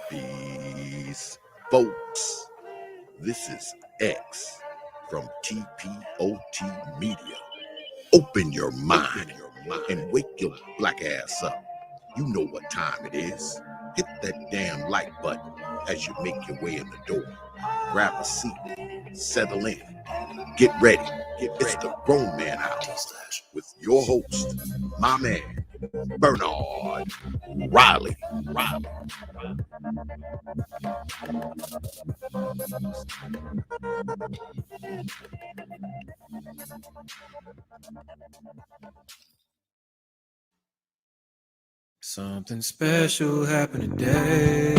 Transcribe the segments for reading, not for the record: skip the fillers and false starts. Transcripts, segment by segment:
Peace, folks. This is X from TPOT Media. Open your mind and wake your black ass up. You know what time it is. Hit that damn like button as you make your way in the door. Grab a seat, settle in, get ready. It's the Grown Man Hour with your host, my man, Bernard Riley. Something special happened today.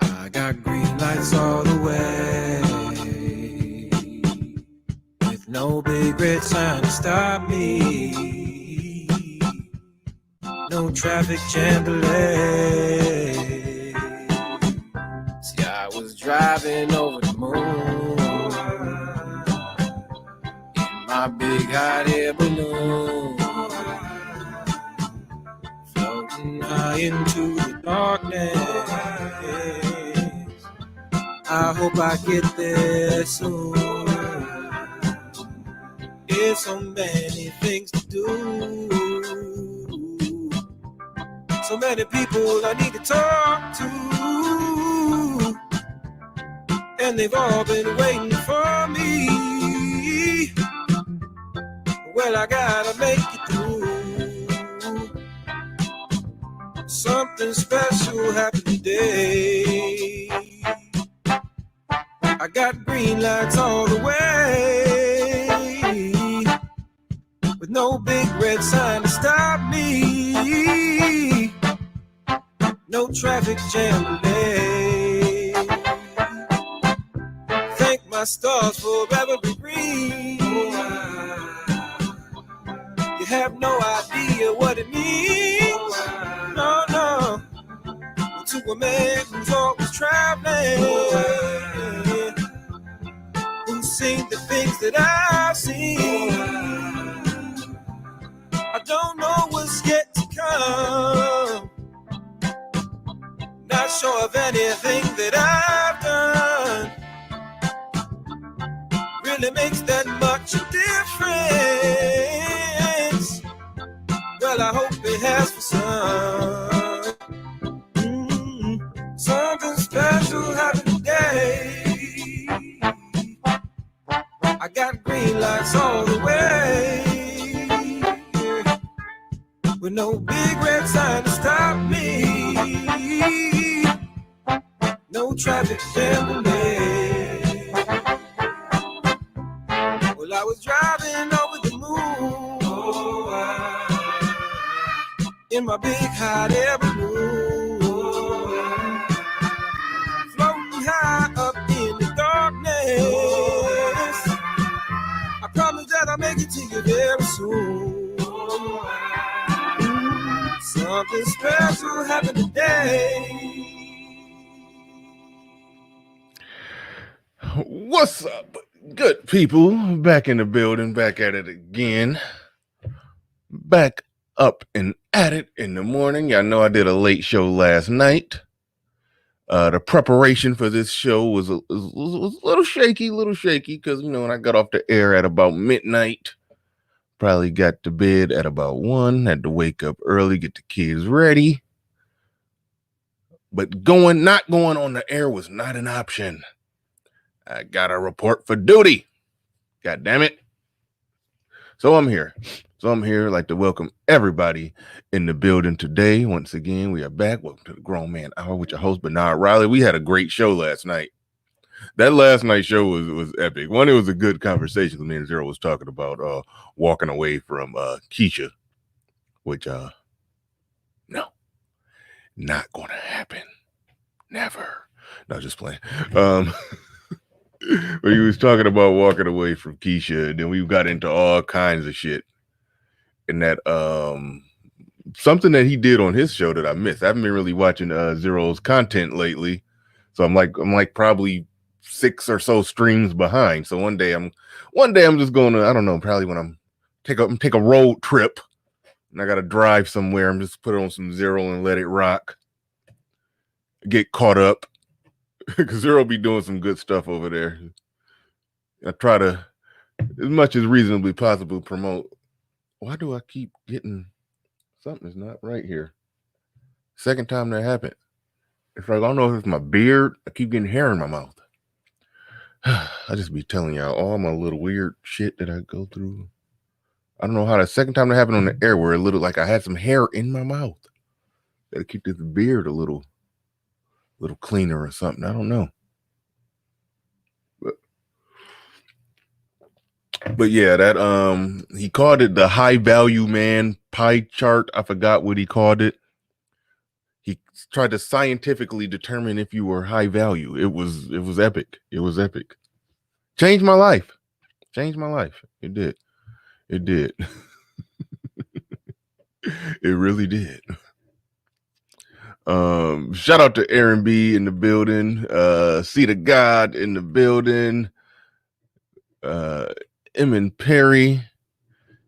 I got green lights all the way, with no big red sign to stop me, no traffic jam delay. See, I was driving over the moon in my big hot air balloon, floating high into the darkness. I hope I get there soon. There's so many things to do, so many people I need to talk to, and they've all been waiting for me. Well, I gotta make it through. Something special happened today. I got green lights all the way, with no big red sign to stop me, no traffic jam delay. Thank my stars for every green. You have no idea what it means. No, no. To a man who's always traveling, who's seen the things that I've seen. I don't know what's yet to come. Not sure of anything that I've done really makes that much a difference. Well, I hope it has for some. Something special happened today. I got green lights all the way, with no big red sign to stop me, no traffic jam delay. Well, I was driving over the moon in my big hot air balloon, floating high up in the darkness. I promise that I'll make it to you very soon. Something special happened today. What's up, good people? Back in the building, back at it again. Back up and at it in the morning. Y'all know I did a late show last night. The preparation for this show was a little shaky, because, you know, when I got off the air at about midnight, probably got to bed at about 1, had to wake up early, get the kids ready. But not going on the air was not an option. I got a report for duty. God damn it. So I'm here. I'd like to welcome everybody in the building today. Once again, we are back. Welcome to the Grown Man Hour with your host, Bernard Riley. We had a great show last night. That last night show was epic. One, it was a good conversation. Me and Zero was talking about walking away from Keisha, which, no, not going to happen. Never. No, just playing. But he was talking about walking away from Keisha, and then we got into all kinds of shit. And that something that he did on his show that I missed. I haven't been really watching Zero's content lately, so I'm like probably 6 or so streams behind. So one day I'm just gonna, I don't know, probably when I'm take a road trip and I gotta drive somewhere, I'm just put on some Zero and let it rock. get caught up because Zero be doing some good stuff over there. I try to, as much as reasonably possible, promote. Why do I keep getting something's not right here? Second time that happened. It's like, I don't know if it's my beard. I keep getting hair in my mouth. I just be telling y'all all my little weird shit that I go through. I don't know how the second time that happened on the air where it looked like I had some hair in my mouth. Gotta keep this beard a little cleaner or something. I don't know. But yeah, that he called it the high value man pie chart. I forgot what he called it. He tried to scientifically determine if you were high value. It was epic. It was epic. Changed my life. Changed my life. It did. It did. It really did. Shout out to Aaron B in the building. Seed of God in the building. Emin Perry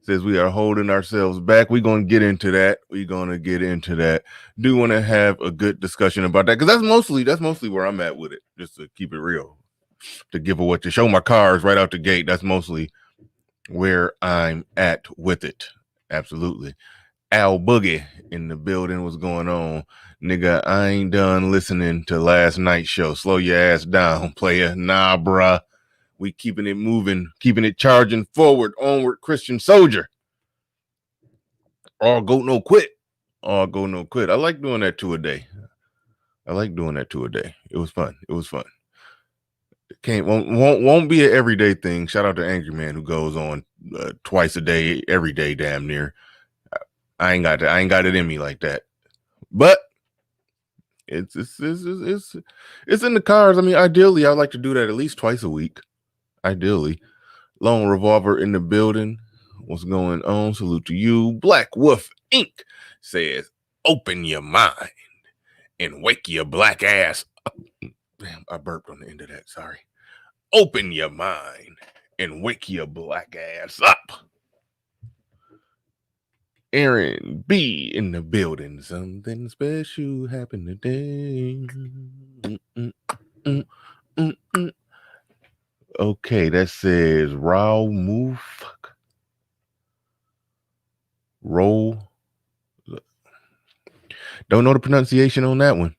says we are holding ourselves back. We're going to get into that. Do want to have a good discussion about that, because that's mostly where I'm at with it, just to keep it real. To show my cars right out the gate. That's mostly where I'm at with it. Absolutely. Al Boogie in the building. What's going on? Nigga, I ain't done listening to last night's show. Slow your ass down, player. Nah, bruh. We keeping it moving, keeping it charging forward, onward, Christian soldier. All go, no quit. All go, no quit. I like doing that 2 a day. It was fun. Won't be an everyday thing. Shout out to Angry Man who goes on twice a day, every day, damn near. I ain't got it in me like that, but it's in the cards. I mean, ideally, I'd like to do that at least twice a week. Ideally. Lone Revolver in the building. What's going on? Salute to you. Black Wolf Inc. says, open your mind and wake your black ass up. Damn, I burped on the end of that. Sorry. Open your mind and wake your black ass up. Aaron B in the building. Something special happened today. Okay, that says Roll. Don't know the pronunciation on that one.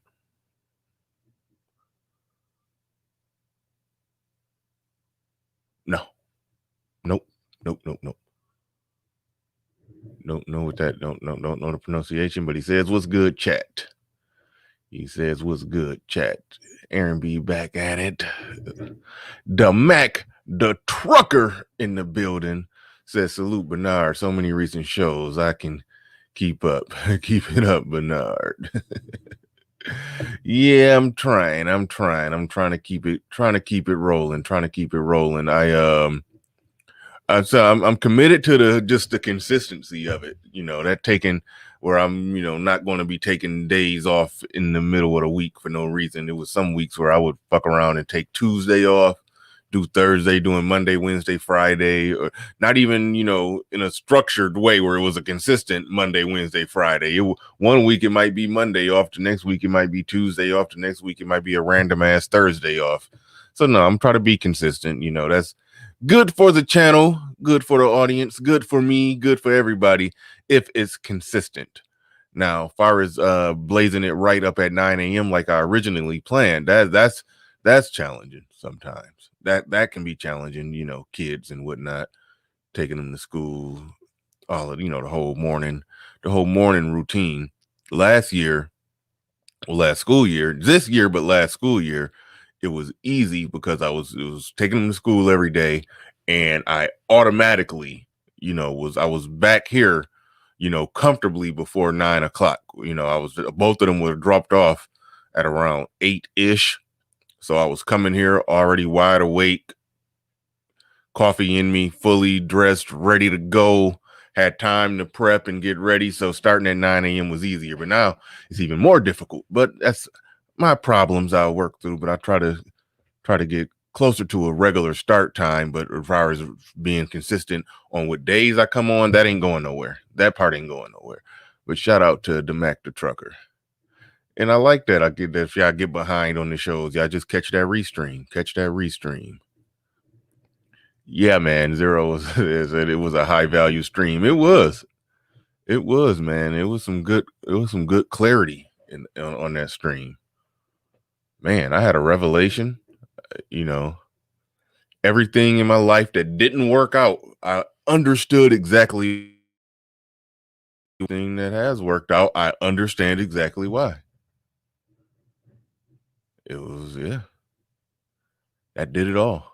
No. Nope. Don't know what that. Don't know the pronunciation, but he says what's good, chat. Aaron B back at it. The Mac, the trucker in the building, says salute Bernard. So many recent shows I can keep up. Keep it up, Bernard. Yeah, I'm trying. I'm trying to keep it rolling. I'm committed to the consistency of it. You know, that taking where I'm, not going to be taking days off in the middle of the week for no reason. It was some weeks where I would fuck around and take Tuesday off, do Thursday, doing Monday, Wednesday, Friday, or not even, in a structured way where it was a consistent Monday, Wednesday, Friday. One week it might be Monday off, the next week it might be Tuesday off, the next week it might be a random ass Thursday off. So no, I'm trying to be consistent. That's good for the channel, good for the audience, good for me, good for everybody if it's consistent. Now, as far as blazing it right up at 9 a.m. like I originally planned, that's challenging sometimes. That can be challenging, kids and whatnot, taking them to school, all of, the whole morning routine. Last school year, this year, but last school year, it was easy because it was taking them to school every day, and I automatically, I was back here, comfortably before 9 o'clock. Both of them were dropped off at around 8-ish. So I was coming here already wide awake, coffee in me, fully dressed, ready to go, had time to prep and get ready. So starting at 9 a.m. was easier, but now it's even more difficult. But that's my problems I'll work through, but I try to get closer to a regular start time. But as far as being consistent on what days I come on, that ain't going nowhere. That part ain't going nowhere. But shout out to the Mac the trucker. And I like that. I get that if y'all get behind on the shows, y'all just catch that restream. Catch that restream. Yeah, man. Zero was it was a high value stream. It was, man. It was some good clarity on that stream. Man, I had a revelation. You know, everything in my life that didn't work out, I understood exactly. Thing that has worked out, I understand exactly why. It was, that did it all.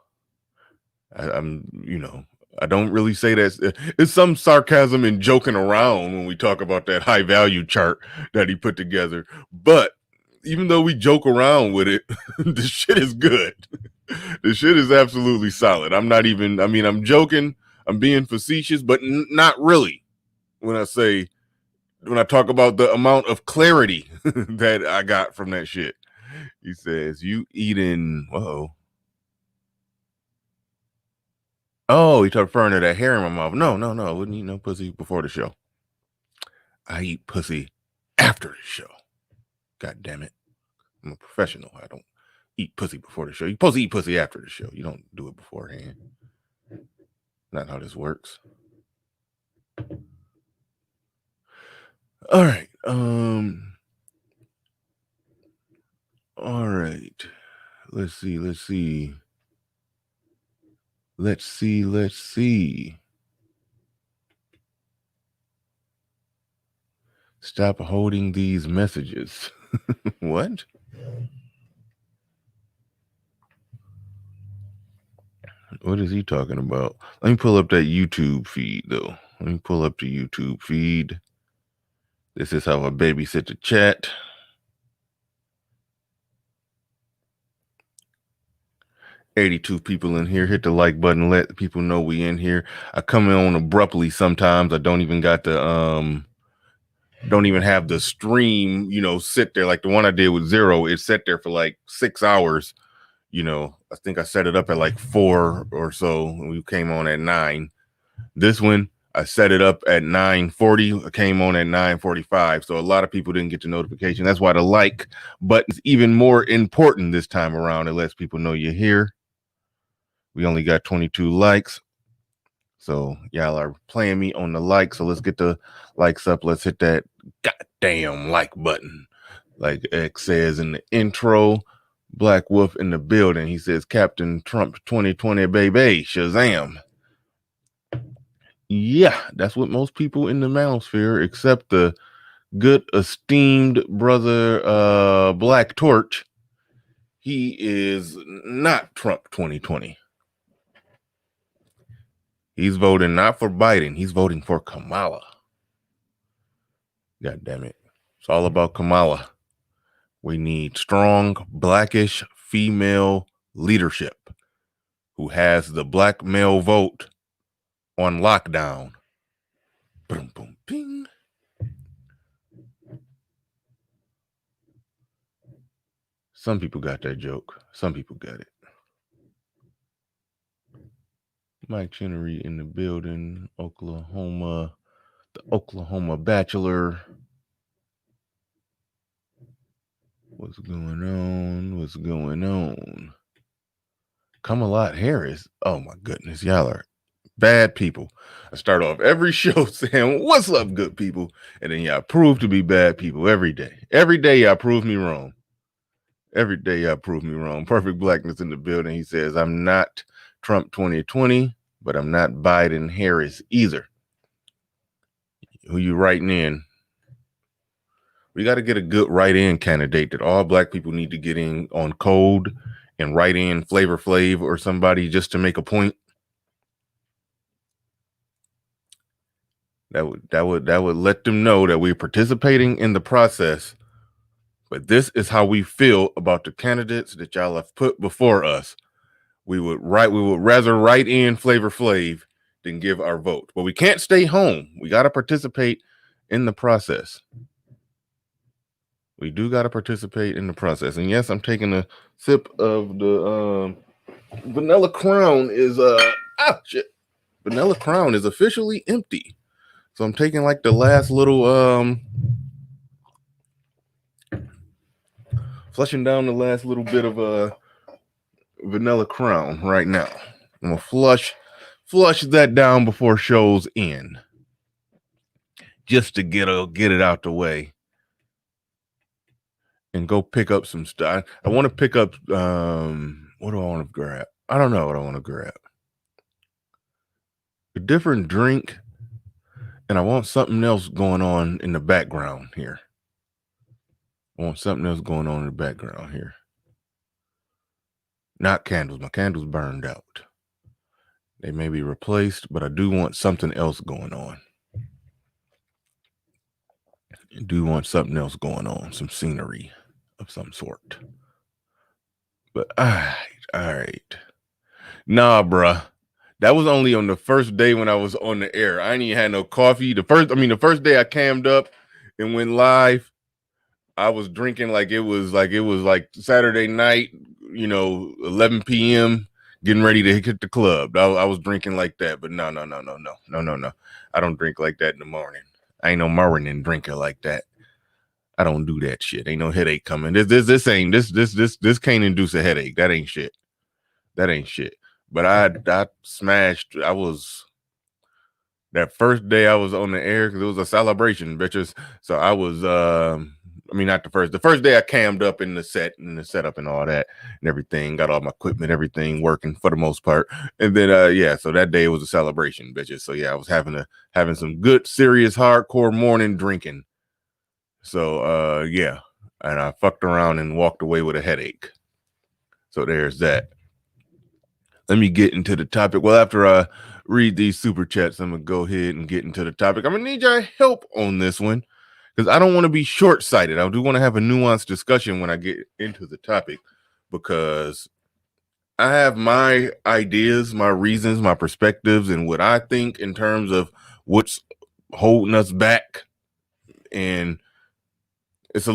I'm, I don't really say that. It's some sarcasm and joking around when we talk about that high value chart that he put together. But even though we joke around with it, the shit is good. The shit is absolutely solid. I'm not even, I'm joking. I'm being facetious, but not really when I talk about the amount of clarity that I got from that shit. He says, you eating, oh, he started referring to that hair in my mouth. No, I wouldn't eat no pussy before the show. I eat pussy after the show. God damn it. I'm a professional. I don't eat pussy before the show. You're supposed to eat pussy after the show. You don't do it beforehand. Not how this works. All right. All right. Let's see. Stop holding these messages. What? What is he talking about? Let me pull up that YouTube feed, though. Let me pull up the YouTube feed. This is how I babysit the chat. 82 people in here. Hit the like button. Let people know we in here. I come in on abruptly sometimes. I don't even got the don't even have the stream, sit there like the one I did with Zero. It sat there for like 6 hours. I think I set it up at like 4 or so. We came on at 9. This one, I set it up at 9:40. I came on at 9:45. So a lot of people didn't get the notification. That's why the like button's even more important this time around. It lets people know you're here. We only got 22 likes. So y'all are playing me on the like. So let's get the likes up. Let's hit that goddamn like button. Like X says in the intro, Black Wolf in the building. He says, Captain Trump 2020, baby, Shazam. Yeah, that's what most people in the manosphere, except the good esteemed brother Black Torch, he is not Trump 2020. He's voting not for Biden. He's voting for Kamala. God damn it. It's all about Kamala. We need strong, blackish female leadership who has the black male vote on lockdown. Boom, boom, ping. Some people got that joke. Some people got it. Mike Chinnery in the building, Oklahoma, the Oklahoma Bachelor. What's going on? Kamala Harris. Oh my goodness, y'all are bad people. I start off every show saying, what's up, good people? And then y'all prove to be bad people every day. Every day y'all prove me wrong. Perfect Blackness in the building. He says, I'm not Trump 2020, but I'm not Biden Harris either. Who you writing in? We got to get a good write-in candidate that all black people need to get in on code and write in Flavor Flav or somebody just to make a point. That would let them know that we're participating in the process. But this is how we feel about the candidates that y'all have put before us. We would rather write in Flavor Flav than give our vote. But we can't stay home. We got to participate in the process. We do got to participate in the process. And yes, I'm taking a sip of the Vanilla Crown is Vanilla Crown is officially empty. So I'm taking like the last little flushing down the last little bit of vanilla crown right now. I'm gonna flush that down before show's end, just to get it out the way and go pick up some stuff. I want to pick up what do I want to grab? I don't know what I want to grab. A different drink, and I want something else going on in the background here. Not candles. My candles burned out. They may be replaced, but I do want something else going on. Some scenery of some sort. But all right. Nah, bruh. That was only on the first day when I was on the air. I ain't even had no coffee. The first day I cammed up and went live, I was drinking like it was like Saturday night, 11 p.m., getting ready to hit the club. I was drinking like that, but no. I don't drink like that in the morning. I ain't no morning drinker like that. I don't do that shit. Ain't no headache coming. This can't induce a headache. That ain't shit. But I smashed. That first day I was on the air because it was a celebration, bitches. So I was not the first day I cammed up in the setup and all that and everything, got all my equipment, everything working for the most part. And then so that day was a celebration, bitches. So yeah, I was having some good, serious, hardcore morning drinking. So yeah, and I fucked around and walked away with a headache. So there's that. Let me get into the topic. Well, after I read these super chats, I'm gonna go ahead and get into the topic. I'm gonna need your help on this one because I don't want to be short-sighted. I do want to have a nuanced discussion when I get into the topic because I have my ideas, my reasons, my perspectives, and what I think in terms of what's holding us back. And it's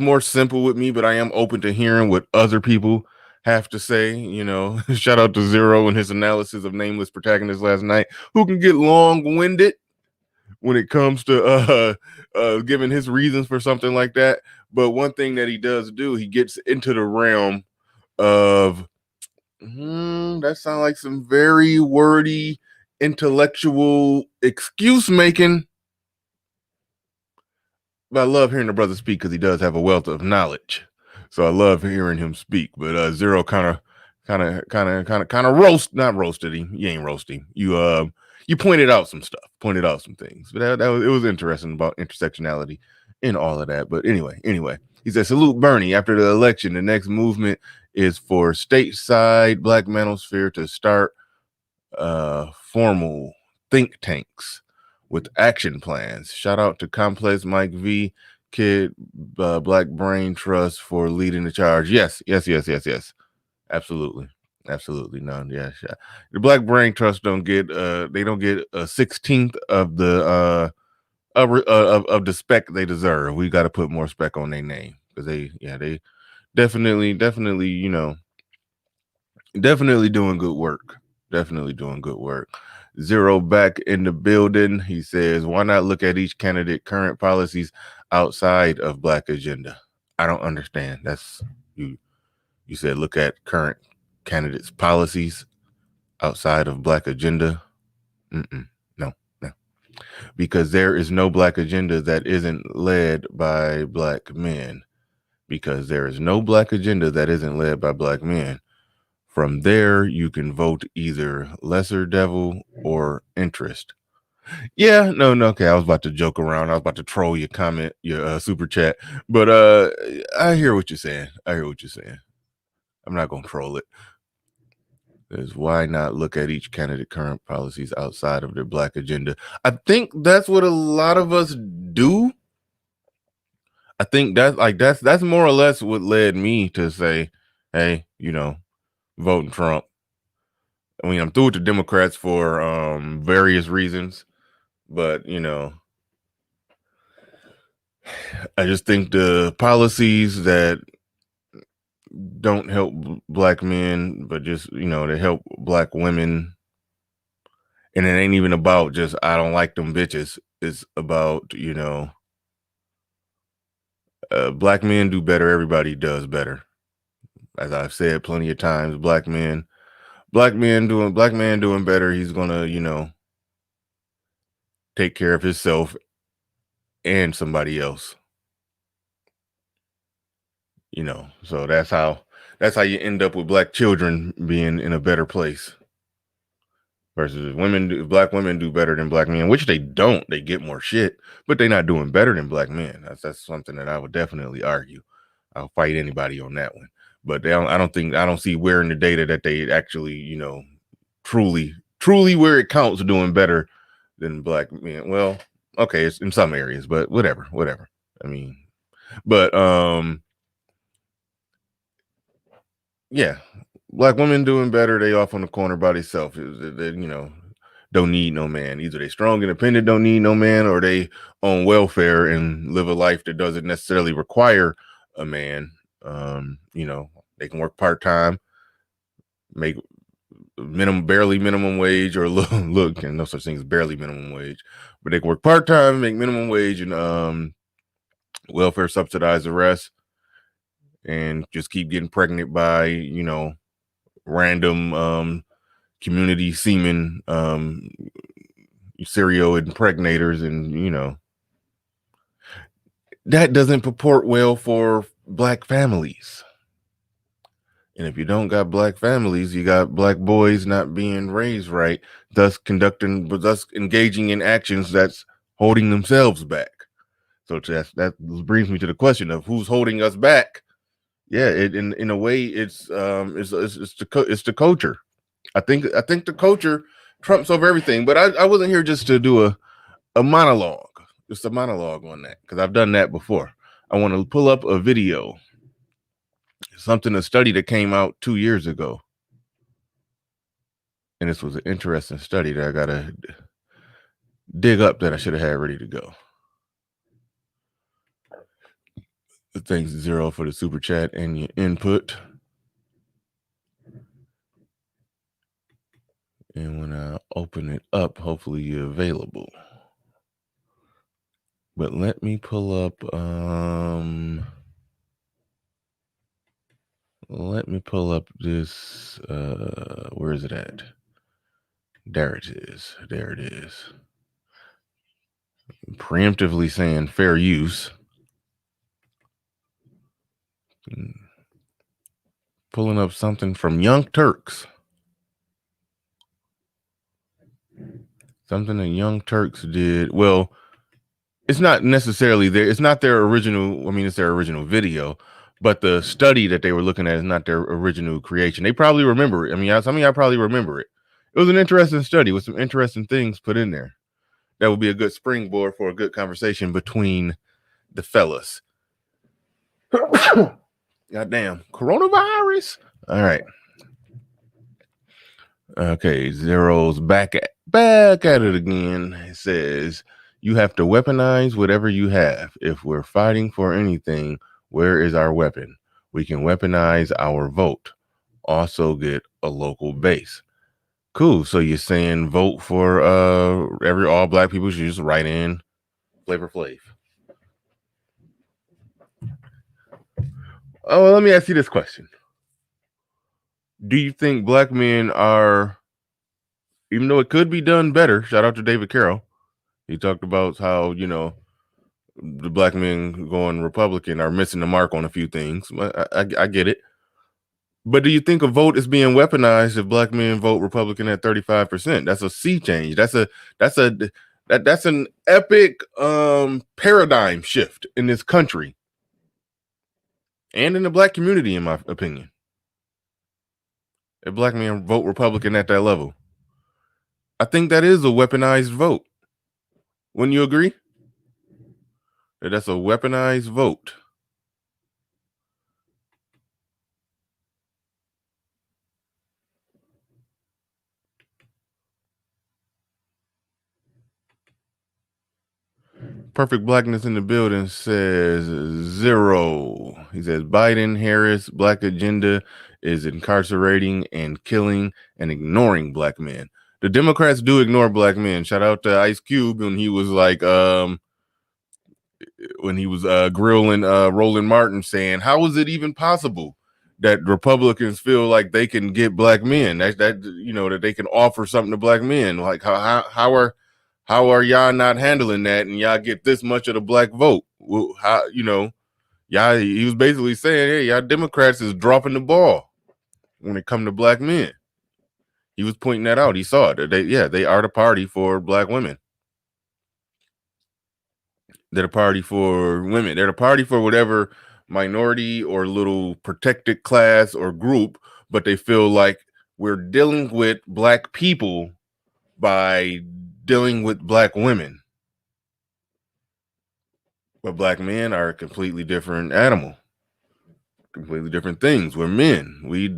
more simple with me, but I am open to hearing what other people have to say. Shout out to Zero and his analysis of nameless protagonists last night, who can get long-winded when it comes to giving his reasons for something like that. But one thing that he does do, he gets into the realm of that sounds like some very wordy, intellectual excuse making. But I love hearing the brother speak because he does have a wealth of knowledge. So I love hearing him speak. But Zero kind of not roasted him. You ain't roasting. You pointed out some stuff, pointed out some things. But it was interesting about intersectionality and all of that. But anyway, he said, salute Bernie. After the election, the next movement is for stateside Black manosphere to start formal think tanks with action plans. Shout out to Complex Mike V, Kid, Black Brain Trust for leading the charge. Yes. Absolutely. No, yeah. The Black Brain Trust don't get a 16th of the of the spec they deserve. We got to put more spec on their name because they definitely doing good work. Zero back in the building. He says, why not look at each candidate current policies outside of Black agenda? I don't understand. That's you said look at current candidates' policies outside of Black agenda. No. Because there is no Black agenda that isn't led by Black men. From there, you can vote either lesser devil or interest. Yeah, no, okay. I was about to joke around. I was about to troll your comment, your super chat. But I hear what you're saying. I'm not going to troll it. Is why not look at each candidate current policies outside of their Black agenda? I think that's what a lot of us do. I think that's more or less what led me to say, hey, voting Trump. I mean, I'm through with the Democrats for various reasons, but I just think the policies that don't help Black men, but just they help Black women, and it ain't even about just I don't like them bitches. It's about Black men do better. Everybody does better. As I've said plenty of times, black man doing better. He's gonna, take care of himself and somebody else. So that's how you end up with black children being in a better place. Versus black women do better than black men, which they don't. They get more shit, but they're not doing better than black men. That's something that I would definitely argue. I'll fight anybody on that one. But I don't see where in the data that they actually, truly where it counts doing better than black men. Well, okay, it's in some areas, but whatever. I mean, but yeah, black women doing better. They off on the corner by themselves. They, don't need no man. Either they strong, independent, don't need no man, or they on welfare and live a life that doesn't necessarily require a man. They can work part-time, make barely minimum wage, or look, and no such thing as barely minimum wage, but they can work part-time, make minimum wage, and welfare subsidize the rest, and just keep getting pregnant by random community semen serial impregnators, and that doesn't purport well for black families. And if you don't got black families, you got black boys not being raised right, thus engaging in actions that's holding themselves back. So that brings me to the question of who's holding us back. Yeah, in a way, it's the culture. I think the culture trumps over everything. But I wasn't here just to do a monologue, just a monologue on that, because I've done that before. I want to pull up a video. A study that came out 2 years ago. And this was an interesting study that I got to dig up that I should have had ready to go. Thanks, Zero, for the super chat and your input. And when I open it up, hopefully you're available. But let me pull up... Let me pull up this, where is it at? There it is. Preemptively saying fair use. Pulling up something from Young Turks. Something that Young Turks did. Well, it's not necessarily there. It's not their original. I mean, it's their original video. But the study that they were looking at is not their original creation. They probably remember it. I mean, some of y'all probably remember it. It was an interesting study with some interesting things put in there. That would be a good springboard for a good conversation between the fellas. Goddamn, coronavirus. All right. Okay, Zero's back at it again. It says, you have to weaponize whatever you have. If we're fighting for anything, where is our weapon? We can weaponize our vote. Also get a local base. Cool. So you're saying vote for all black people should just write in Flavor Flav. Oh, well, let me ask you this question. Do you think black men are, even though it could be done better, shout out to David Carroll. He talked about how, the black men going Republican are missing the mark on a few things. I get it. But do you think a vote is being weaponized if black men vote Republican at 35%? That's a sea change. That's an epic paradigm shift in this country and in the black community, in my opinion. If black men vote Republican at that level, I think that is a weaponized vote. Wouldn't you agree? That's a weaponized vote. Perfect Blackness in the building says Zero. He says Biden, Harris, black agenda is incarcerating and killing and ignoring black men. The Democrats do ignore black men. Shout out to Ice Cube when he was like, when he was grilling Roland Martin, saying, how is it even possible that Republicans feel like they can get black men, that that they can offer something to black men? Like how are y'all not handling that, and y'all get this much of the black vote? Well, how y'all? He was basically saying, hey, y'all Democrats is dropping the ball when it come to black men. He was pointing that out. He saw it. They are the party for black women. They're the party for women. They're the party for whatever minority or little protected class or group, but they feel like we're dealing with black people by dealing with black women. But black men are a completely different animal, completely different things. We're men. We,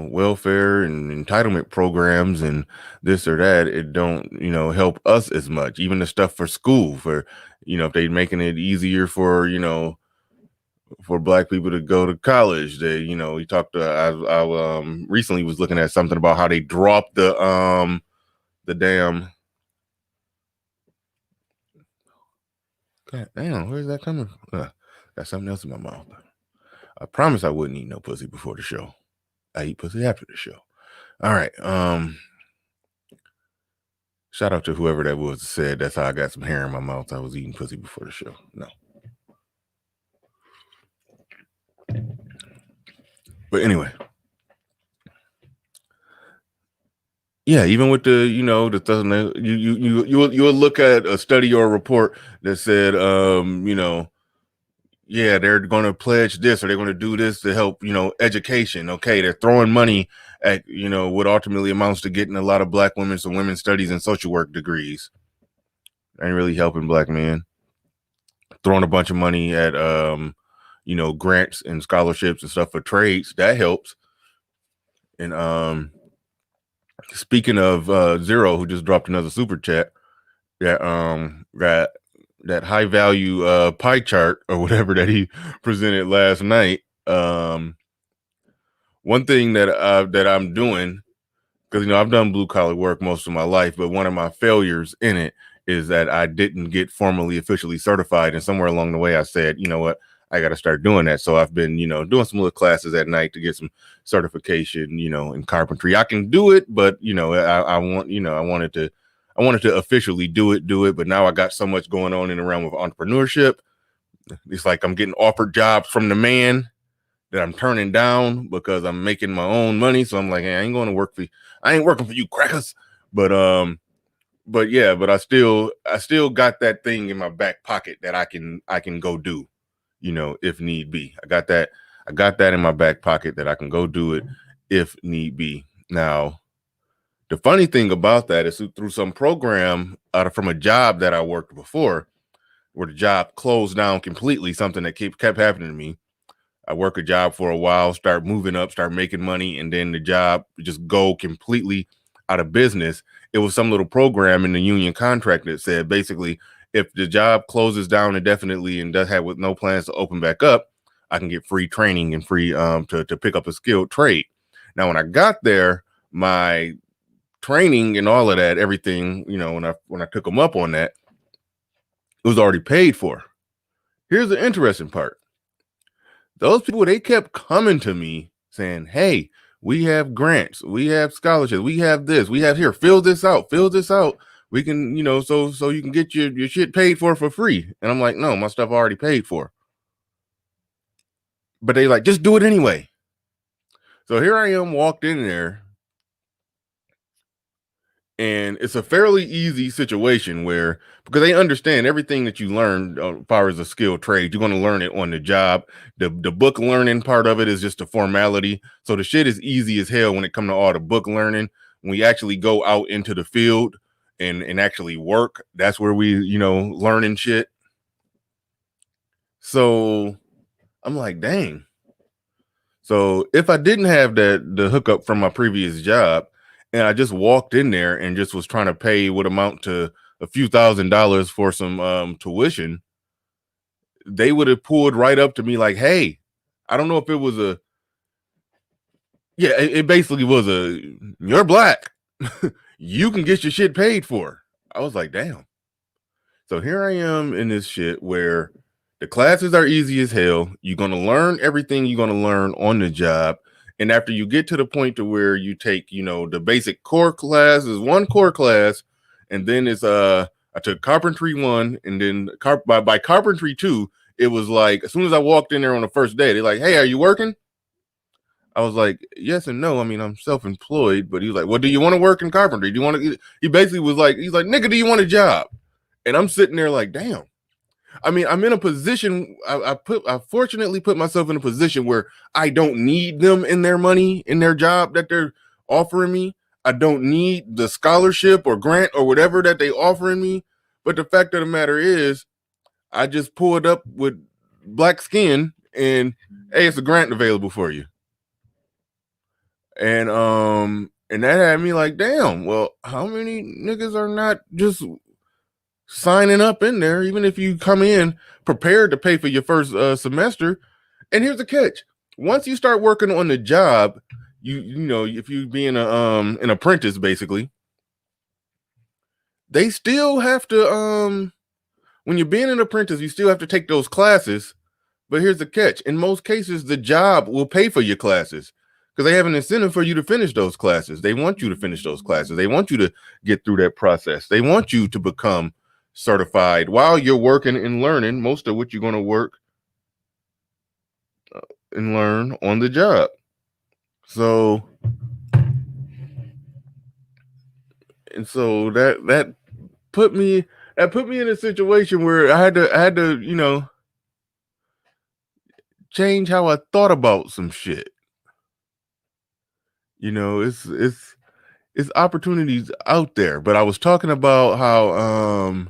welfare and entitlement programs and this or that, it don't, help us as much. Even the stuff for school, for, if they're making it easier for, for black people to go to college. They, we talked to, I recently was looking at something about how they dropped the damn, God damn, where's that coming from? Got something else in my mouth. I promise I wouldn't eat no pussy before the show. I eat pussy after the show. All right. Shout out to whoever that was that said that's how I got some hair in my mouth. I was eating pussy before the show. No. But anyway. Yeah, even with the, you will look at a study or a report that said, yeah, they're going to pledge this or they're going to do this to help, education. Okay, they're throwing money at, what ultimately amounts to getting a lot of black women some women's studies and social work degrees. Ain't really helping black men. Throwing a bunch of money at, grants and scholarships and stuff for trades. That helps. And speaking of Zero, who just dropped another super chat, that high value pie chart or whatever that he presented last night. One thing that I'm doing, because I've done blue collar work most of my life, but one of my failures in it is that I didn't get formally officially certified, and somewhere along the way I said, you know what, I got to start doing that. So I've been doing some little classes at night to get some certification in carpentry. I can do it, but I wanted to officially do it, but now I got so much going on in the realm of entrepreneurship. It's like I'm getting offered jobs from the man that I'm turning down because I'm making my own money. So I'm like, hey, I ain't working for you crackers. But I still got that thing in my back pocket that I can go do, if need be. I got that in my back pocket that I can go do it if need be. Now, the funny thing about that is through some program from a job that I worked before, where the job closed down completely, something that kept happening to me. I work a job for a while, start moving up, start making money, and then the job just go completely out of business. It was some little program in the union contract that said basically, if the job closes down indefinitely and does have with no plans to open back up, I can get free training and free to pick up a skilled trade. Now, when I got there, my training and all of that, everything, when I took them up on that, it was already paid for. Here's the interesting part. Those people, they kept coming to me saying, hey, we have grants, we have scholarships, we have this, we have here, fill this out. We can, so you can get your shit paid for free. And I'm like, no, my stuff already paid for. But they like, just do it anyway. So here I am, walked in there. And it's a fairly easy situation where, because they understand everything that you learn as far as a skilled trade, you're going to learn it on the job. The book learning part of it is just a formality. So the shit is easy as hell when it comes to all the book learning. When we actually go out into the field and actually work, that's where we, learning shit. So I'm like, dang. So if I didn't have the hookup from my previous job, and I just walked in there and just was trying to pay what amount to a few $1,000s for some tuition, they would have pulled right up to me like, hey, I don't know if it was it basically was you're black. You can get your shit paid for. I was like, damn. So here I am in this shit where the classes are easy as hell. You're going to learn everything you're going to learn on the job. And after you get to the point to where you take, the basic core class is one core class, and then it's I took carpentry 1, and then by carpentry 2, it was like as soon as I walked in there on the first day, they're like, "Hey, are you working?" I was like, "Yes and no. I mean, I'm self-employed." But he was like, "Well, do you want to work in carpentry? Do you want to?" He basically was like, "He's like, nigga, do you want a job?" And I'm sitting there like, "Damn." I mean, I'm in a position. I fortunately put myself in a position where I don't need them in their money in their job that they're offering me. I don't need the scholarship or grant or whatever that they offering me. But the fact of the matter is, I just pulled up with black skin and hey, it's a grant available for you. And that had me like, damn, well, how many niggas are not just signing up in there, even if you come in prepared to pay for your first semester? And here's the catch. Once you start working on the job, if you being an apprentice, basically, they still have to when you're being an apprentice, you still have to take those classes. But here's the catch. In most cases, the job will pay for your classes because they have an incentive for you to finish those classes. They want you to finish those classes. They want you to get through that process. They want you to become certified while you're working and learning most of what you're going to work and learn on the job. So that put me in a situation where I had to change how I thought about some shit. It's opportunities out there, but I was talking about how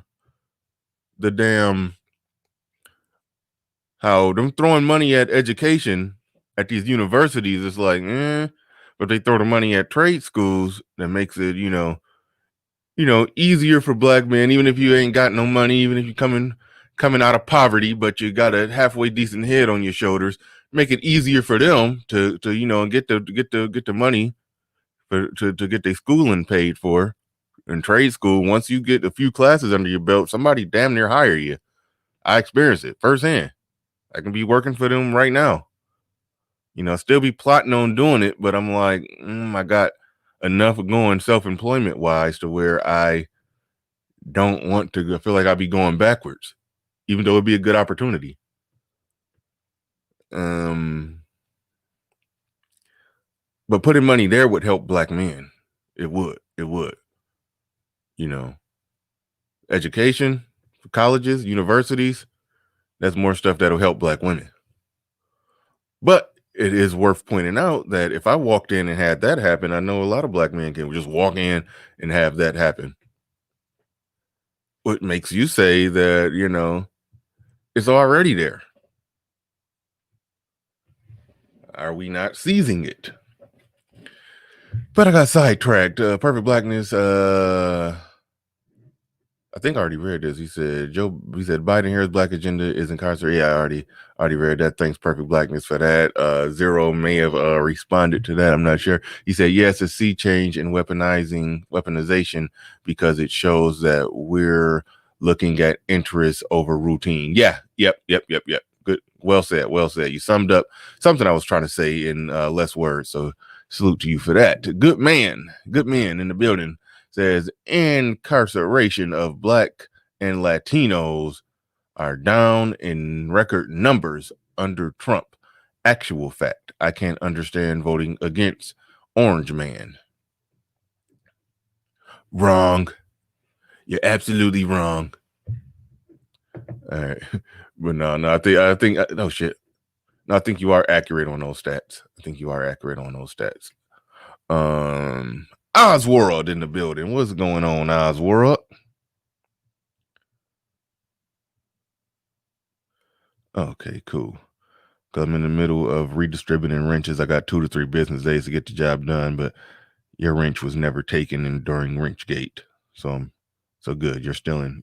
how them throwing money at education at these universities is like, but they throw the money at trade schools that makes it, easier for black men, even if you ain't got no money, even if you coming out of poverty, but you got a halfway decent head on your shoulders, make it easier for them to get the money to get their schooling paid for. In trade school, once you get a few classes under your belt, somebody damn near hire you. I experienced it firsthand. I can be working for them right now. Still be plotting on doing it, but I'm like, I got enough going self-employment wise to where I don't want to feel like I'll be going backwards, even though it'd be a good opportunity. But putting money there would help black men. It would. Education, colleges, universities, that's more stuff that'll help black women. But it is worth pointing out that if I walked in and had that happen, I know a lot of black men can just walk in and have that happen. What makes you say that, it's already there? Are we not seizing it? But I got sidetracked. Perfect Blackness, I think I already read this. He said Biden Harris Black agenda is incarcerated. Yeah, I already read that. Thanks, Perfect Blackness, for that. Zero may have responded to that. I'm not sure. He said, yes, a sea change in weaponization because it shows that we're looking at interest over routine. Yeah. Yep. Good. Well said. You summed up something I was trying to say in less words. So salute to you for that. Good man in the building. Says incarceration of Black and Latinos are down in record numbers under Trump. Actual fact. I can't understand voting against Orange Man. Wrong. You're absolutely wrong. All right. But no, I think no shit. No, I think you are accurate on those stats. Osworld in the building. What's going on, Osworld? Okay, cool. Because I'm in the middle of redistributing wrenches. I got 2 to 3 business days to get the job done, but your wrench was never taken during Wrenchgate. So good. You're still in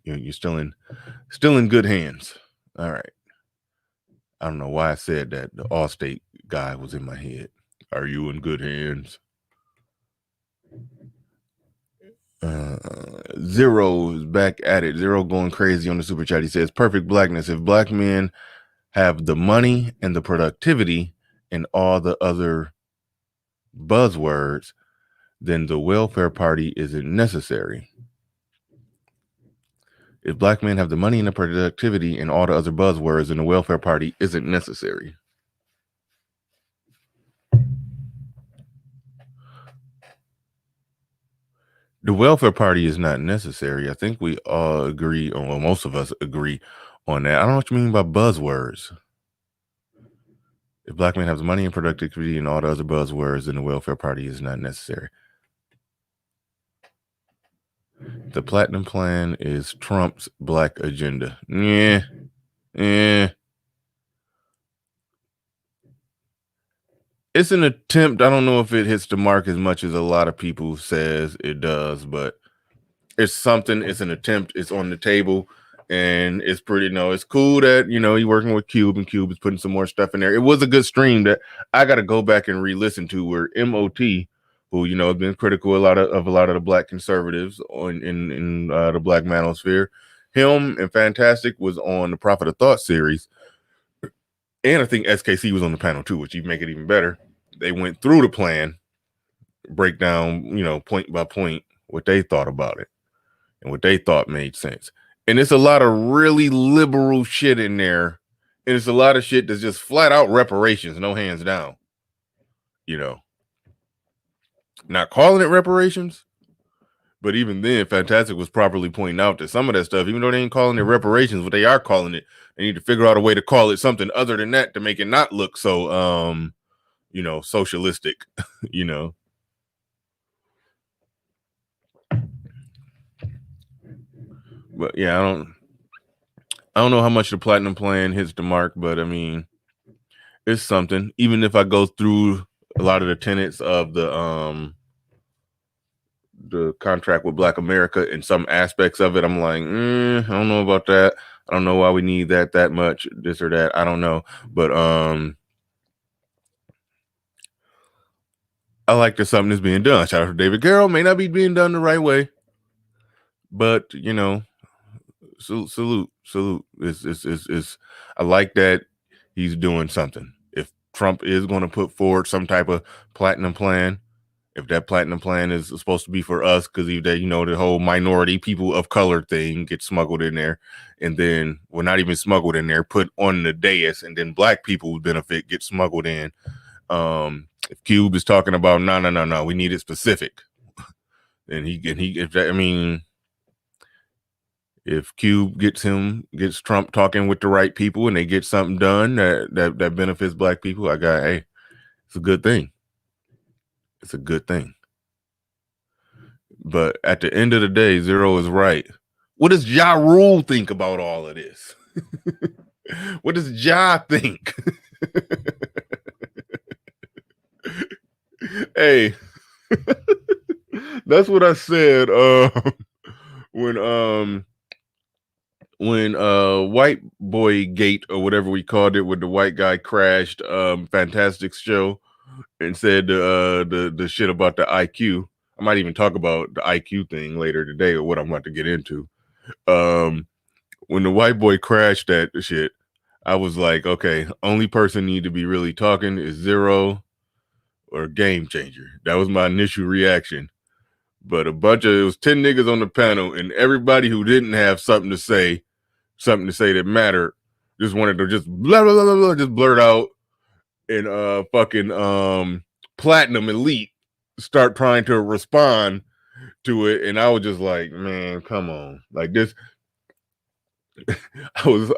good hands. All right. I don't know why I said that. The Allstate guy was in my head. Are you in good hands? Zero is back at it. Zero going crazy on the super chat. He says, perfect blackness. If black men have the money and the productivity and all the other buzzwords, then the welfare party isn't necessary. If black men have the money and the productivity and all the other buzzwords, then the welfare party isn't necessary. The welfare party is not necessary. I think we all agree on, well, most of us agree on that. I don't know what you mean by buzzwords. If black men have the money and productivity and all the other buzzwords, then the welfare party is not necessary. The Platinum Plan is Trump's black agenda. Yeah. It's an attempt. I don't know if it hits the mark as much as a lot of people says it does, but it's something. It's an attempt. It's on the table, and it's pretty. It's cool that you're working with Cube, and Cube is putting some more stuff in there. It was a good stream that I got to go back and re-listen to. Where MOT, who has been critical of a lot of the black conservatives in the Black Manosphere, him and Fantastic was on the Prophet of Thought series. And I think SKC was on the panel too, which even make it even better. They went through the plan, break down, point by point, what they thought about it and what they thought made sense. And it's a lot of really liberal shit in there. And it's a lot of shit that's just flat out reparations, no hands down. Not calling it reparations, but even then, Fantastic was properly pointing out that some of that stuff, even though they ain't calling it reparations, what they are calling it, they need to figure out a way to call it something other than that to make it not look so, socialistic, But yeah, I don't know how much the Platinum Plan hits the mark, but I mean, it's something. Even if I go through a lot of the tenets of the contract with Black America and some aspects of it, I'm like, I don't know about that. I don't know why we need that much, this or that. I don't know. But I like that something is being done. Shout out to David Garrow. May not be being done the right way, but salute. It's I like that he's doing something. If Trump is going to put forward some type of platinum plan, if that platinum plan is supposed to be for us, because the whole minority people of color thing gets smuggled in there, and then not even smuggled in there, put on the dais, and then black people's benefit gets smuggled in. If Cube is talking about no, we need it specific, and if Cube gets Trump talking with the right people and they get something done that benefits black people, it's a good thing. It's a good thing. But at the end of the day, Zero is right. What does Ja Rule think about all of this? What does Ja think? Hey, that's what I said when White Boy Gate or whatever we called it, when the white guy crashed Fantastic's show and said the shit about the IQ. I might even talk about the IQ thing later today, or what I'm about to get into. When the white boy crashed that shit, I was like, okay, only person need to be really talking is Zero or Game Changer. That was my initial reaction. But it was 10 niggas on the panel, and everybody who didn't have something to say that mattered, just wanted to just blah blah blah blah, just blurt out, and fucking Platinum Elite start trying to respond to it, and I was just like, man, come on, like this. It was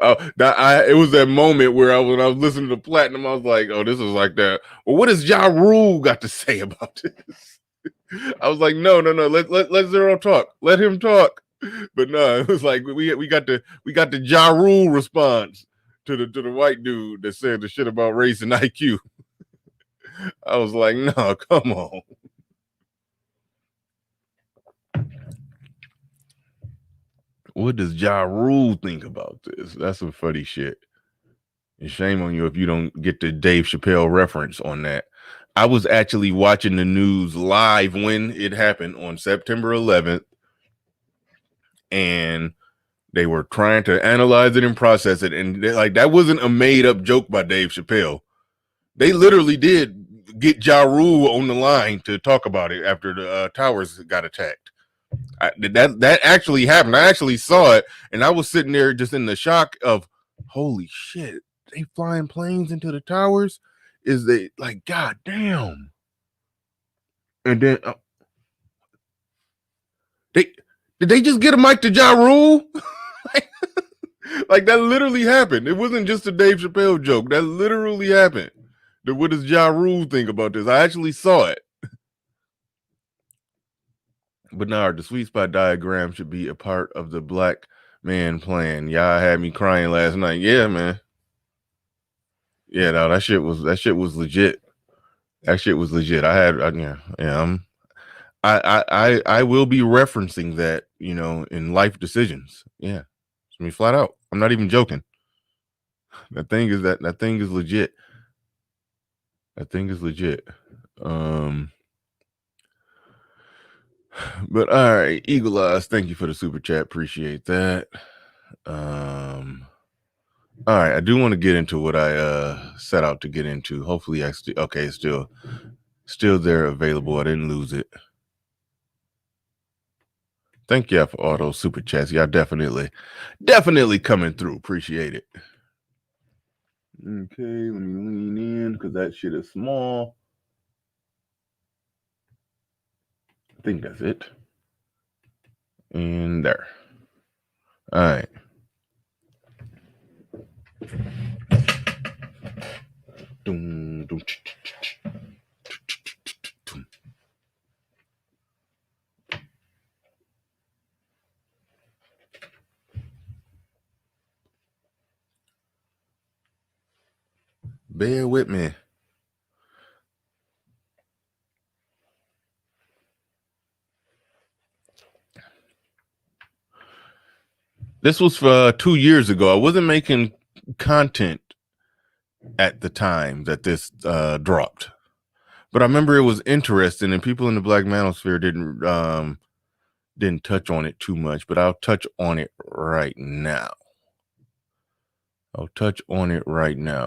that moment where when I was listening to Platinum, I was like, oh, this is like that. Well, what does Ja Rule got to say about this? I was like, no, let Zero talk, let him talk. But no, it was like we got the Ja Rule response to the white dude that said the shit about race and IQ. I was like, no, come on. What does Ja Rule think about this? That's some funny shit. And shame on you if you don't get the Dave Chappelle reference on that. I was actually watching the news live when it happened on September 11th. and they were trying to analyze it and process it. And like, that wasn't a made up joke by Dave Chappelle. They literally did get Ja Rule on the line to talk about it after the towers got attacked. That actually happened. I actually saw it, and I was sitting there just in the shock of, holy shit, they flying planes into the towers? Is they like, god damn. And then did they just get a mic to Ja Rule? Like, that literally happened. It wasn't just a Dave Chappelle joke. That literally happened. What does Ja Rule think about this? I actually saw it. But no, the sweet spot diagram should be a part of the black man plan. Y'all had me crying last night. Yeah, man. Yeah, no, that shit was legit. That shit was legit. I will be referencing that, in life decisions. Yeah. I mean, flat out. I'm not even joking. That thing is legit. That thing is legit. But all right, Eagle Eyes, thank you for the super chat. Appreciate that. All right, I do want to get into what I set out to get into. Hopefully it's still there available. I didn't lose it. Thank y'all for all those super chats. Y'all definitely coming through. Appreciate it. Okay, let me lean in because that shit is small. I think that's it. And there. All right. Bear with me. This was for 2 years ago. I wasn't making content at the time that this dropped, but I remember it was interesting, and people in the Black Manosphere didn't touch on it too much. But I'll touch on it right now.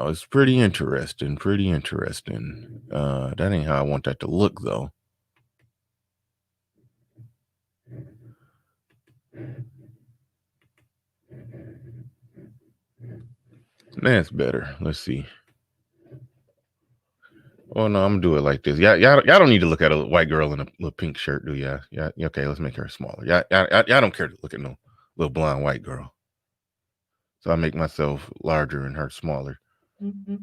It's pretty interesting. That ain't how I want that to look, though. That's better. Let's see. Oh no, I'm gonna do it like this. Y'all don't need to look at a white girl in a little pink shirt, do ya? Yeah. Okay, let's make her smaller. Y'all don't care to look at no little blonde white girl. So I make myself larger and her smaller. Mm-hmm.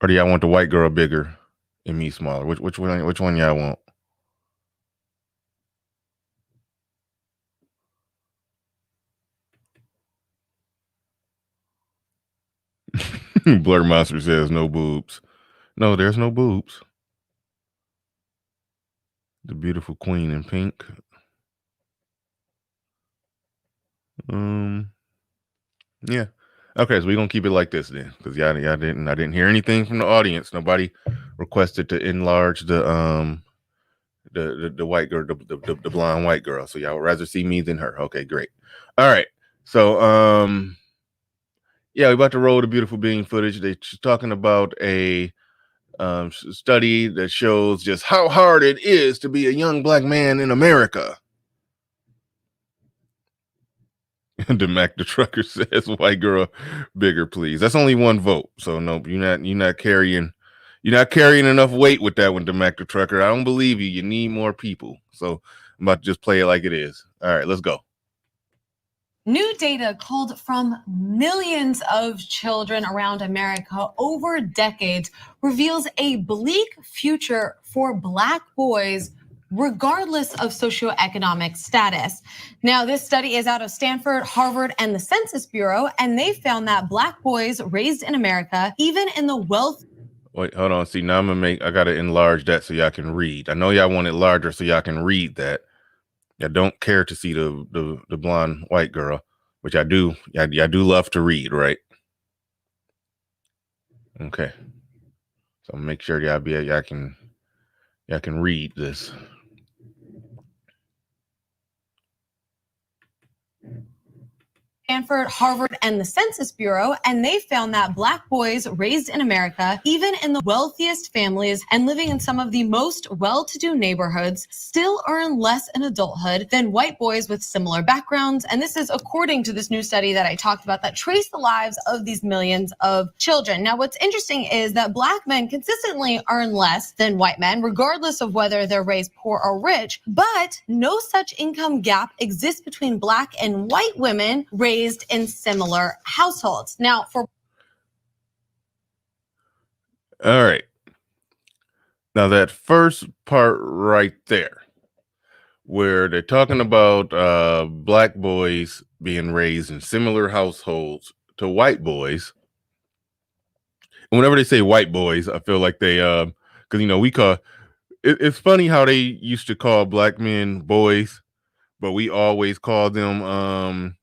Or do y'all want the white girl bigger and me smaller? Which one y'all want? Blur Monster says no boobs. No, there's no boobs. The beautiful queen in pink. Yeah. Okay, so we're gonna keep it like this then, because I didn't hear anything from the audience. Nobody requested to enlarge the white girl, the blonde white girl. So y'all would rather see me than her. Okay, great. All right. So yeah, we're about to roll the beautiful being footage. They're talking about a study that shows just how hard it is to be a young black man in America. The Mac the Trucker says, "White girl, bigger, please." That's only one vote, so no, you're not carrying enough weight with that one, the Mac the Trucker. I don't believe you. You need more people. So I'm about to just play it like it is. All right, let's go. New data culled from millions of children around America over decades reveals a bleak future for Black boys, regardless of socioeconomic status. Now, this study is out of Stanford, Harvard, and the Census Bureau, and they found that Black boys raised in America, even in the wealth. Wait, hold on. See, now I gotta enlarge that so y'all can read. I know y'all want it larger so y'all can read that. I don't care to see the blonde white girl, which I do. I do love to read, right? Okay. So make sure y'all can Yeah, I can read this. Stanford, Harvard, and the Census Bureau, and they found that Black boys raised in America, even in the wealthiest families and living in some of the most well-to-do neighborhoods, still earn less in adulthood than white boys with similar backgrounds. And this is according to this new study that I talked about that traced the lives of these millions of children. Now, what's interesting is that Black men consistently earn less than white men, regardless of whether they're raised poor or rich, but no such income gap exists between Black and white women raised in similar households. Now, for all right. Now that first part right there, where they're talking about Black boys being raised in similar households to white boys. And whenever they say white boys, I feel like they, because we call it's funny how they used to call Black men boys, but we always call them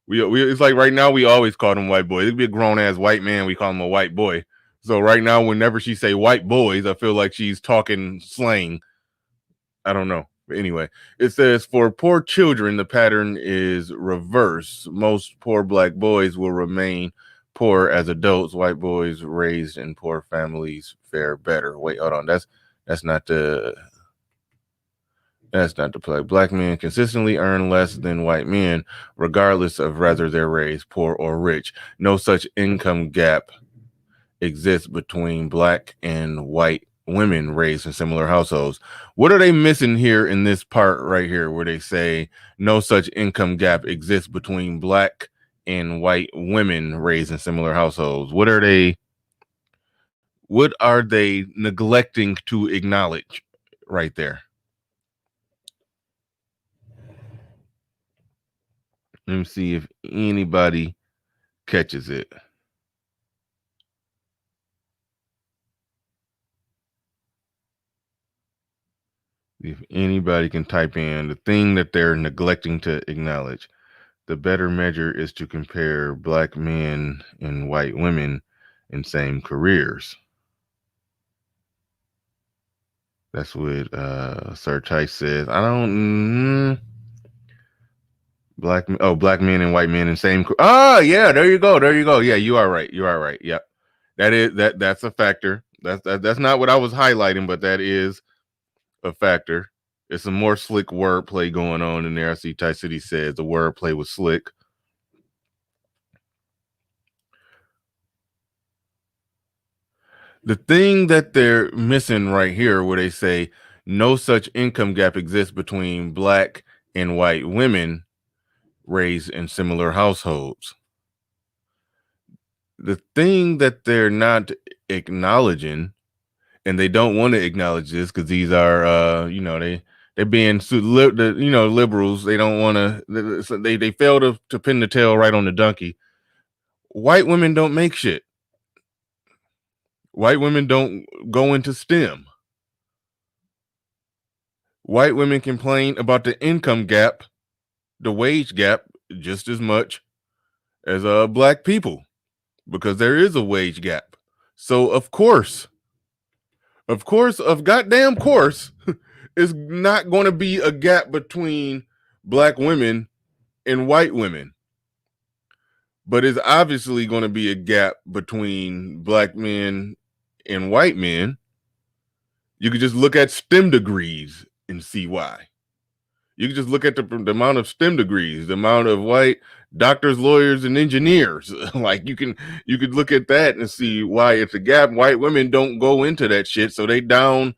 we it's like right now we always call them white boys. It'd be a grown ass white man, we call him a white boy. So right now, whenever she say white boys, I feel like she's talking slang. I don't know. But anyway, it says for poor children, the pattern is reverse. Most poor Black boys will remain poor as adults. White boys raised in poor families fare better. Wait, hold on. That's not the play. Black men consistently earn less than white men, regardless of whether they're raised poor or rich. No such income gap exists between Black and white women raised in similar households. What are they missing here in this part right here where they say no such income gap exists between Black and white women raised in similar households? What are they neglecting to acknowledge right there? Let me see if anybody catches it. If anybody can type in the thing that they're neglecting to acknowledge. The better measure is to compare Black men and white women in same careers. That's what Sir Tice says. I don't Black men and white men in same. Yeah, there you go. Yeah, you are right. Yep, that's a factor. That's not what I was highlighting, but that is a factor. It's some more slick wordplay going on in there. I see Ty City says the wordplay was slick. The thing that they're missing right here, where they say no such income gap exists between Black and white women raised in similar households. The thing that they're not acknowledging, and they don't want to acknowledge this because these are, they're being liberals. They don't want to. They fail to pin the tail right on the donkey. White women don't make shit. White women don't go into STEM. White women complain about the income gap, the wage gap, just as much as Black people, because there is a wage gap. So of goddamn course, is not going to be a gap between Black women and white women. But it's obviously going to be a gap between Black men and white men. You could just look at STEM degrees and see why. You can just look at the amount of STEM degrees, the amount of white doctors, lawyers, and engineers. Like you could look at that and see why it's a gap. White women don't go into that shit, so they down.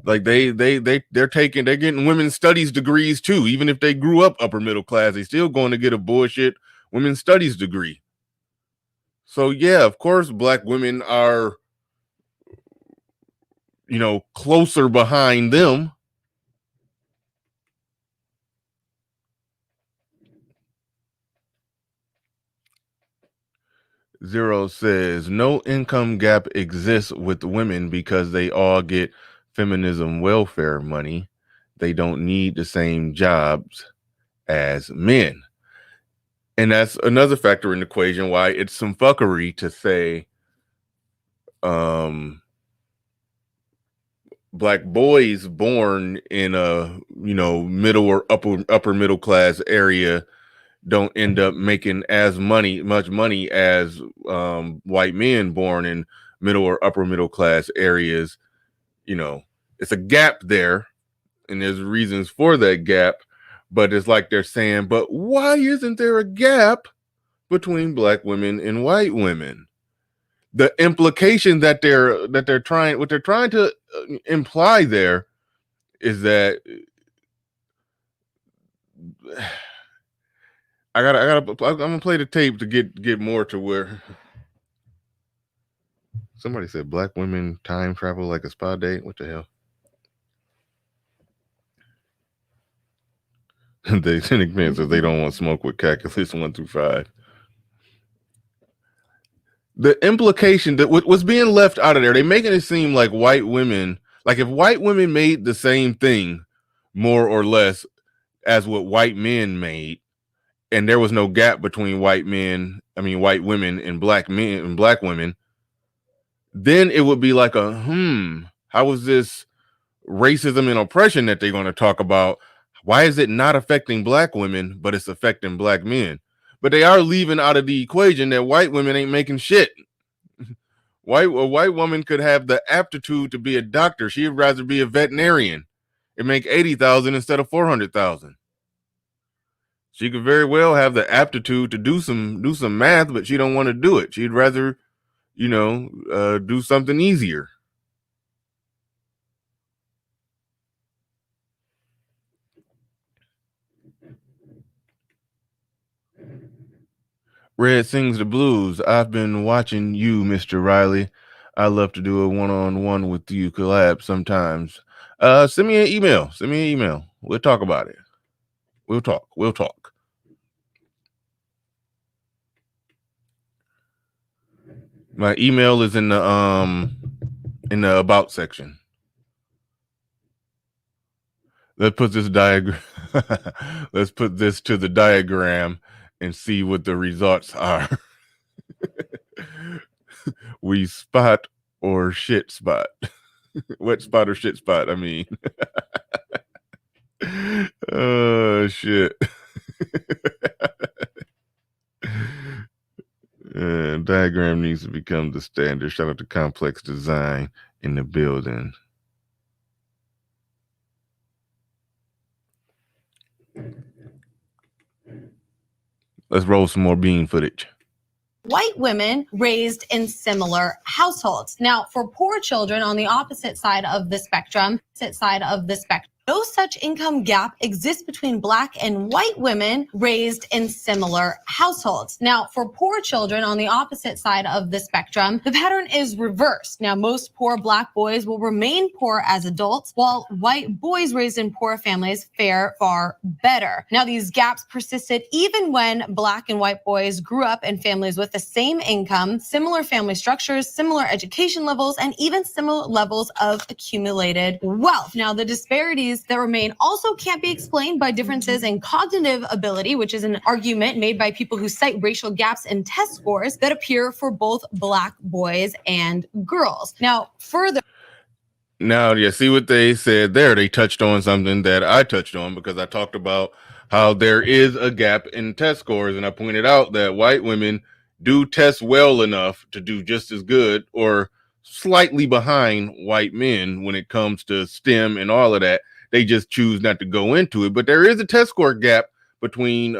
Like they're getting women's studies degrees too. Even if they grew up upper middle class, they still going to get a bullshit women's studies degree. So yeah, of course, Black women are, closer behind them. Zero says no income gap exists with women because they all get feminism welfare money. They don't need the same jobs as men. And that's another factor in the equation why it's some fuckery to say black boys born in a middle or upper middle class area don't end up making much money as white men born in middle or upper middle class areas. It's a gap there, and there's reasons for that gap, but it's like they're saying, but why isn't there a gap between black women and white women? The implication that they're trying to imply there is that I'm gonna play the tape to get more to where somebody said black women time travel like a spa date. What the hell? They cynic man says they don't want smoke with calculus 1 through 5. The implication that what's being left out of there, they making it seem like white women, like if white women made the same thing, more or less, as what white men made, and there was no gap between white women and black men and black women, then it would be like how is this racism and oppression that they're going to talk about? Why is it not affecting black women, but it's affecting black men? But they are leaving out of the equation that white women ain't making shit. A white woman could have the aptitude to be a doctor. She'd rather be a veterinarian and make 80,000 instead of 400,000. She could very well have the aptitude to do some math, but she don't want to do it. She'd rather, do something easier. Red sings the blues. I've been watching you, Mr. Riley. I love to do a one-on-one with you collab sometimes. Send me an email. We'll talk about it. We'll talk. My email is in the about section. Let's put this diagram. Let's put this to the diagram and see what the results are. We spot or shit spot. Wet spot or shit spot, I mean. Oh, shit. Diagram needs to become the standard. Shout out to Complex Design in the building. Let's roll some more bean footage. White women raised in similar households. Now, for poor children on the opposite side of the spectrum, no such income gap exists between black and white women raised in similar households. Now, for poor children on the opposite side of the spectrum, the pattern is reversed. Now, most poor black boys will remain poor as adults, while white boys raised in poor families fare far better. Now, these gaps persisted even when black and white boys grew up in families with the same income, similar family structures, similar education levels, and even similar levels of accumulated wealth. Now, the disparities that remain also can't be explained by differences in cognitive ability, which is an argument made by people who cite racial gaps in test scores that appear for both black boys and girls. Now, you see what they said there? They touched on something that I touched on because I talked about how there is a gap in test scores, and I pointed out that white women do test well enough to do just as good or slightly behind white men when it comes to STEM and all of that. They just choose not to go into it. But there is a test score gap between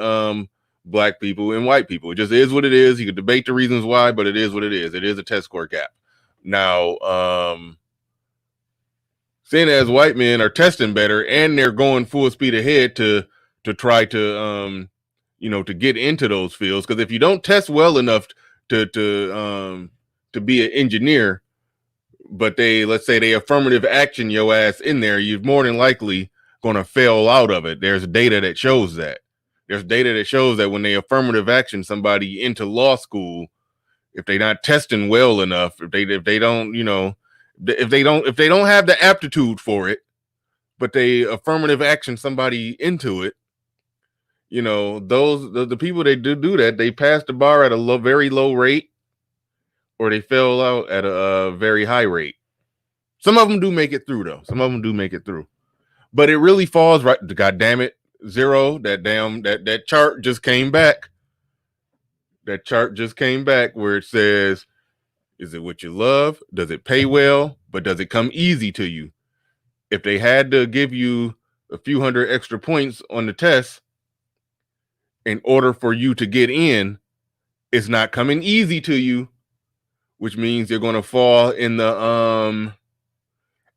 black people and white people. It just is what it is. You could debate the reasons why, but it is what it is. It is a test score gap. Now, seeing as white men are testing better and they're going full speed ahead to try to to get into those fields, because if you don't test well enough to be an engineer, but let's say they affirmative action your ass in there, you're more than likely going to fail out of it. There's data that shows that. There's data that shows that when they affirmative action somebody into law school, if they're not testing well enough, if they don't have the aptitude for it, but they affirmative action somebody into it, the people that do that, they pass the bar at a very low rate, or they fail out at a very high rate. Some of them do make it through, though. Some of them do make it through. But it really falls right. God damn it. Zero. That chart just came back. That chart just came back where it says, is it what you love? Does it pay well? But does it come easy to you? If they had to give you a few hundred extra points on the test in order for you to get in, it's not coming easy to you, which means you're going to fall in the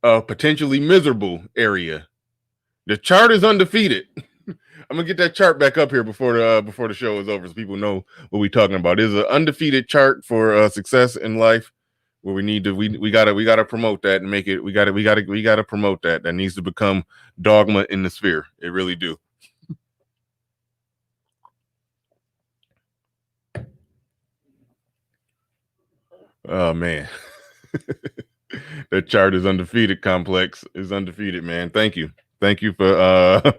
potentially miserable area. The chart is undefeated. I'm gonna get that chart back up here before the show is over, so people know what we're talking about. It's an undefeated chart for success in life, where we need to we gotta promote that and make it. We gotta promote that. That needs to become dogma in the sphere. It really do. Oh man, that chart is undefeated. Complex is undefeated, man. Thank you for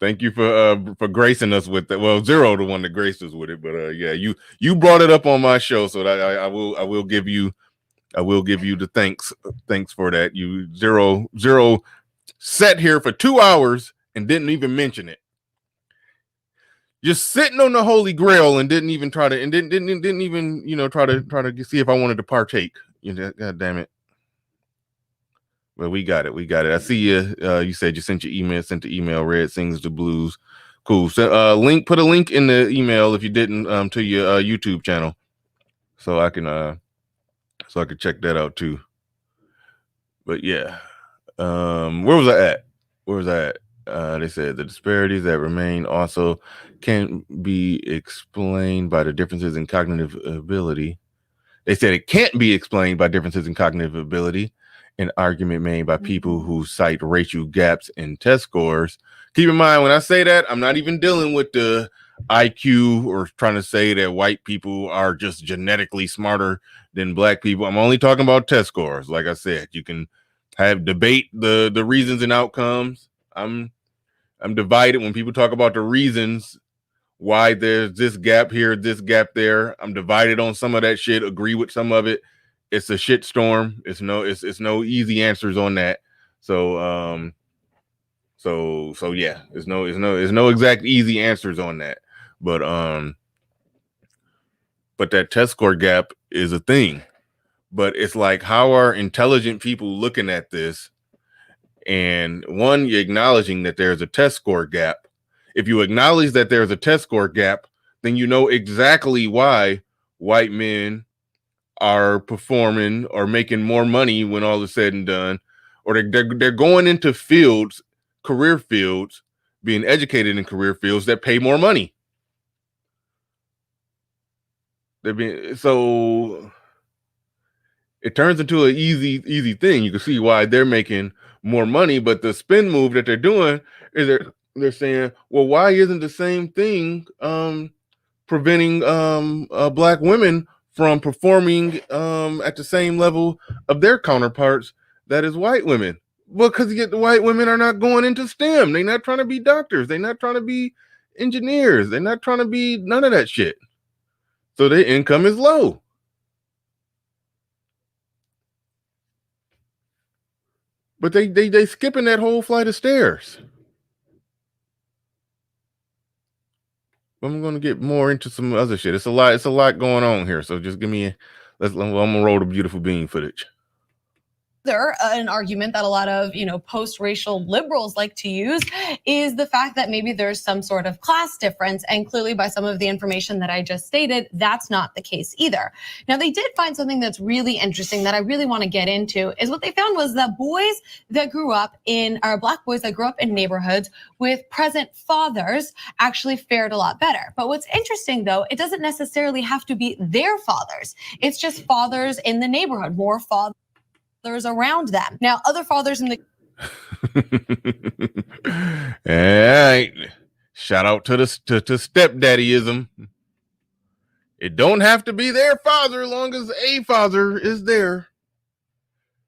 thank you for gracing us with that. Well, Zero the one that graced us with it, but yeah, you brought it up on my show, so that I will give you the thanks for that. You zero sat here for 2 hours and didn't even mention it. Just sitting on the Holy Grail and didn't even try to, and didn't even try to see if I wanted to partake. God damn it. Well, we got it. I see you. You said you sent the email. Red sings the blues. Cool. So, put a link in the email if you didn't, to your YouTube channel, so I can check that out too. But yeah, where was I at? They said the disparities that remain also can be explained by the differences in cognitive ability. They said it can't be explained by differences in cognitive ability. An argument made by people who cite racial gaps in test scores. Keep in mind, when I say that, I'm not even dealing with the IQ or trying to say that white people are just genetically smarter than black people. I'm only talking about test scores. Like I said, you can have debate the reasons and outcomes. I'm divided when people talk about the reasons why there's this gap here, this gap there. I'm divided on some of that shit, agree with some of it. It's a shit storm. It's no easy answers on that. So yeah, there's no exact easy answers on that. But that test score gap is a thing. But it's like, how are intelligent people looking at this? And one, you're acknowledging that there's a test score gap. If you acknowledge that there's a test score gap, then you know exactly why white men are performing or making more money when all is said and done, or they're going into fields, career fields, being educated in career fields that pay more money. So it turns into an easy thing. You can see why they're making more money, but the spin move that they're doing is they're saying, well, why isn't the same thing preventing black women from performing at the same level of their counterparts that is white women? Well, because the white women are not going into STEM. They're not trying to be doctors. They're not trying to be engineers. They're not trying to be none of that shit. So their income is low. But they skipping that whole flight of stairs. I'm gonna get more into some other shit. It's a lot going on here. So just give me I'm gonna roll the beautiful bean footage. An argument that a lot of post-racial liberals like to use is the fact that maybe there's some sort of class difference, and clearly by some of the information that I just stated, that's not the case either. Now, they did find something that's really interesting that I really want to get into. Is what they found was that black boys that grew up in neighborhoods with present fathers actually fared a lot better. But what's interesting, though, it doesn't necessarily have to be their fathers. It's just fathers in the neighborhood, more fathers around them. Now, other fathers in the all right. Shout out to stepdaddyism. It don't have to be their father, as long as a father is there.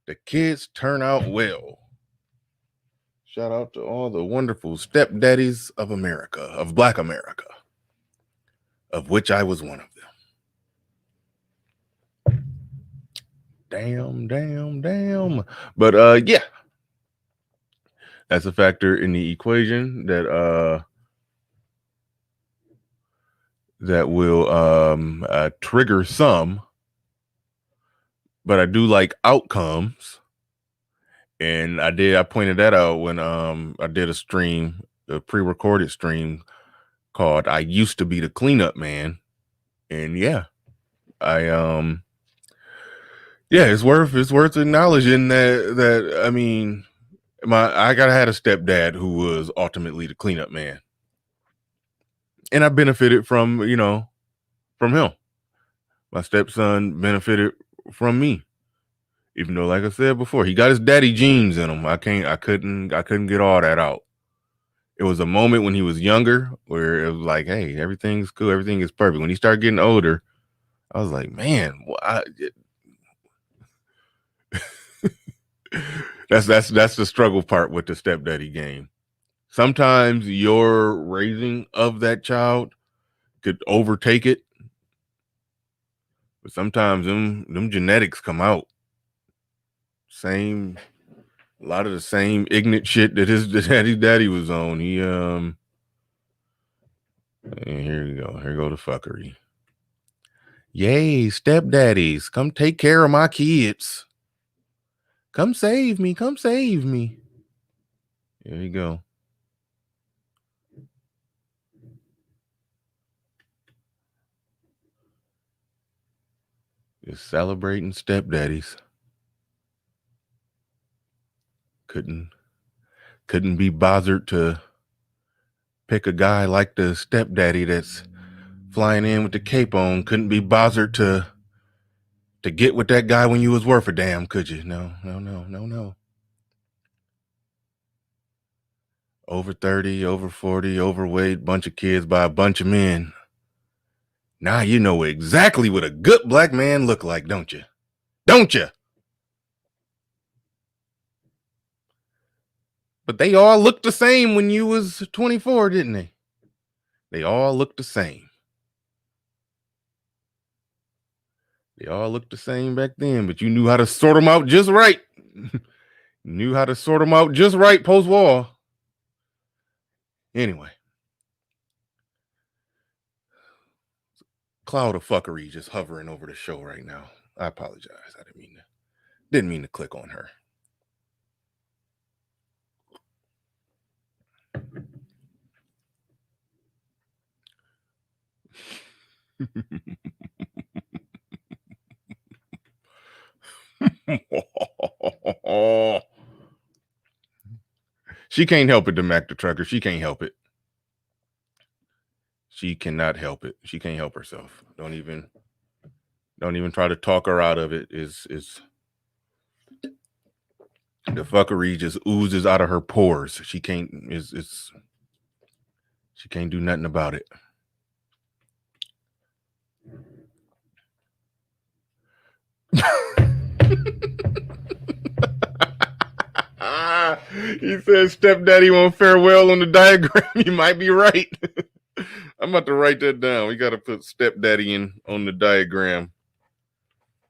The kids turn out well. Shout out to all the wonderful stepdaddies of America, of Black America, of which I was one of them. Damn. But yeah, that's a factor in the equation that will trigger some. But I do like outcomes. And I pointed that out when I did a stream, a pre-recorded stream called I Used to Be the Cleanup Man. And yeah, it's worth acknowledging that I mean, I had a stepdad who was ultimately the cleanup man. And I benefited from him. My stepson benefited from me. Even though, like I said before, he got his daddy genes in him. I couldn't get all that out. It was a moment when he was younger where it was like, hey, everything's cool, everything is perfect. When he started getting older, I was like, man, that's the struggle part with the stepdaddy game. Sometimes your raising of that child could overtake it, but sometimes them genetics come out. A lot of the same ignorant shit that his daddy was on. He and here you go. Here go the fuckery. Yay, stepdaddies, come take care of my kids. Come save me. Here you go. Just celebrating stepdaddies. Couldn't be bothered to pick a guy like the stepdaddy that's flying in with the cape on. Couldn't be bothered to get with that guy when you was worth a damn, could you? No. Over 30, over 40, overweight, bunch of kids by a bunch of men. Now you know exactly what a good black man look like, don't you? Don't you? But they all looked the same when you was 24, didn't they? They all looked the same. They all looked the same back then, but you knew how to sort them out just right. Knew how to sort them out just right post-war. Anyway. Cloud of fuckery just hovering over the show right now. I apologize. I didn't mean to click on her. She can't help it, the Mac the Trucker. She can't help it. She cannot help it. She can't help herself. Don't even try to talk her out of it. Is the fuckery just oozes out of her pores. She can't she can't do nothing about it. He says stepdaddy won't fare well on the diagram. You might be right. I'm about to write that down. We got to put stepdaddy in on the diagram.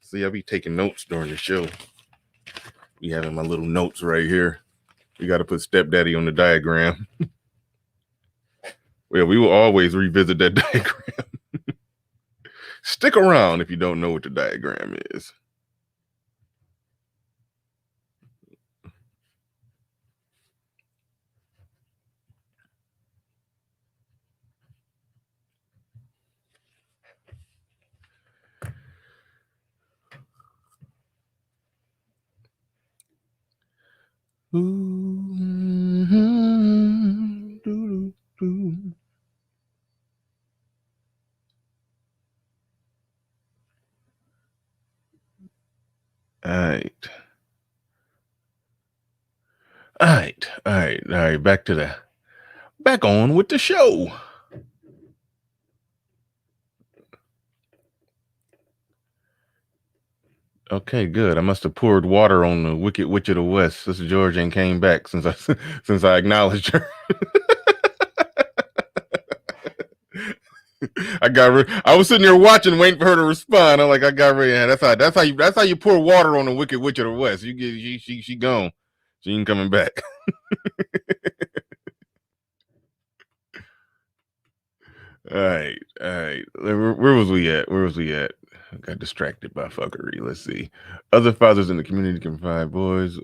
See, I'll be taking notes during the show. Be having my little notes right here. We got to put stepdaddy on the diagram. Well, we will always revisit that diagram. Stick around if you don't know what the diagram is. All right. Back on with the show. Okay, good. I must have poured water on the Wicked Witch of the West. Sister George ain't came back since I acknowledged her. I was sitting there watching, waiting for her to respond. I'm like, I got ready. Yeah, that's how you pour water on the Wicked Witch of the West. You get she gone. She ain't coming back. All right. Where was we at? I got distracted by fuckery. Let's see. Other fathers in the community can provide boys.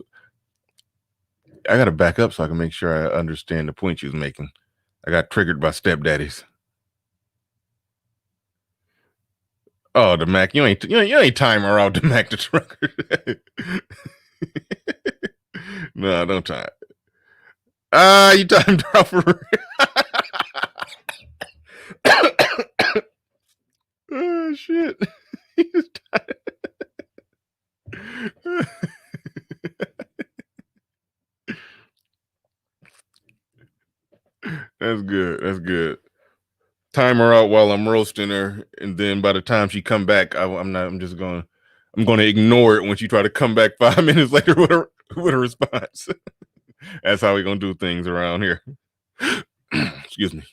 I got to back up so I can make sure I understand the point you was making. I got triggered by stepdaddies. Oh, the Mac, you ain't time her out, the Mac the trucker. No, don't time. You timed her out for real. Oh shit. That's good. Time her out while I'm roasting her, and then by the time she come back, I'm gonna ignore it when she try to come back 5 minutes later with a response. That's how we gonna do things around here. Excuse me.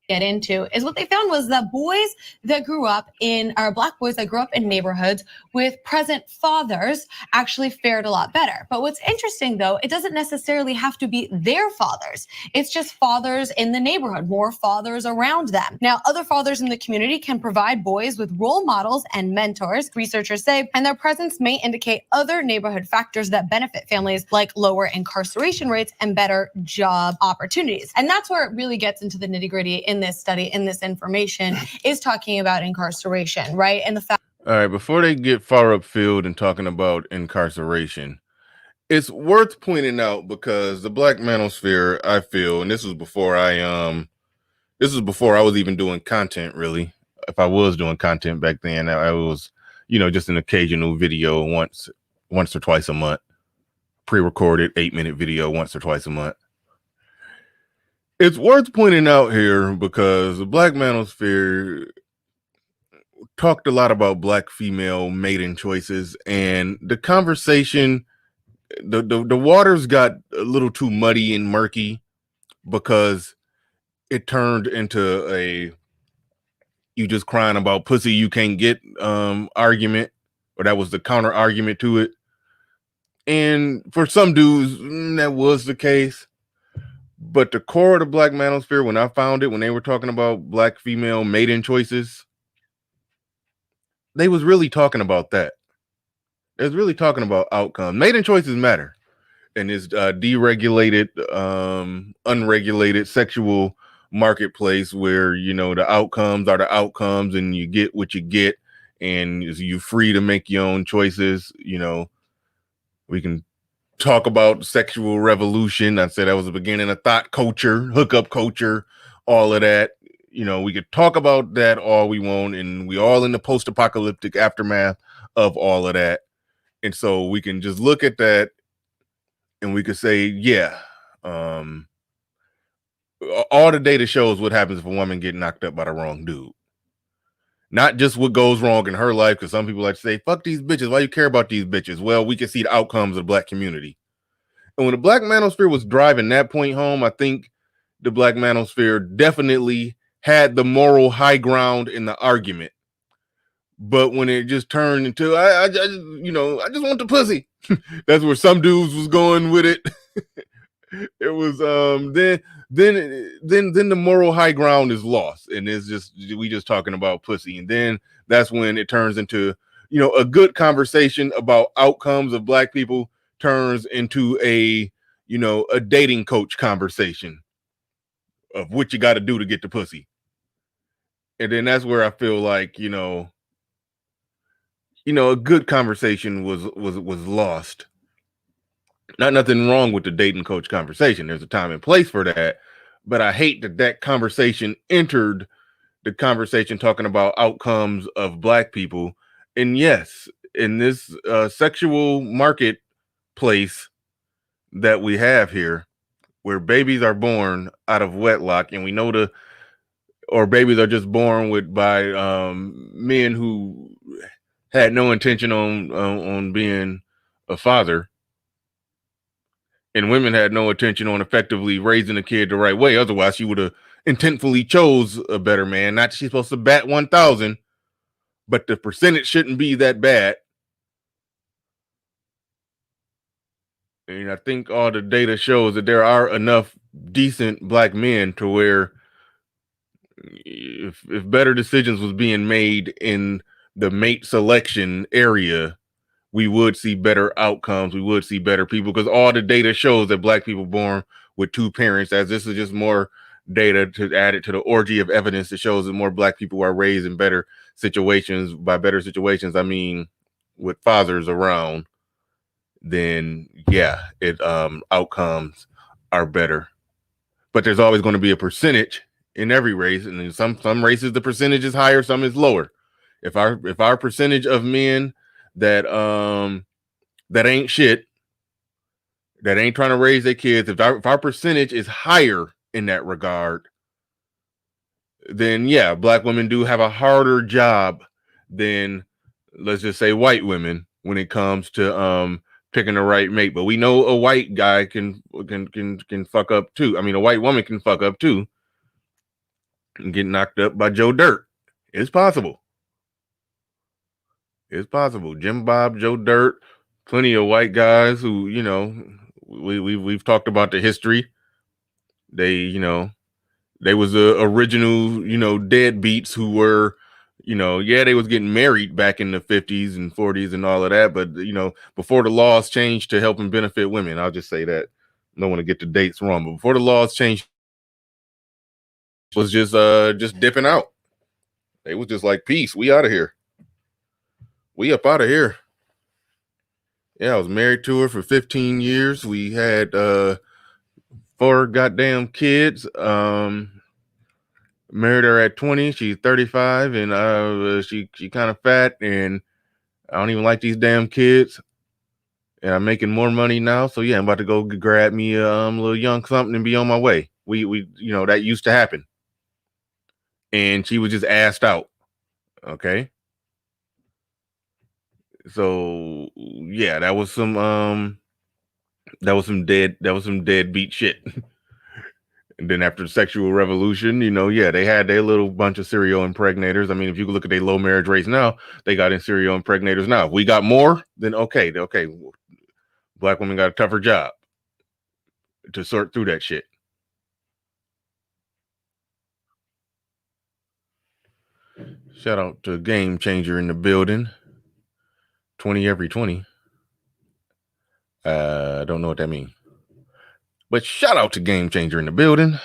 Get into is what they found was that boys that grew up in, or black boys that grew up in neighborhoods with present fathers actually fared a lot better. But what's interesting though, it doesn't necessarily have to be their fathers. It's just fathers in the neighborhood, more fathers around them. Now, other fathers in the community can provide boys with role models and mentors, researchers say, and their presence may indicate other neighborhood factors that benefit families, like lower incarceration rates and better job opportunities. And that's where it really gets into the nitty-gritty in this study, in this information, is talking about incarceration, right? And the fact. All right, before they get far upfield and talking about incarceration, it's worth pointing out, because the Black manosphere, I feel, and this was before I was even doing content, really. If I was doing content back then, I was, just an occasional video once or twice a month, pre-recorded 8-minute video once or twice a month. It's worth pointing out here because the Black manosphere talked a lot about Black female mating choices, and the conversation, the waters got a little too muddy and murky, because it turned into a you just crying about pussy you can't get argument, or that was the counter argument to it. And for some dudes, that was the case. But the core of the Black manosphere, when I found it, when they were talking about Black female mating choices, they was really talking about that. They was really talking about outcomes. Mating choices matter. And this deregulated, unregulated sexual marketplace where, the outcomes are the outcomes and you get what you get, and you're free to make your own choices. We can talk about sexual revolution. I said that was the beginning of thought culture, hookup culture, all of that. We could talk about that all we want, and we all in the post-apocalyptic aftermath of all of that. And so we can just look at that and we could say, yeah, all the data shows what happens if a woman get knocked up by the wrong dude. Not just what goes wrong in her life, because some people like to say, fuck these bitches. Why you care about these bitches? Well, we can see the outcomes of the Black community. And when the Black manosphere was driving that point home, I think the Black manosphere definitely had the moral high ground in the argument. But when it just turned into, I just want the pussy. That's where some dudes was going with it. It was then the moral high ground is lost, and it's just we just talking about pussy. And then that's when it turns into, a good conversation about outcomes of Black people turns into a dating coach conversation of what you got to do to get the pussy. And then that's where I feel like, a good conversation was lost. Nothing wrong with the dating coach conversation. There's a time and place for that. But I hate that conversation entered the conversation talking about outcomes of Black people. And yes, in this sexual marketplace that we have here, where babies are born out of wedlock, and we know or babies are just born by men who had no intention on being a father, and women had no intention on effectively raising a kid the right way. Otherwise, she would have intentfully chose a better man. Not that she's supposed to bat 1,000, but the percentage shouldn't be that bad. And I think all the data shows that there are enough decent black men to where if better decisions was being made in the mate selection area, we would see better outcomes. We would see better people, because all the data shows that black people born with two parents, as this is just more data to add it to the orgy of evidence that shows that more black people are raised in better situations. By better situations, I mean with fathers around, then yeah, it outcomes are better. But there's always going to be a percentage in every race, and in some races the percentage is higher, some is lower. If our percentage of men that ain't shit, that ain't trying to raise their kids, if our percentage is higher in that regard, then yeah, black women do have a harder job than, let's just say, white women when it comes to picking the right mate. But we know a white guy can fuck up too. I mean, a white woman can fuck up too and get knocked up by Joe Dirt. It's possible. It's possible. Jim Bob, Joe Dirt, plenty of white guys who, you know, we've talked about the history. They, you know, they was the original, you know, deadbeats who were, you know, yeah, they was getting married back in the 50s and 40s and all of that, but you know, before the laws changed to help and benefit women, I'll just say that. I don't want to get the dates wrong, but before the laws changed, was just dipping out. They was just like, peace, we out of here. We up out of here. Yeah, I was married to her for 15 years. We had 4 goddamn kids. Married her at 20. She's 35, and she kind of fat, and I don't even like these damn kids. And I'm making more money now, so yeah, I'm about to go grab me a little young something and be on my way. We you know, that used to happen, and she was just assed out. Okay, so yeah, that was some deadbeat shit. And then after the sexual revolution, you know, yeah, they had their little bunch of serial impregnators. I mean, if you look at their low marriage rates now, they got in serial impregnators now. If we got more, then okay. Black women got a tougher job to sort through that shit. Shout out to Game Changer in the building. 20 every 20. I don't know what that means. But shout out to Game Changer in the building.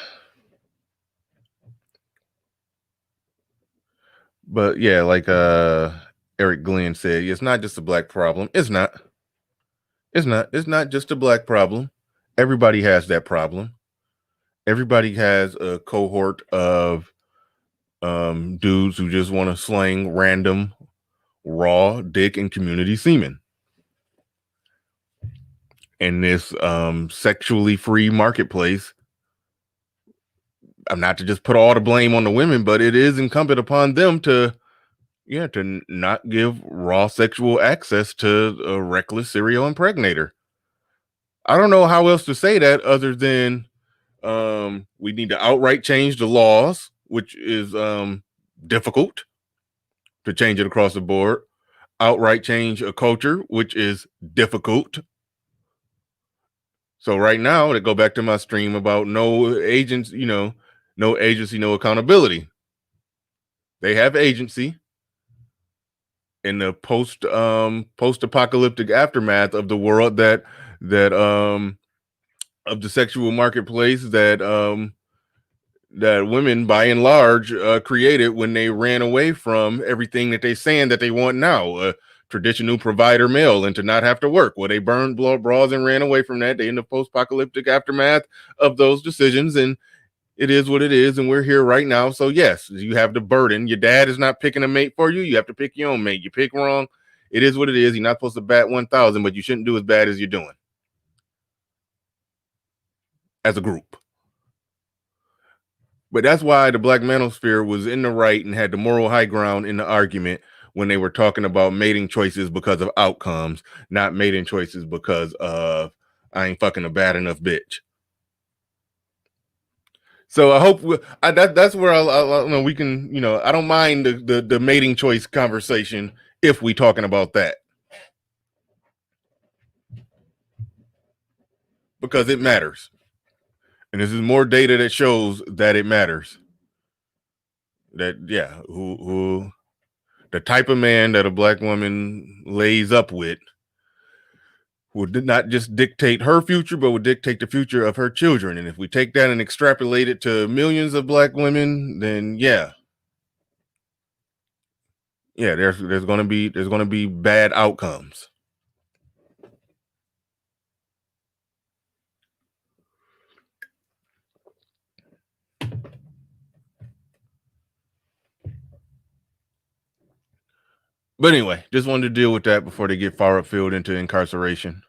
But yeah, like Eric Glenn said, it's not just a black problem. It's not just a black problem. Everybody has that problem. Everybody has a cohort of dudes who just want to sling random raw dick and community semen. In this sexually free marketplace, I'm not to just put all the blame on the women, but it is incumbent upon them to not give raw sexual access to a reckless serial impregnator. I don't know how else to say that other than we need to outright change the laws, which is difficult to change it across the board. Outright change a culture, which is difficult. So right now, to go back to my stream about no agents, no agency, no accountability. They have agency in the post-apocalyptic aftermath of the world that of the sexual marketplace that women by and large created when they ran away from everything that they saying that they want now, a traditional provider male, and to not have to work. Well, they burned bras and ran away from that. They in the post-apocalyptic aftermath of those decisions, and it is what it is, and we're here right now. So yes, you have the burden. Your dad is not picking a mate for you. You have to pick your own mate. You pick wrong. It is what it is. You're not supposed to bat 1,000, but you shouldn't do as bad as you're doing as a group. But that's why the Black manosphere was in the right and had the moral high ground in the argument when they were talking about mating choices because of outcomes, not mating choices because of I ain't fucking a bad enough bitch. So I hope that's where I know we can, you know, I don't mind the mating choice conversation if we talking about that, because it matters, and this is more data that shows that it matters. That who the type of man that a black woman lays up with would not just dictate her future, but would dictate the future of her children. And if we take that and extrapolate it to millions of black women, then there's gonna be bad outcomes. But anyway, just wanted to deal with that before they get far upfield into incarceration,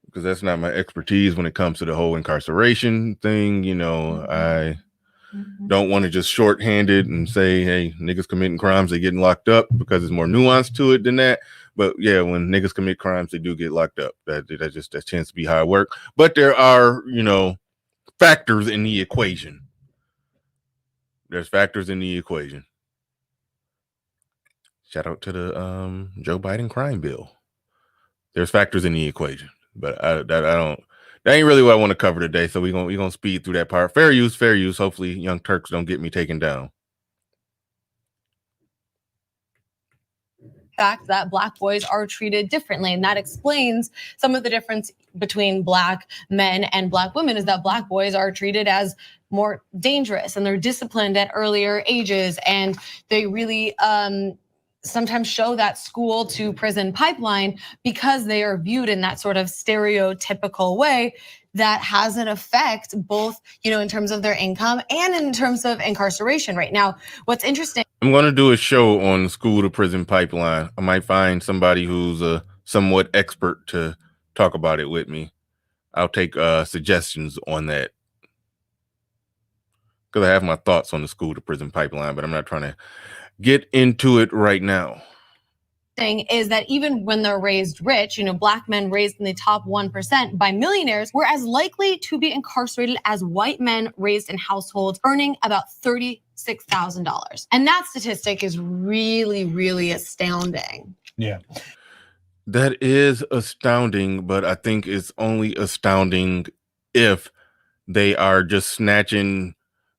because that's not my expertise when it comes to the whole incarceration thing. You know, I don't want to just shorthand it and say, hey, niggas committing crimes, they getting locked up, because there's more nuance to it than that. But yeah, when niggas commit crimes, they do get locked up. That tends to be how it works. But there are, you know, factors in the equation. There's factors in the equation. Shout out to the Joe Biden crime bill. There's factors in the equation, but that ain't really what I want to cover today. So we're gonna speed through that part. Fair use. Hopefully Young Turks don't get me taken down. Fact that black boys are treated differently, and that explains some of the difference between black men and black women, is that black boys are treated as more dangerous and they're disciplined at earlier ages, and they really sometimes show that school to prison pipeline because they are viewed in that sort of stereotypical way that has an effect both, you know, in terms of their income and in terms of incarceration right now. What's interesting, I'm going to do a show on the school to prison pipeline. I might find somebody who's a somewhat expert to talk about it with me. I'll take suggestions on that, because I have my thoughts on the school to prison pipeline, but I'm not trying to get into it right now. Is that even when they're raised rich, you know, black men raised in the top 1% by millionaires were as likely to be incarcerated as white men raised in households earning about $36,000. And that statistic is really, really astounding. Yeah. That is astounding, but I think it's only astounding if they are just snatching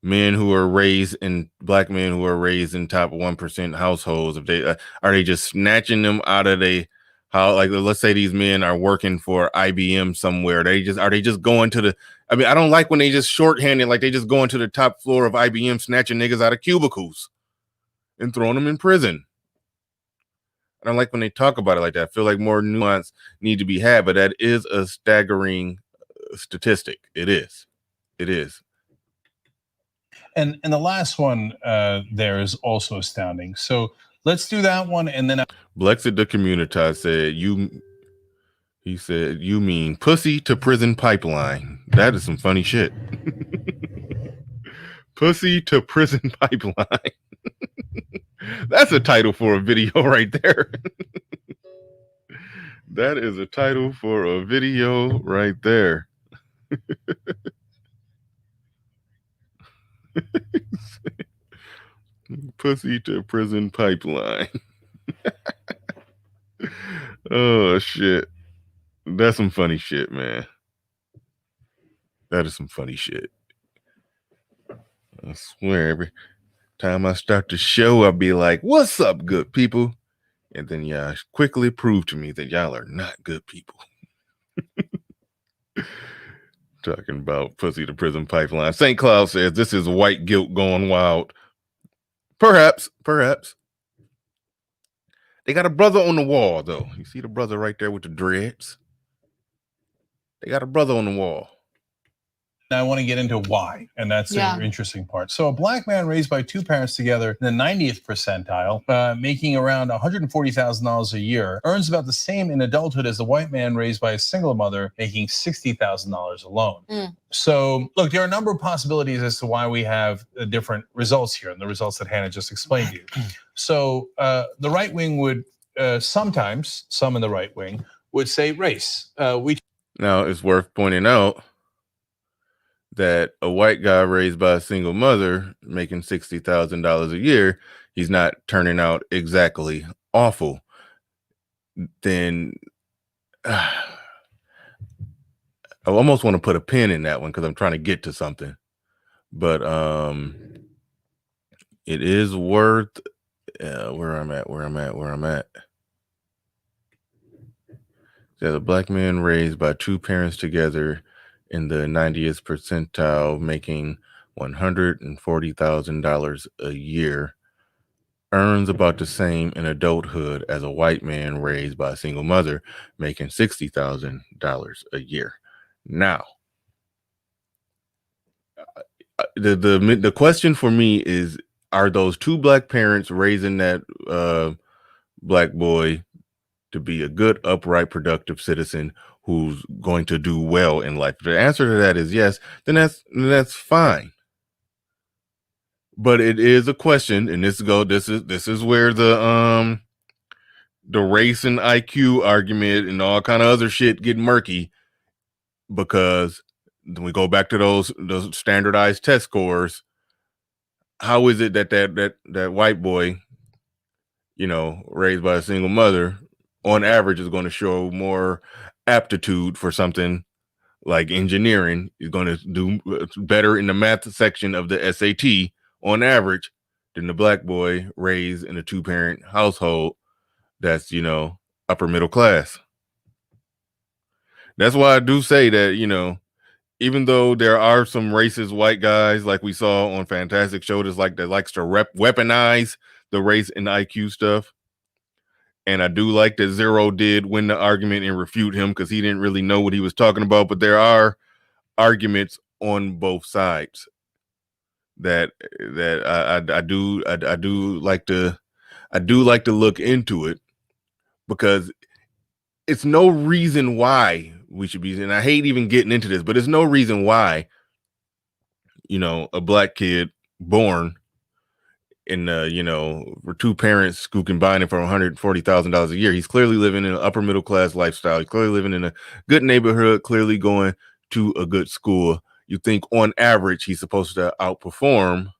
men who are raised in black men who are raised in top 1% households. If they are they just snatching them out of like, let's say these men are working for IBM somewhere. Are they just going to I mean, I don't like when they just shorthanded, like they just going to the top floor of IBM, snatching niggas out of cubicles and throwing them in prison. I don't like when they talk about it like that. I feel like more nuance need to be had, but that is a staggering statistic. It is. And the last one there is also astounding. So let's do that one, and then Blexit the Community said he said you mean pussy to prison pipeline. That is some funny shit. Pussy to prison pipeline. That's a title for a video right there. That is a title for a video right there. Pussy to prison pipeline. Oh shit. That's some funny shit, man. That is some funny shit. I swear, every time I start the show, I'll be like, what's up, good people? And then y'all quickly prove to me that y'all are not good people. Talking about pussy to prison pipeline. St. Cloud says this is white guilt going wild. Perhaps. They got a brother on the wall, though. You see the brother right there with the dreads? They got a brother on the wall. I want to get into why, and that's the interesting part. So a black man raised by two parents together in the 90th percentile, making around $140,000 a year, earns about the same in adulthood as the white man raised by a single mother, making $60,000 alone. So look, there are a number of possibilities as to why we have different results here, and the results that Hannah just explained to you. So the right wing would sometimes, some in the right wing, would say race. Now, it's worth pointing out that a white guy raised by a single mother making $60,000 a year, he's not turning out exactly awful, then I almost want to put a pin in that one because I'm trying to get to something. But it is worth where I'm at. There's a black man raised by two parents together in the 90th percentile making $140,000 a year earns about the same in adulthood as a white man raised by a single mother making $60,000 a year. Now, the question for me is, are those two black parents raising that black boy to be a good, upright, productive citizen who's going to do well in life? If the answer to that is yes, then that's fine. But it is a question, and this is where the race and IQ argument and all kind of other shit get murky, because when we go back to those standardized test scores, how is it that white boy, raised by a single mother, on average is going to show more aptitude for something like engineering, is going to do better in the math section of the SAT on average than the black boy raised in a two-parent household that's, upper middle class? That's why I do say that, even though there are some racist white guys like we saw on Fantastic Show that likes to weaponize the race and IQ stuff, and I do like that Zero did win the argument and refute him because he didn't really know what he was talking about, but there are arguments on both sides that I do like to look into it, because it's no reason why we should be, and I hate even getting into this, but there's no reason why, a black kid born in for two parents who combine it for $140,000 a year, he's clearly living in an upper middle class lifestyle. He's clearly living in a good neighborhood, clearly going to a good school. You think on average he's supposed to outperform,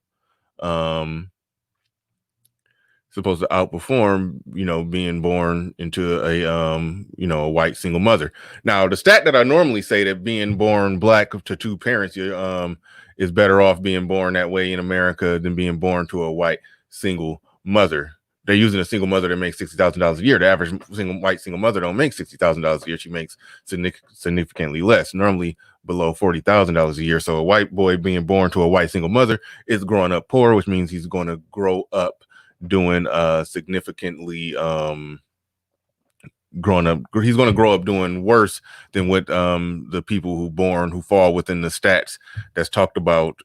being born into a white single mother. Now, the stat that I normally say, that being born black to two parents, is better off being born that way in America than being born to a white single mother. They're using a single mother that makes $60,000 a year. The average white single mother don't make $60,000 a year. She makes significantly less, normally below $40,000 a year. So a white boy being born to a white single mother is growing up poor, which means he's going to grow up doing significantly he's going to grow up doing worse than what the people who fall within the stats that's talked about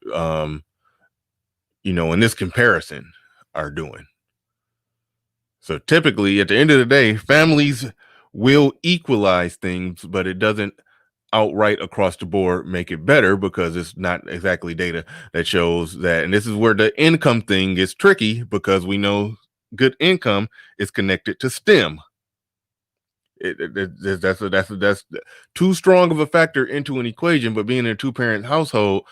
in this comparison are doing. So typically at the end of the day, families will equalize things, but it doesn't outright across the board make it better, because it's not exactly data that shows that. And this is where the income thing gets tricky, because we know good income is connected to STEM. That's too strong of a factor into an equation. But being in a two-parent household,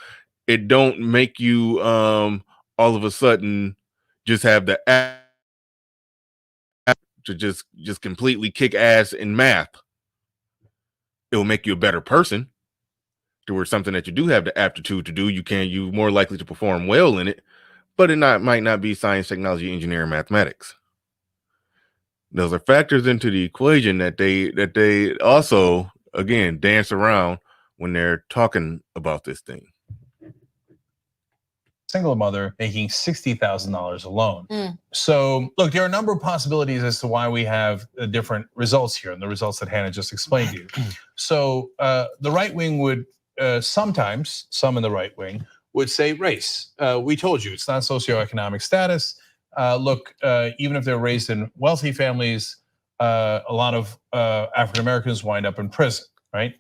it don't make you all of a sudden just have the app to just completely kick ass in math. It will make you a better person. Towards something that you do have the aptitude to do, you're more likely to perform well in it, but it might not be science, technology, engineering, mathematics. Those are factors into the equation that they also, again, dance around when they're talking about this thing. Single mother making $60,000 alone. So look, there are a number of possibilities as to why we have different results here, and the results that Hannah just explained to you. So the right wing would sometimes, some in the right wing would say race. We told you it's not socioeconomic status. Look, even if they're raised in wealthy families, a lot of African Americans wind up in prison, right?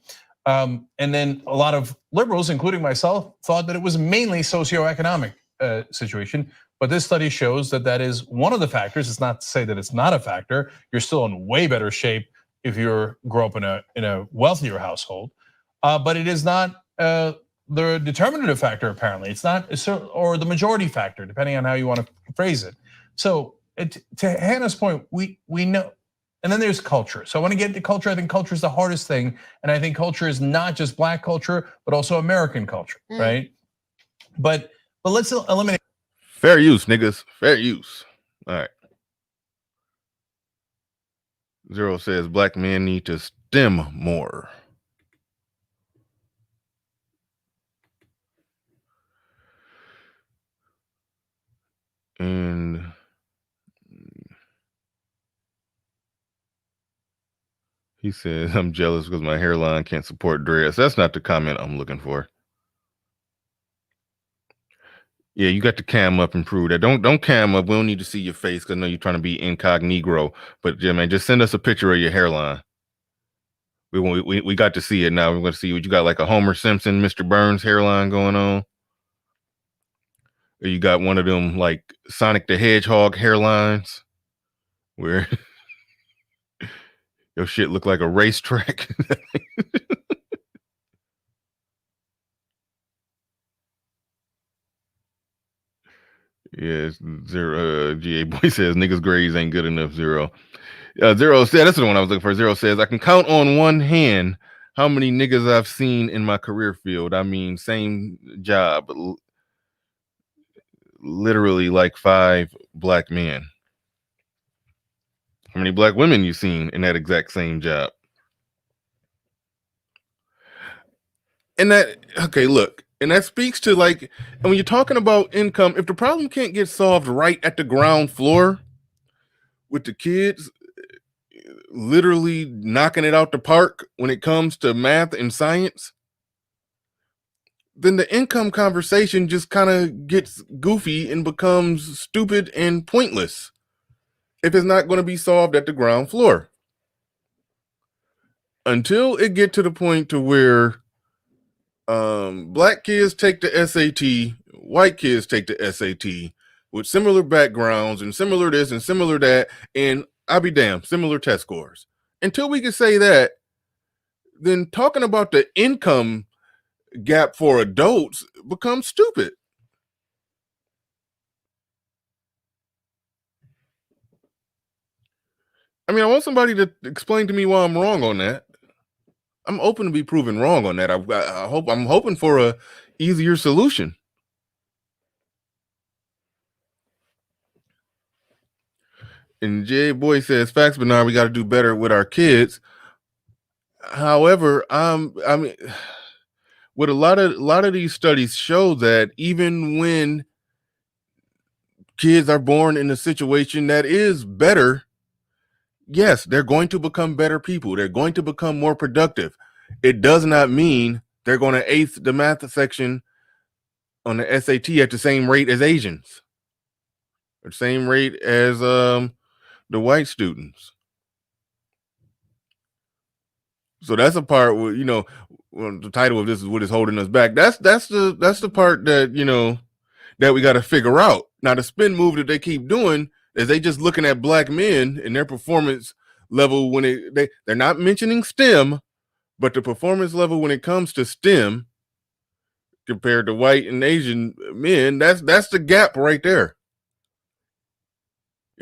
And then a lot of liberals, including myself, thought that it was mainly socioeconomic situation. But this study shows that is one of the factors. It's not to say that it's not a factor. You're still in way better shape if you grow up in a wealthier household. But it is not the the determinative factor, apparently. It's not, or the majority factor, depending on how you want to phrase it. So to Hannah's point, we know, and then there's culture. So I want to get into culture. I think culture is the hardest thing. And I think culture is not just Black culture, but also American culture, right? But let's eliminate. Fair use, niggas, fair use. All right. Zero says Black men need to STEM more. And he says, I'm jealous because my hairline can't support dreads. That's not the comment I'm looking for. Yeah, you got to cam up and prove that. Don't cam up. We don't need to see your face because I know you're trying to be incognito. But yeah, man, just send us a picture of your hairline. We got to see it now. We're going to see what you got, like a Homer Simpson, Mr. Burns hairline going on. Or you got one of them like Sonic the Hedgehog hairlines where your shit look like a racetrack. Yes, Zero. GA Boy says niggas grades ain't good enough. Zero. Zero said, that's the one I was looking for. Zero says, I can count on one hand how many niggas I've seen in my career field. I mean, same job, literally like 5 Black men. How many Black women you seen in that exact same job? And that, okay, look, and that speaks to like, and when you're talking about income, if the problem can't get solved right at the ground floor with the kids literally knocking it out the park when it comes to math and science, then the income conversation just kind of gets goofy and becomes stupid and pointless if it's not going to be solved at the ground floor. Until it get to the point to where Black kids take the SAT, white kids take the SAT with similar backgrounds and similar this and similar that, and I'll be damned, similar test scores. Until we can say that, then talking about the income gap for adults becomes stupid. I mean, I want somebody to explain to me why I'm wrong on that. I'm open to be proven wrong on that. I'm hoping for a easier solution. And Jay Boy says, facts, Bernard, we got to do better with our kids. However, I mean, what a lot of these studies show that even when kids are born in a situation that is better, yes, they're going to become better people. They're going to become more productive. It does not mean they're going to ace the math section on the SAT at the same rate as Asians, or the same rate as the white students. So that's a part where, you know, the title of this is what is holding us back. That's the part that, you know, that we got to figure out. Now, the spin move that they keep doing is they just looking at Black men and their performance level when they're not mentioning STEM, but the performance level when it comes to STEM compared to white and Asian men, that's the gap right there.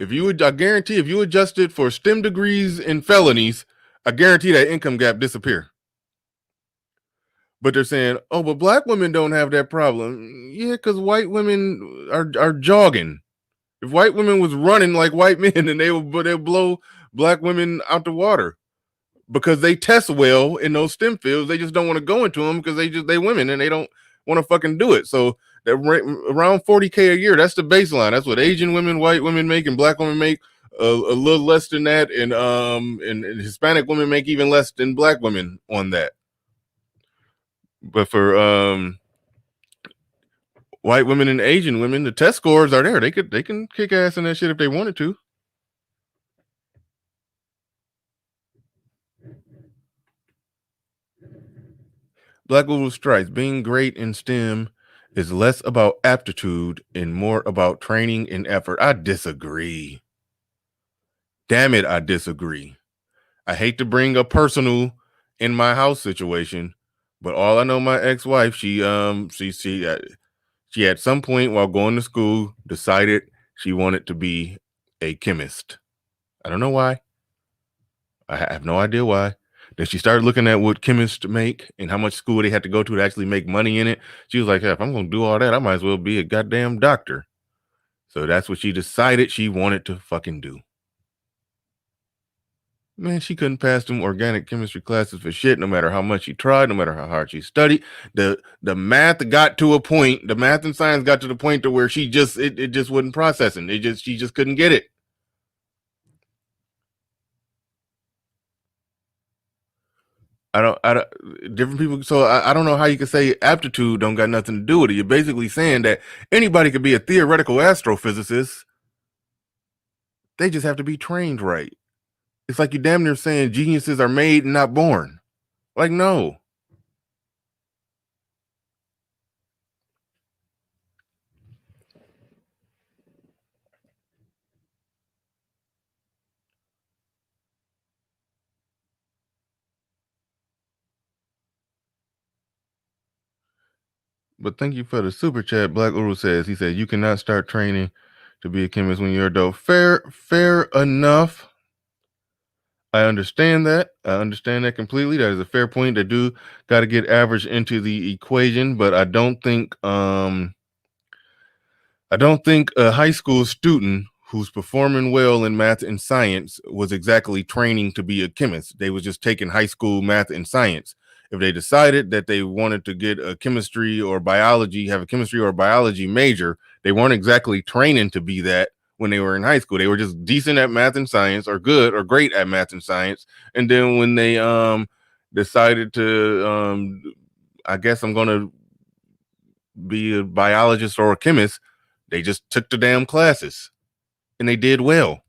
I guarantee if you adjusted for STEM degrees and felonies, I guarantee that income gap disappear. But they're saying, oh, but Black women don't have that problem. Yeah, because white women are jogging. If white women was running like white men, then they'll blow Black women out the water because they test well in those STEM fields. They just don't want to go into them because they women and they don't want to fucking do it. So they're around 40K a year. That's the baseline. That's what Asian women, white women make, and Black women make a little less than that, and Hispanic women make even less than Black women on that. But for white women and Asian women, the test scores are there. They can kick ass in that shit if they wanted to. Black Little Stripes, being great in STEM is less about aptitude and more about training and effort. I disagree. Damn it, I disagree. I hate to bring a personal in my house situation, But all I know, my ex-wife, she at some point while going to school decided she wanted to be a chemist. I don't know why. I have no idea why. Then she started looking at what chemists make and how much school they had to go to actually make money in it. She was like, if I'm going to do all that, I might as well be a goddamn doctor. So that's what she decided she wanted to fucking do. Man, she couldn't pass them organic chemistry classes for shit, no matter how much she tried, no matter how hard she studied. The math got to a point, the math and science got to the point to where she just, it just wasn't processing. She just couldn't get it. Different people. So I don't know how you could say aptitude don't got nothing to do with it. You're basically saying that anybody could be a theoretical astrophysicist. They just have to be trained right. It's like you damn near saying geniuses are made and not born. Like, no. But thank you for the super chat. Black Uru says, he said, you cannot start training to be a chemist when you're adult. Fair enough. I understand that. I understand that completely. That is a fair point. They do got to get average into the equation, but I don't think a high school student who's performing well in math and science was exactly training to be a chemist. They was just taking high school math and science. If they decided that they wanted to get a chemistry or biology, have a chemistry or biology major, they weren't exactly training to be that when they were in high school. They were just decent at math and science, or good or great at math and science. And then when they decided to I guess I'm going to be a biologist or a chemist, they just took the damn classes and they did well.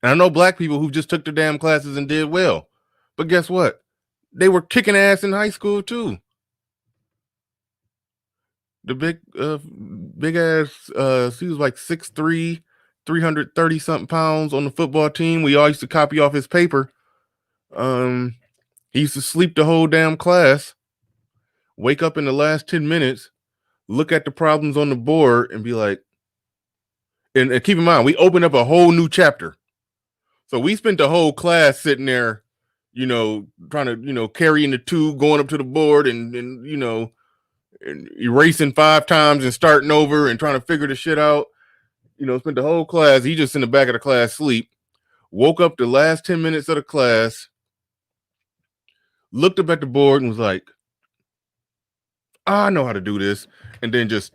And I know black people who just took the damn classes and did well. But guess what? They were kicking ass in high school too. The big ass, he was like 6'3", 330 something pounds on the football team. We all used to copy off his paper. He used to sleep the whole damn class, wake up in the last 10 minutes, look at the problems on the board and be like, and keep in mind, we opened up a whole new chapter. So we spent the whole class sitting there, trying to, carrying the two, going up to the board and and erasing 5 times and starting over and trying to figure the shit out. Spent the whole class. He just in the back of the class sleep, woke up the last 10 minutes of the class, looked up at the board and was like, I know how to do this. And then just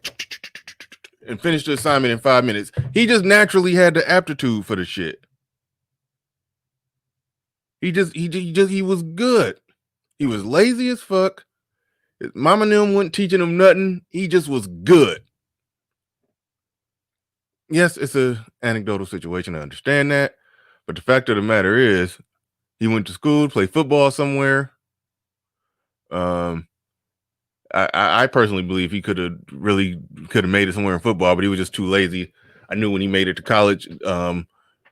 and finished the assignment in 5 minutes. He just naturally had the aptitude for the shit. He was good. He was lazy as fuck. His mama and them wasn't teaching him nothing. He just was good. Yes, it's a anecdotal situation. I understand that. But the fact of the matter is, he went to school, played football somewhere. I personally believe he could have made it somewhere in football, but he was just too lazy. I knew when he made it to college,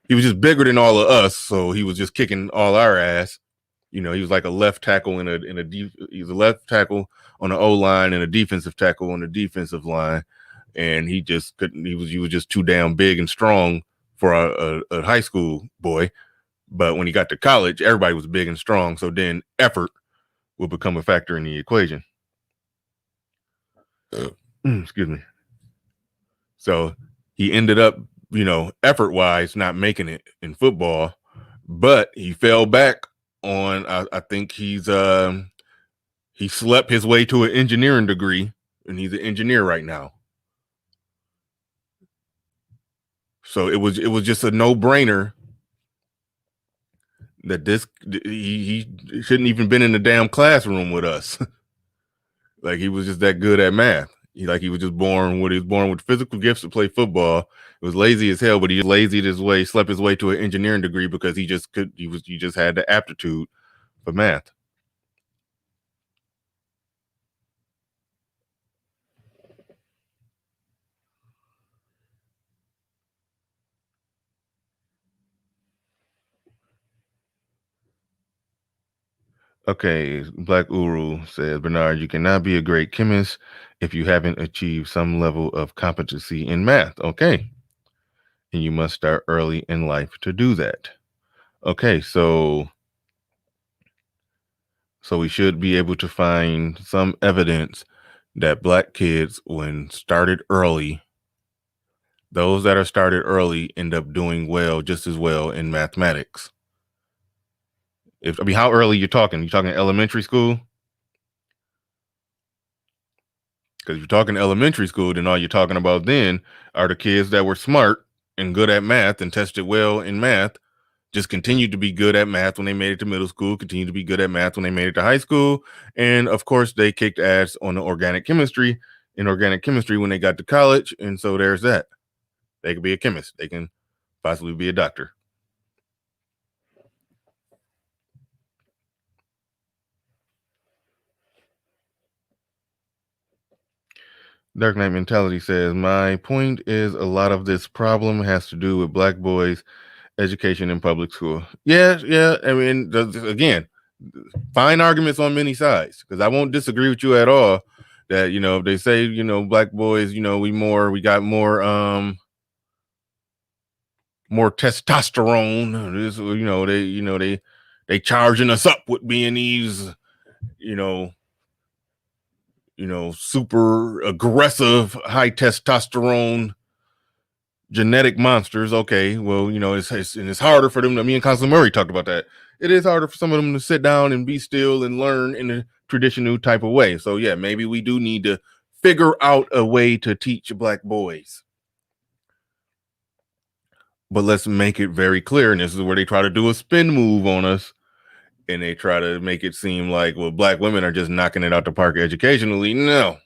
he was just bigger than all of us, so he was just kicking all our ass. He was like a left tackle he's a left tackle on the O line and a defensive tackle on the defensive line, and he just couldn't. He was just too damn big and strong for a high school boy. But when he got to college, everybody was big and strong, so then effort will become a factor in the equation. Excuse me. So he ended up, effort-wise, not making it in football, but he fell back on. I think he slept his way to an engineering degree, and he's an engineer right now. So it was just a no-brainer that he shouldn't even been in the damn classroom with us. Like, he was just that good at math. He was just born with physical gifts to play football. It was lazy as hell, but he slept his way to an engineering degree because he just had the aptitude for math. Okay, Black Uru says, Bernard, you cannot be a great chemist if you haven't achieved some level of competency in math. Okay. And you must start early in life to do that. Okay, so we should be able to find some evidence that Black kids, when started early, those that are started early end up doing well, just as well in mathematics. How early you're talking? You talking elementary school? Because if you're talking elementary school, then all you're talking about then are the kids that were smart and good at math and tested well in math, just continued to be good at math when they made it to middle school, continued to be good at math when they made it to high school. And of course, they kicked ass on the organic chemistry when they got to college. And so there's that. They could be a chemist. They can possibly be a doctor. Dark Knight Mentality says, my point is a lot of this problem has to do with Black boys' education in public school. Yeah. I mean, again, fine arguments on many sides, because I won't disagree with you at all that, if they say, Black boys, we got more testosterone. They charging us up with being these, super aggressive, high testosterone genetic monsters. Okay, well, it's harder for them. Me and Constance Murray talked about that. It is harder for some of them to sit down and be still and learn in a traditional type of way. So yeah, maybe we do need to figure out a way to teach Black boys. But let's make it very clear, and this is where they try to do a spin move on us, and they try to make it seem like, well, Black women are just knocking it out the park educationally. No.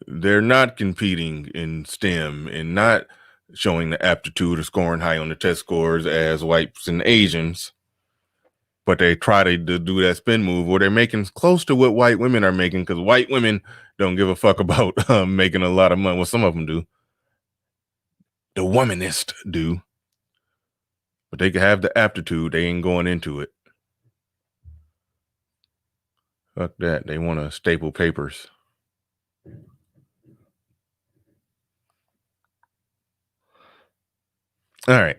They're not competing in STEM and not showing the aptitude or scoring high on the test scores as whites and Asians. But they try to do that spin move where they're making close to what white women are making, because white women don't give a fuck about making a lot of money. Well, some of them do. The womanists do. But they can have the aptitude. They ain't going into it. Fuck that. They want to staple papers. All right.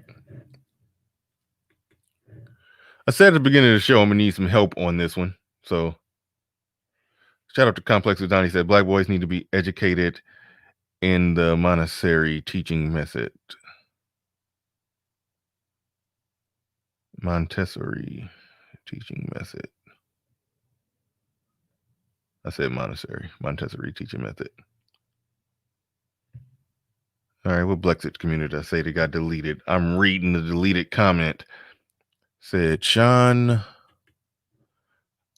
I said at the beginning of the show, I'm going to need some help on this one. So shout out to Complex Udani. He said, Black boys need to be educated in the Montessori teaching method. Montessori teaching method. I said Montessori teaching method. All right, what Blexit community I say they got deleted? I'm reading the deleted comment. Said Sean.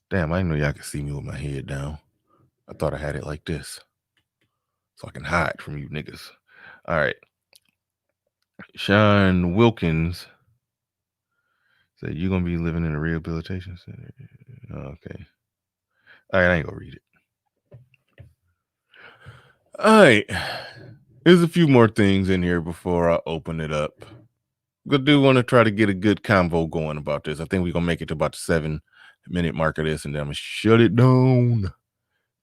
Damn, I didn't know y'all could see me with my head down. I thought I had it like this, so I can hide from you niggas. All right. Sean Wilkins said, you're going to be living in a rehabilitation center. Okay. All right, I ain't going to read it. All right. There's a few more things in here before I open it up. I do want to try to get a good convo going about this. I think we're going to make it to about the 7-minute mark of this, and then I'm going to shut it down.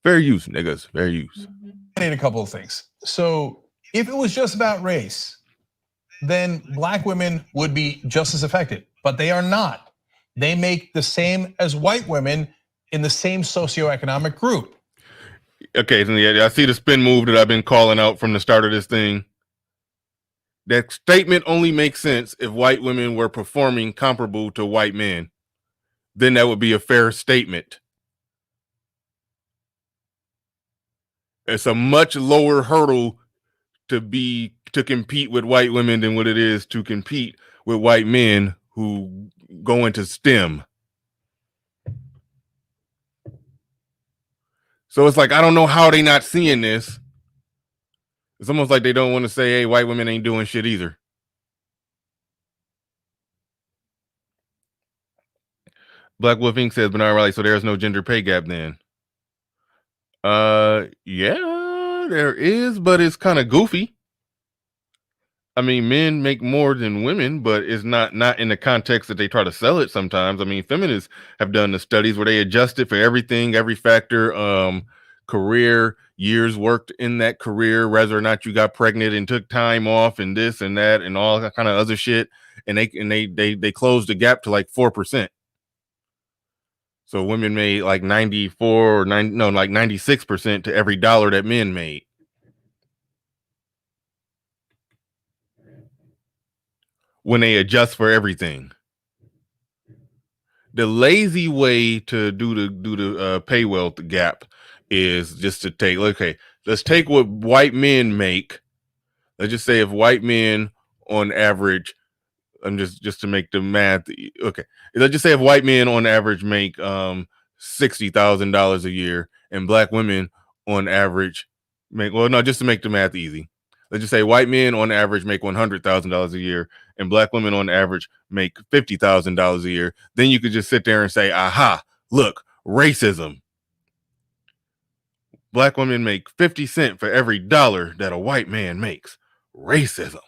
Fair use, niggas. Fair use. I need a couple of things. So if it was just about race, then Black women would be just as affected, but they are not. They make the same as white women in the same socioeconomic group. Okay, so yeah, I see the spin move that I've been calling out from the start of this thing. That statement only makes sense if white women were performing comparable to white men. Then that would be a fair statement. It's a much lower hurdle to compete with white women than what it is to compete with white men who go into STEM. So it's like, I don't know how they not seeing this. It's almost like they don't want to say, hey, white women ain't doing shit either. Black Wolf Inc. says, Bernard Riley, so there's no gender pay gap then. Yeah, there is, but it's kind of goofy. I mean, men make more than women, but it's not in the context that they try to sell it sometimes. I mean, feminists have done the studies where they adjust it for everything, every factor, career, years worked in that career, whether or not you got pregnant and took time off and this and that and all that kind of other shit. And they closed the gap to like 4%. So women made like 94 or 9, no, like 96% to every dollar that men made. When they adjust for everything. The lazy way to do the pay wealth gap is just to take, okay, let's take what white men make. Let's just say if white men on average, I'm just to make the math, okay, let's just say if white men on average make $60,000 a year and black women on average make, well, no, just to make the math easy. Let's just say white men on average make $100,000 a year and black women on average make $50,000 a year. Then you could just sit there and say, aha, look, racism. Black women make 50 cents for every dollar that a white man makes. Racism.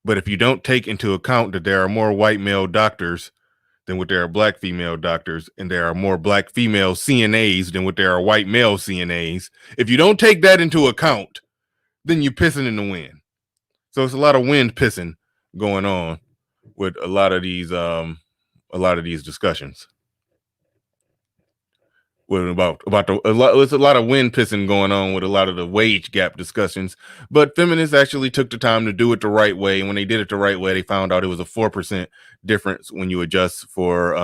But if you don't take into account that there are more white male doctors than what there are black female doctors, and there are more black female CNAs than what there are white male CNAs, if you don't take that into account, then you're pissing in the wind. So it's a lot of wind pissing going on with a lot of these discussions. With it's a lot of wind pissing going on with a lot of the wage gap discussions. But feminists actually took the time to do it the right way, and when they did it the right way, they found out it was a 4% difference when you adjust for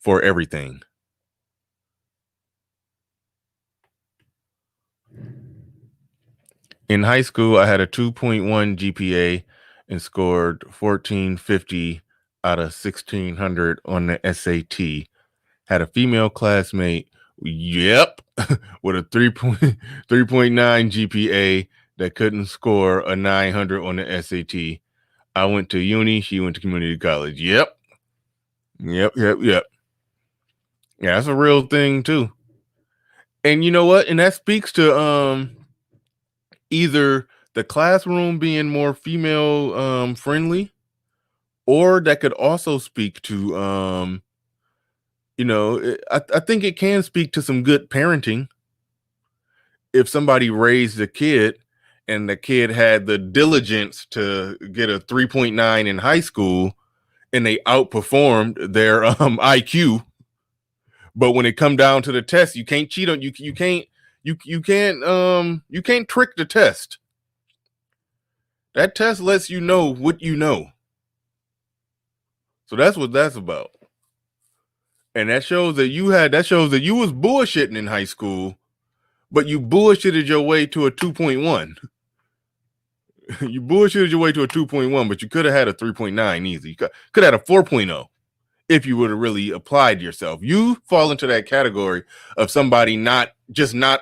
everything. In high school, I had a 2.1 GPA and scored 1450 out of 1600 on the SAT. Had a female classmate, yep, with a 3.9 GPA that couldn't score a 900 on the SAT. I went to uni, she went to community college. Yep. Yeah, that's a real thing too. And you know what? And that speaks to either the classroom being more female friendly, or that could also speak to I think it can speak to some good parenting. If somebody raised a kid and the kid had the diligence to get a 3.9 in high school and they outperformed their IQ, but when it come down to the test, you can't cheat on you can't trick the test. That test lets you know what you know. So that's what that's about. And that shows that you was bullshitting in high school, but you bullshitted your way to a 2.1. You bullshitted your way to a 2.1, but you could have had a 3.9 easy. You could have had a 4.0 if you would have really applied yourself. You fall into that category of somebody not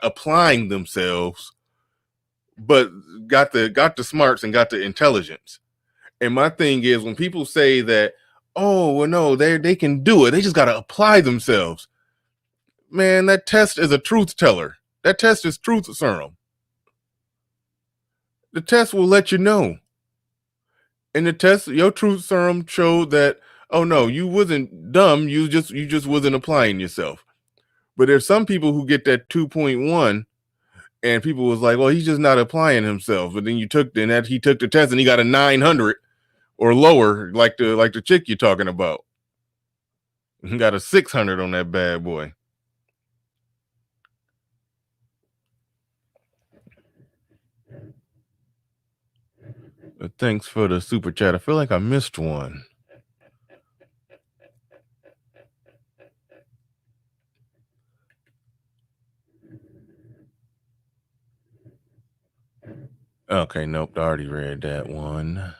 applying themselves, but got the smarts and got the intelligence. And my thing is, when people say that, oh, well, no, they can do it, they just got to apply themselves. Man, that test is a truth teller. That test is truth serum. The test will let you know. In the test, your truth serum showed that, oh no, you wasn't dumb, you just wasn't applying yourself. But there's some people who get that 2.1 and people was like, well, he's just not applying himself. But then he took the test and he got a 900 or lower, like the chick you're talking about. He got a 600 on that bad boy. Thanks for the super chat. I feel like I missed one. Okay, nope, I already read that one.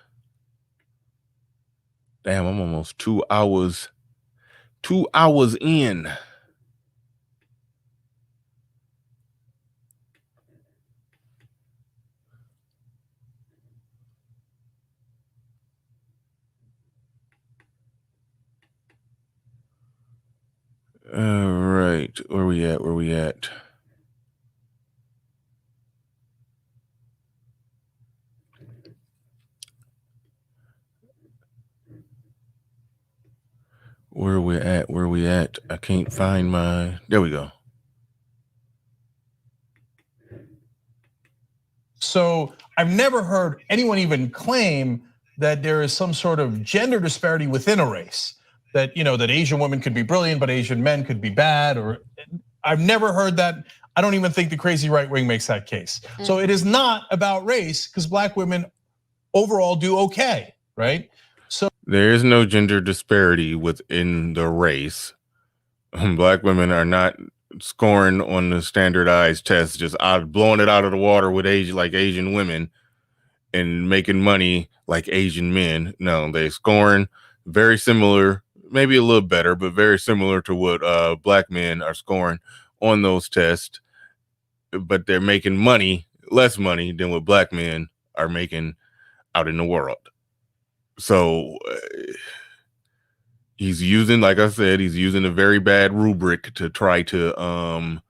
Damn, I'm almost 2 hours in. All right, where we at? it. I can't find my. There we go. So I've never heard anyone even claim that there is some sort of gender disparity within a race. That, you know, that Asian women could be brilliant, but Asian men could be bad. Or I've never heard that. I don't even think the crazy right wing makes that case. So it is not about race, because black women overall do okay, right? So there is no gender disparity within the race. Black women are not scoring on the standardized test, just blowing it out of the water with Asian women and making money like Asian men. No, they're scoring very similar, maybe a little better, but very similar to what black men are scoring on those tests. But they're making money, less money than what black men are making out in the world. So he's using, like I said, he's using a very bad rubric to try to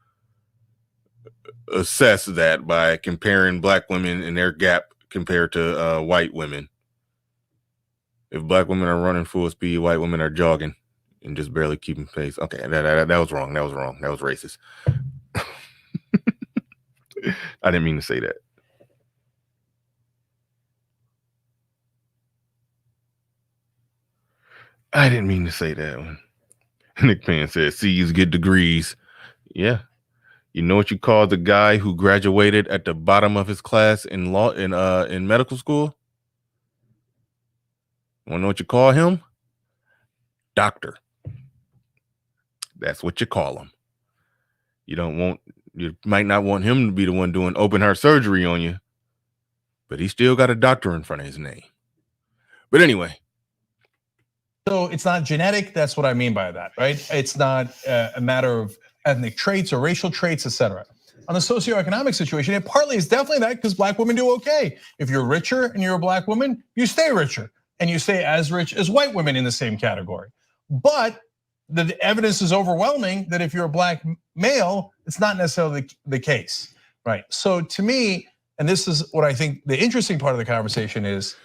assess that by comparing black women and their gap compared to white women. If black women are running full speed, white women are jogging and just barely keeping pace. Okay, that was wrong. That was wrong. That was racist. I didn't mean to say that. I didn't mean to say that one. Nick Pan said, C's get degrees. Yeah. You know what you call the guy who graduated at the bottom of his class in law in medical school? Want to know what you call him? Doctor. That's what you call him. You might not want him to be the one doing open heart surgery on you, but he still got a doctor in front of his name. But anyway. So it's not genetic. That's what I mean by that, right? It's not a matter of ethnic traits or racial traits, etc. On the socioeconomic situation, it partly is definitely that, because black women do okay. If you're richer and you're a black woman, you stay richer and you stay as rich as white women in the same category. But the evidence is overwhelming that if you're a black male, it's not necessarily the case, right? So to me, and this is what I think the interesting part of the conversation is,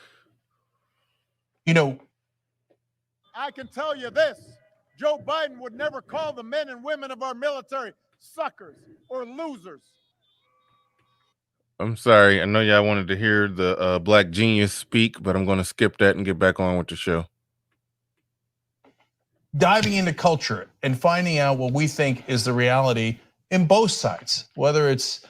you know, I can tell you this, Joe Biden would never call the men and women of our military suckers or losers. I'm sorry. I know y'all wanted to hear the black genius speak, but I'm going to skip that and get back on with the show. Diving into culture and finding out what we think is the reality in both sides, whether it's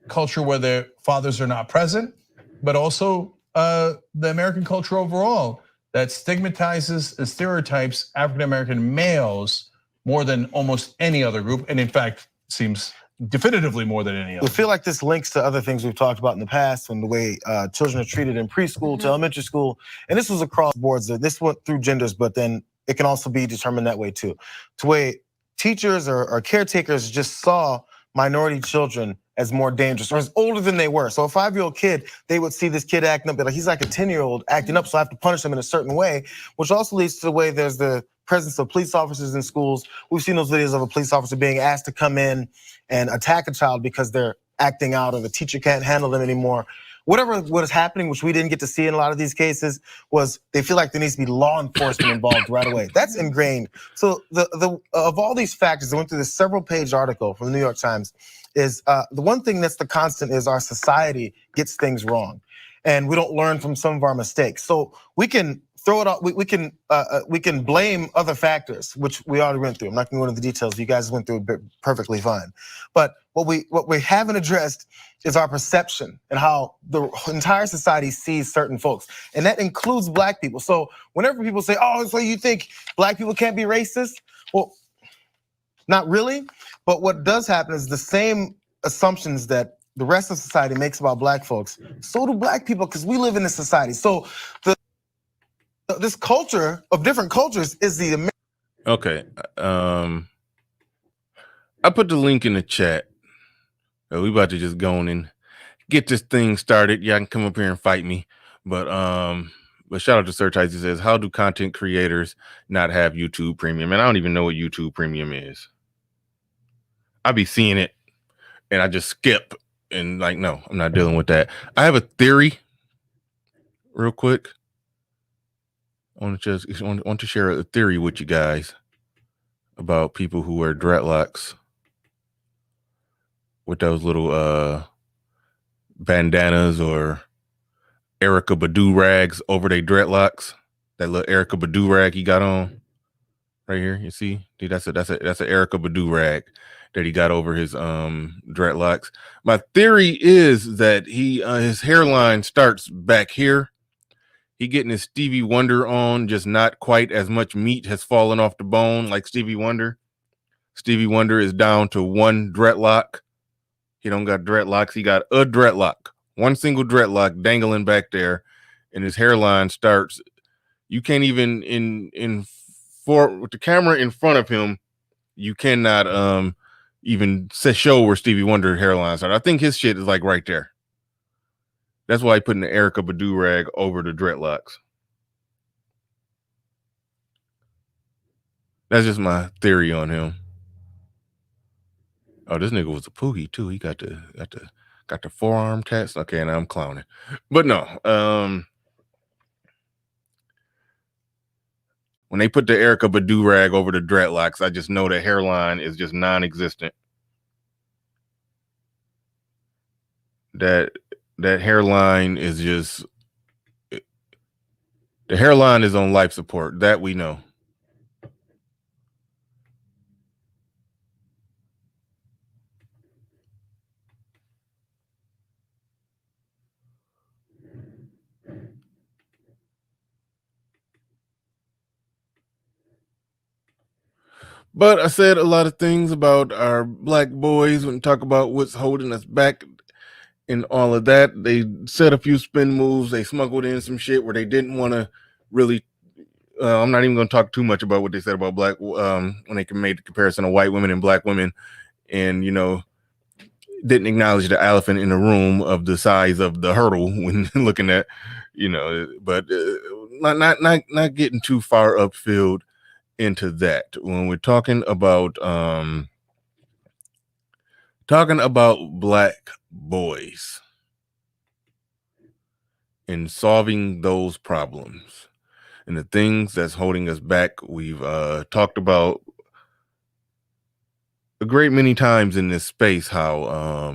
culture where the fathers are not present, but also the American culture overall that stigmatizes and stereotypes African-American males more than almost any other group, and in fact, seems definitively more than any other. I feel like this links to other things we've talked about in the past, and the way children are treated in preschool to elementary school, and this was across boards. This went through genders, but then it can also be determined that way too. To way teachers or caretakers just saw minority children as more dangerous or as older than they were. So a 5-year-old kid, they would see this kid acting up, like he's like a 10-year-old acting up, so I have to punish him in a certain way, which also leads to the way there's the presence of police officers in schools. We've seen those videos of a police officer being asked to come in and attack a child because they're acting out or the teacher can't handle them anymore. Whatever what is happening, which we didn't get to see in a lot of these cases, was they feel like there needs to be law enforcement involved right away. That's ingrained. So of all these factors, I went through this several-page article from the New York Times, is the one thing that's the constant is our society gets things wrong, and we don't learn from some of our mistakes. So we can throw it out. We can blame other factors, which we already went through. I'm not going to go into the details. You guys went through it perfectly fine. But what we haven't addressed is our perception and how the entire society sees certain folks, and that includes black people. So whenever people say, "Oh, so you think black people can't be racist?" Well, not really. But what does happen is the same assumptions that the rest of society makes about black folks, so do black people, because we live in this society. So this culture of different cultures is the Okay. I put the link in the chat. We about to just go on and get this thing started. Y'all can come up here and fight me. But shout out to Search He says, how do content creators not have YouTube Premium? And I don't even know what YouTube Premium is. I be seeing it and I just skip and like, no, I'm not dealing with that. I have a theory real quick. I want to share a theory with you guys. about people who wear dreadlocks with those little bandanas or Erica Badu rags over their dreadlocks. That little Erica Badu rag he got on right here. You see, dude, that's a Erica Badu rag that he got over his dreadlocks. My theory is that he his hairline starts back here. He getting his Stevie Wonder on, just not quite as much meat has fallen off the bone like Stevie Wonder. Stevie Wonder is down to one dreadlock. He don't got dreadlocks. He got a dreadlock, one single dreadlock dangling back there, and his hairline starts. You can't even with the camera in front of him, you cannot even show where Stevie Wonder hairlines are. I think his shit is like right there. That's why he putting the Erica Badu rag over the dreadlocks. That's just my theory on him. Oh, this nigga was a poogie too. He got the forearm tats. Okay, now I'm clowning, but no. When they put the Erica Badu rag over the dreadlocks, I just know the hairline is just non-existent. That hairline is just, the hairline is on life support. That we know. But I said a lot of things about our black boys when we talk about what's holding us back and all of that. They said a few spin moves. They smuggled in some shit where they didn't want to really. I'm not even going to talk too much about what they said about black when they made the comparison of white women and black women, and didn't acknowledge the elephant in the room of the size of the hurdle when looking at, but not getting too far upfield into that. When we're talking about black boys and solving those problems and the things that's holding us back, we've talked about a great many times in this space how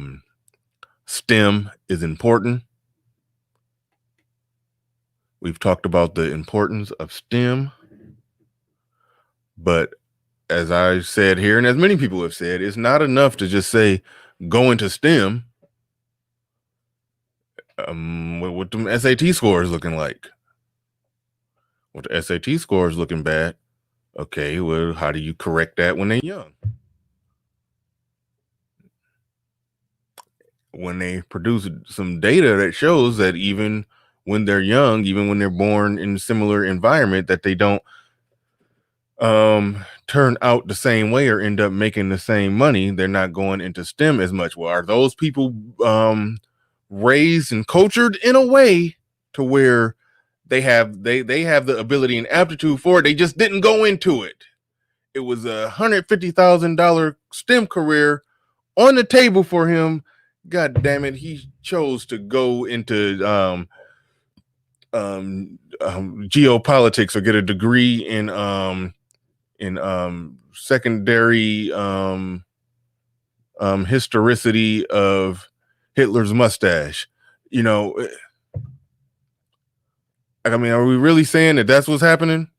STEM is important. We've talked about the importance of STEM, but as I said here, and as many people have said, it's not enough to just say go into STEM. What the SAT scores looking like? What the SAT scores looking bad? Okay, well, how do you correct that when they're young? When they produce some data that shows that even when they're young, even when they're born in a similar environment, that they don't turn out the same way or end up making the same money, they're not going into STEM as much. Well, are those people raised and cultured in a way to where they have the ability and aptitude for it? They just didn't go into it. It was $150,000 STEM career on the table for him. God damn it, he chose to go into geopolitics or get a degree in secondary historicity of Hitler's mustache. I mean, are we really saying that that's what's happening?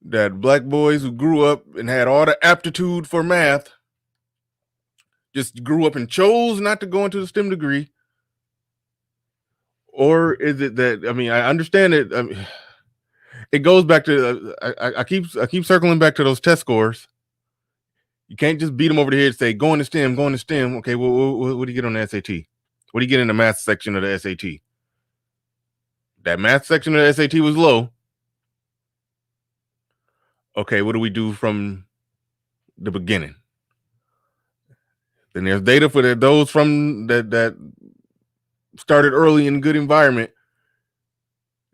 That black boys who grew up and had all the aptitude for math just grew up and chose not to go into the STEM degree? Or is it that, I mean, I understand it. I mean, it goes back to, I keep circling back to those test scores. You can't just beat them over the head and say, go into STEM. Okay, well, what do you get on the SAT? What do you get in the math section of the SAT? That math section of the SAT was low. Okay, what do we do from the beginning? Then there's data for those from that started early in a good environment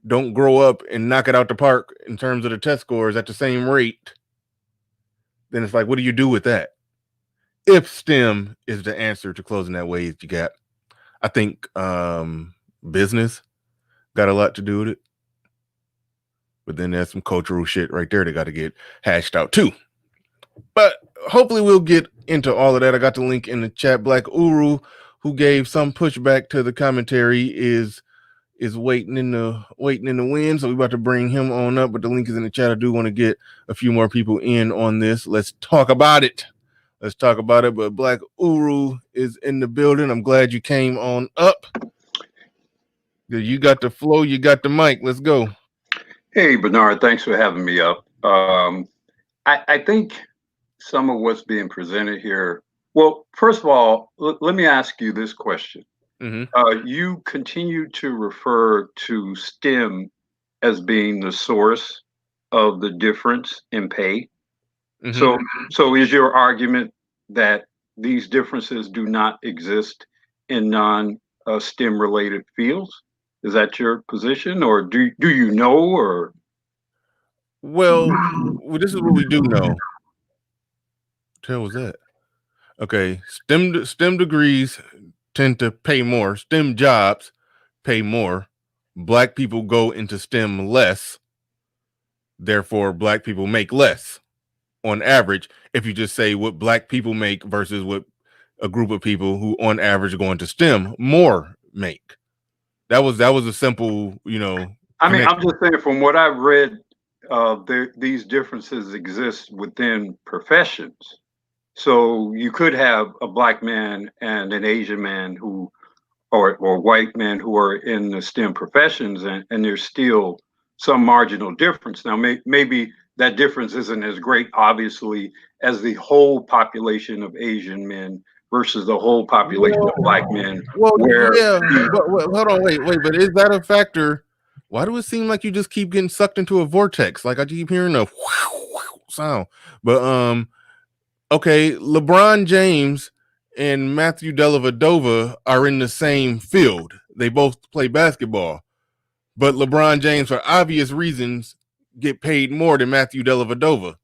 don't grow up and knock it out the park in terms of the test scores at the same rate. Then it's like, what do you do with that? If STEM is the answer to closing that wage you got, I think business got a lot to do with it. But then there's some cultural shit right there that got to get hashed out too. But hopefully we'll get into all of that. I got the link in the chat. Black Uru, who gave some pushback to the commentary, is waiting in the wind. So we're about to bring him on up, but the link is in the chat. I do want to get a few more people in on this. Let's talk about it. But Black Uru is in the building. I'm glad you came on up. You got the flow, you got the mic. Let's go. Hey, Bernard, thanks for having me up. I think some of what's being presented here. Well, first of all, let me ask you this question. Mm-hmm. You continue to refer to STEM as being the source of the difference in pay. Mm-hmm. So is your argument that these differences do not exist in non-STEM related fields? Is that your position, or do you know, or? Well, this is what we do know. What the hell was that? Okay, STEM degrees tend to pay more. STEM jobs pay more. Black people go into STEM less. Therefore, Black people make less on average. If you just say what Black people make versus what a group of people who on average go into STEM more make. That was a simple, I mean, I'm just saying from what I've read, these differences exist within professions. So you could have a Black man and an Asian man or white men who are in the STEM professions, and there's still some marginal difference. Now, maybe that difference isn't as great, obviously, as the whole population of Asian men versus the whole population of Black men. Well, yeah, but hold on, wait, but is that a factor? Why do it seem like you just keep getting sucked into a vortex? Like I keep hearing a sound. But okay, LeBron James and Matthew Dellavedova are in the same field. They both play basketball. But LeBron James, for obvious reasons, get paid more than Matthew Dellavedova.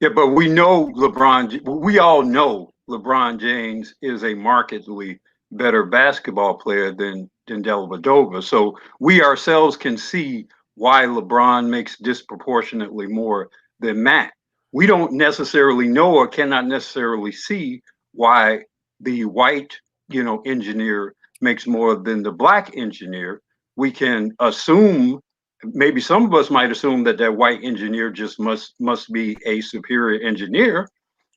Yeah, but we all know LeBron James is a markedly better basketball player than Dellavedova. So we ourselves can see why LeBron makes disproportionately more than Matt. We don't necessarily know or cannot necessarily see why the white, engineer makes more than the Black engineer. We can assume, maybe some of us might assume that white engineer just must be a superior engineer,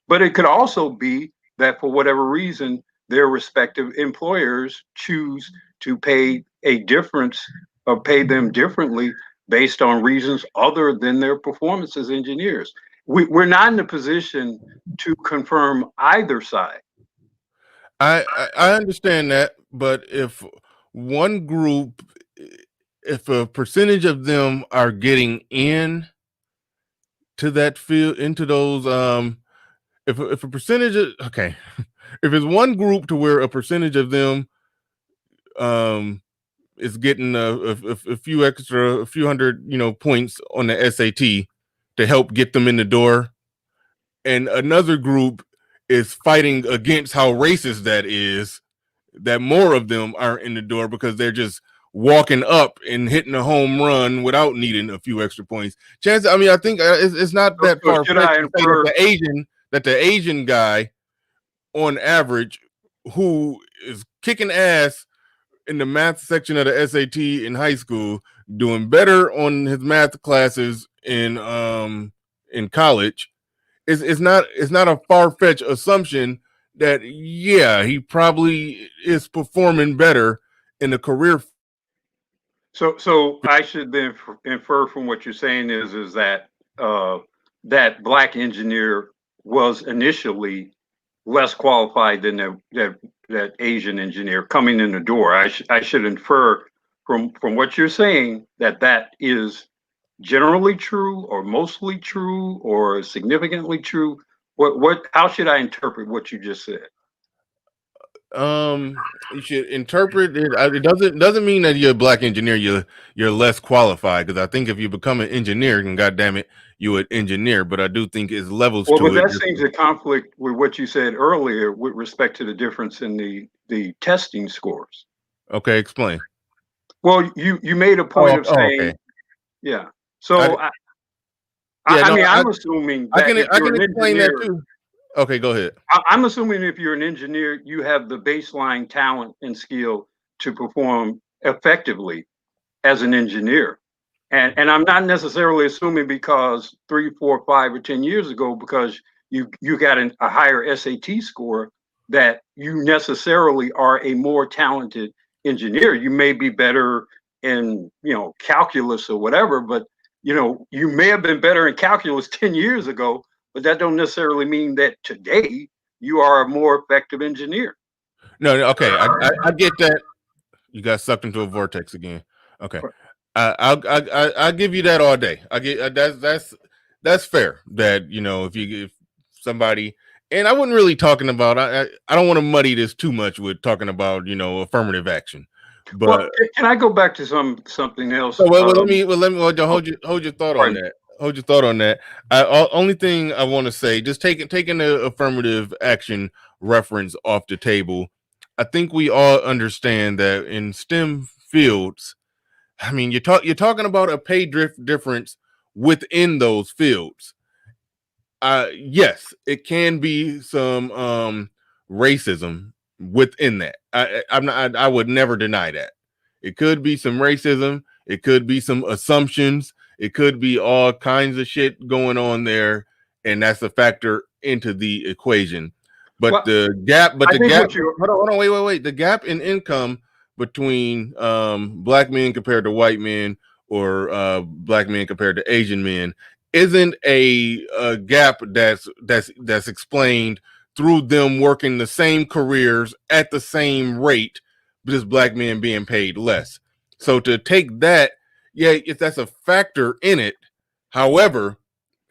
but it could also be that for whatever reason, their respective employers choose to pay a difference or pay them differently based on reasons other than their performance as engineers. We're not in a position to confirm either side. I understand that, but if one group, if a percentage of them are getting in to that field, into those, if a percentage of, okay, if it's one group to where a percentage of them is getting a few hundred, points on the SAT to help get them in the door, and another group is fighting against how racist that is, that more of them aren't in the door because they're just walking up and hitting a home run without needing a few extra points. I think it's not that far fetched to say that the Asian guy on average who is kicking ass in the math section of the SAT in high school, doing better on his math classes in college, is not a far-fetched assumption that he probably is performing better in a career. So I should then infer from what you're saying is that that Black engineer was initially less qualified than that Asian engineer coming in the door. I should infer from what you're saying that is generally true, or mostly true, or significantly true. How should I interpret what you just said? You should interpret it. It doesn't mean that you're a Black engineer, you're less qualified, because I think if you become an engineer, then goddamn it, you an engineer. But I do think it's levels to it. Well, but that seems to conflict with what you said earlier with respect to the difference in the testing scores. Okay, explain. Well, you made a point of saying, okay. Yeah. So Yeah, no, I'm assuming that if I you're can an explain that engineer, too. Okay, go ahead. I'm assuming if you're an engineer, you have the baseline talent and skill to perform effectively as an engineer. And I'm not necessarily assuming because 3, 4, 5, or 10 years ago, because you got a higher SAT score, that you necessarily are a more talented engineer. You may be better in, calculus or whatever, but you may have been better in calculus 10 years ago, but that don't necessarily mean that today you are a more effective engineer. No, okay, I get that. You got sucked into a vortex again. Okay, I'll give you that all day. I get that's fair. That if somebody, and I wasn't really talking about. I don't want to muddy this too much with talking about affirmative action. But Well, can I go back to something else? let me hold your thought on that. Hold your thought on that. Only thing I want to say, just taking the affirmative action reference off the table. I think we all understand that in STEM fields, I mean, you're talking about a pay difference within those fields. Yes, it can be some racism within that. I would never deny that. It could be some racism, it could be some assumptions, it could be all kinds of shit going on there, and that's a factor into the equation. But Well, the gap, hold on, wait. The gap in income between black men compared to white men, or black men compared to Asian men, isn't a gap that's explained through them working the same careers at the same rate, just black men being paid less. So to take that, yeah, if that's a factor in it. However,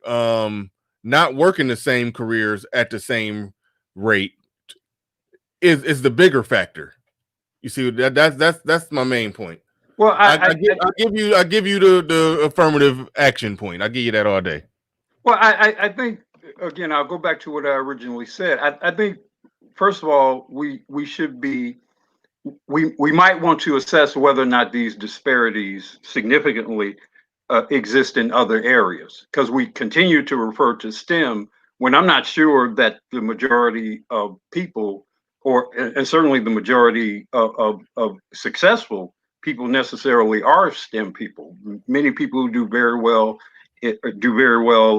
not working the same careers at the same rate is the bigger factor. You see, that's my main point. Well, I give you the affirmative action point. I give you that all day. Well, I think, again, I'll go back to what I originally said. I think, first of all, we might want to assess whether or not these disparities significantly exist in other areas, because we continue to refer to STEM when I'm not sure that the majority of people, and certainly the majority of successful people, necessarily are STEM people. Many people who do very well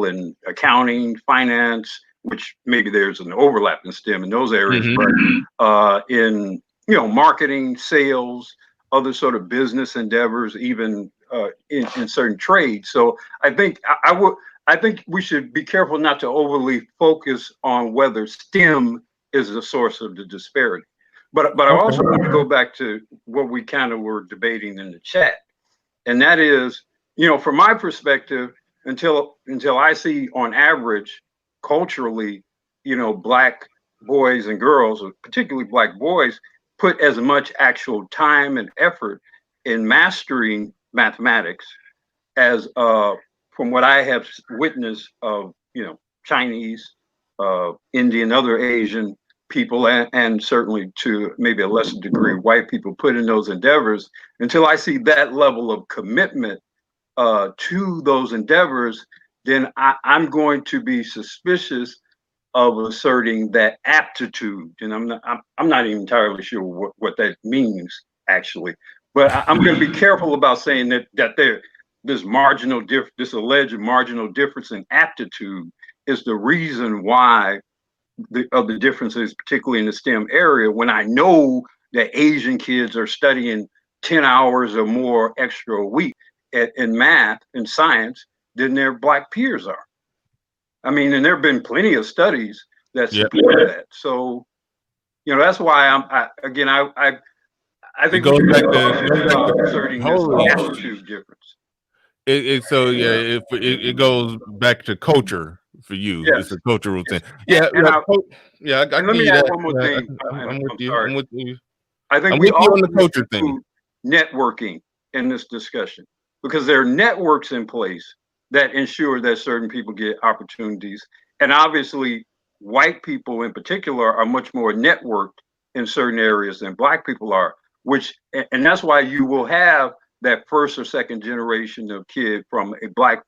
in accounting, finance, which maybe there's an overlap in STEM in those areas, but in marketing, sales, other sort of business endeavors, even in certain trades. So I think I think we should be careful not to overly focus on whether STEM is the source of the disparity. But I also want to go back to what we kind of were debating in the chat, and that is, from my perspective, until I see on average culturally, black boys and girls, or particularly black boys, put as much actual time and effort in mastering mathematics as from what I have witnessed of Chinese, Indian, other Asian people, and certainly to maybe a lesser degree white people put in those endeavors. Until I see that level of commitment to those endeavors, then I'm going to be suspicious of asserting that aptitude, and I'm not even entirely sure what that means actually. But I'm going to be careful about saying that this alleged marginal difference in aptitude is the reason why the differences, particularly in the STEM area, when I know that Asian kids are studying 10 hours or more extra a week in math and science than their black peers are. I mean, and there have been plenty of studies that support that. So, that's why I think it goes back to asserting this attitude difference. It goes back to culture for you. Yes. It's a cultural thing. Let me add one more thing. I'm with you. Sorry. I'm with you. I think we all on the culture thing. Networking in this discussion, because there are networks in place that ensure that certain people get opportunities, and obviously white people in particular are much more networked in certain areas than black people are, and that's why you will have that first or second generation of kid from a black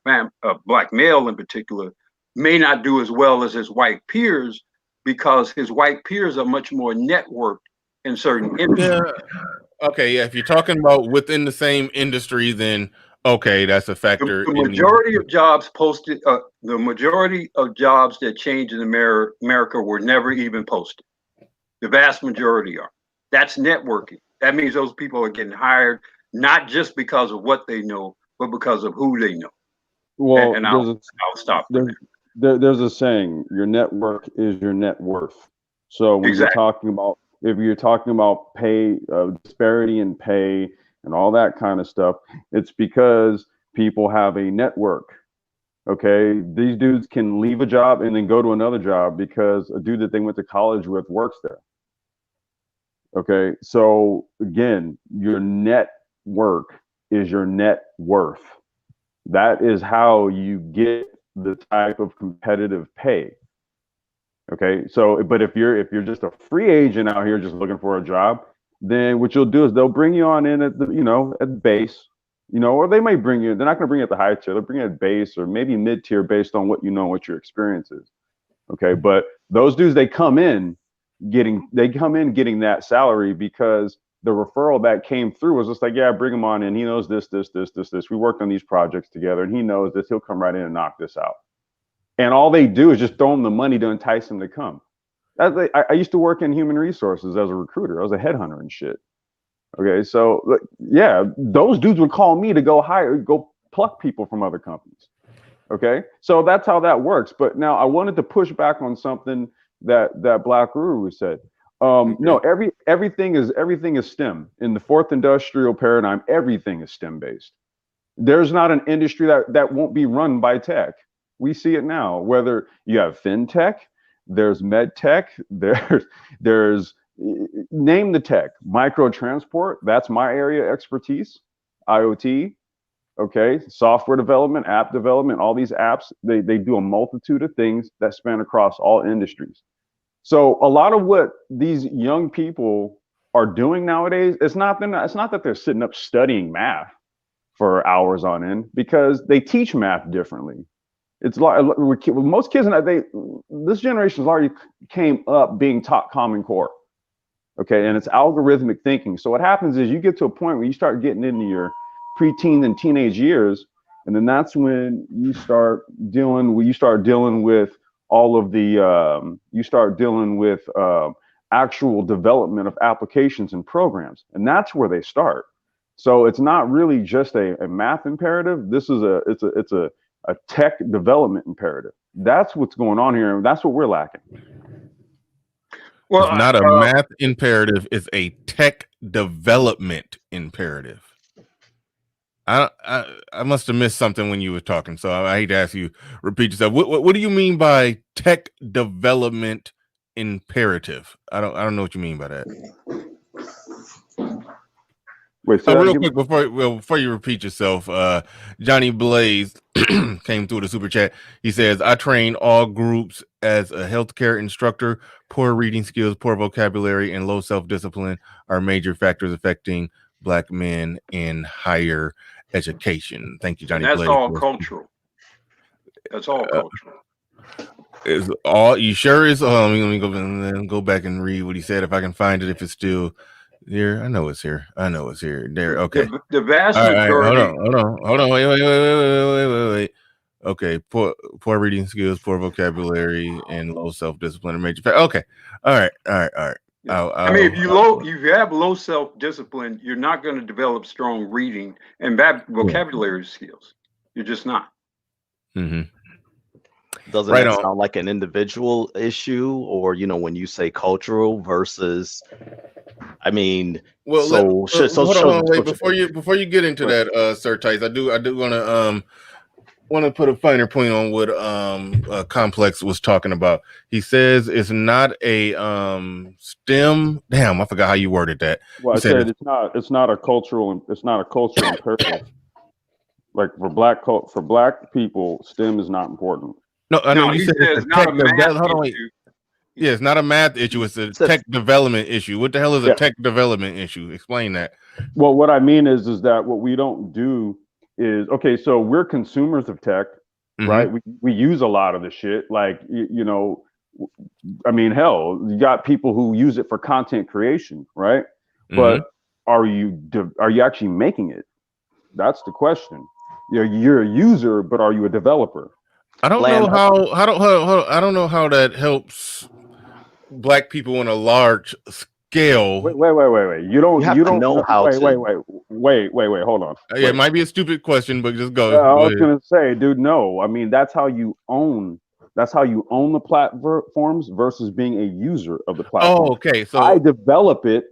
male in particular may not do as well as his white peers because his white peers are much more networked in certain industries. Yeah. Okay, yeah. If you're talking about within the same industry, then okay, that's a factor. The majority of jobs posted, the majority of jobs that change in America were never even posted. The vast majority are. That's networking. That means those people are getting hired not just because of what they know, but because of who they know. Well, and I'll stop. There's a saying: your network is your net worth. So when you're talking about, if you're talking about pay, disparity in pay and all that kind of stuff, it's because people have a network. Okay, these dudes can leave a job and then go to another job because a dude that they went to college with works there. Okay, so again, your network is your net worth. That is how you get the type of competitive pay. Okay, so but if you're just a free agent out here just looking for a job, then what you'll do is they'll bring you on in at the at base, or they might bring you. They're not going to bring you at the high tier. They'll bring you at base or maybe mid tier based on what what your experience is. Okay, but those dudes they come in getting that salary because the referral that came through was just like, yeah, bring him on in. He knows this. We worked on these projects together, and he knows this. He'll come right in and knock this out. And all they do is just throw him the money to entice him to come. I used to work in human resources as a recruiter. I was a headhunter and shit. Okay, so yeah, those dudes would call me to go pluck people from other companies. Okay, so that's how that works. But now I wanted to push back on something that Black Guru said. No, everything is STEM. In the fourth industrial paradigm, everything is STEM based. There's not an industry that won't be run by tech. We see it now. Whether you have fintech, there's med tech, there's name the tech, micro transport. That's my area of expertise. IoT, okay, software development, app development. All these apps, they do a multitude of things that span across all industries. So a lot of what these young people are doing nowadays, it's not that they're sitting up studying math for hours on end, because they teach math differently. It's like most kids, this generation has already came up being taught Common Core. Okay, and it's algorithmic thinking. So what happens is you get to a point where you start getting into your preteen and teenage years, and then that's when you start dealing with all of the actual development of applications and programs, and that's where they start. So it's not really just a math imperative. This is a tech development imperative. That's what's going on here, and that's what we're lacking. Well, it's not a math imperative; it's a tech development imperative. I must have missed something when you were talking, so I hate to ask you repeat yourself. What do you mean by tech development imperative? I don't know what you mean by that. Wait, so real quick before you repeat yourself, Johnny Blaze came through the super chat. He says, "I train all groups as a healthcare instructor. Poor reading skills, poor vocabulary, and low self-discipline are major factors affecting Black men in higher education." Thank you, Johnny. And that's all cultural. That's all cultural. Is all you sure is? Let me go back and read what he said if I can find it. If it's still here, I know it's here. There. Okay. The vast majority. Hold on. Wait. Okay. Poor reading skills, poor vocabulary, and low self-discipline are major factors. Okay. All right. I mean, if you have low self-discipline, you're not going to develop strong reading and bad vocabulary skills. You're just not. Mm-hmm. Doesn't that sound like an individual issue, or when you say cultural versus? I mean, well, hold on, wait, before you get into that, Sir Tice, I do want to put a finer point on what Complex was talking about. He says it's not a STEM. Damn, I forgot how you worded that. Well, I said it's not a cultural imperative. Like for black people, STEM is not important. No, I know you said it's not a math issue. Yeah, it's not a math issue. It's a tech development issue. What the hell is a tech development issue? Explain that. Well, what I mean is that what we don't do is, okay, so we're consumers of tech, right? We use a lot of the shit. Like, you know, I mean, hell, you got people who use it for content creation, right? But are you actually making it? That's the question. You're a user, but are you a developer? I don't know how. I don't know how that helps Black people on a large scale. Wait. You don't know how to. Wait. Hold on. Yeah, it might be a stupid question, but just go. I was gonna say, dude, no. I mean, that's how you own the platforms versus being a user of the platform. Oh, okay. So I develop it.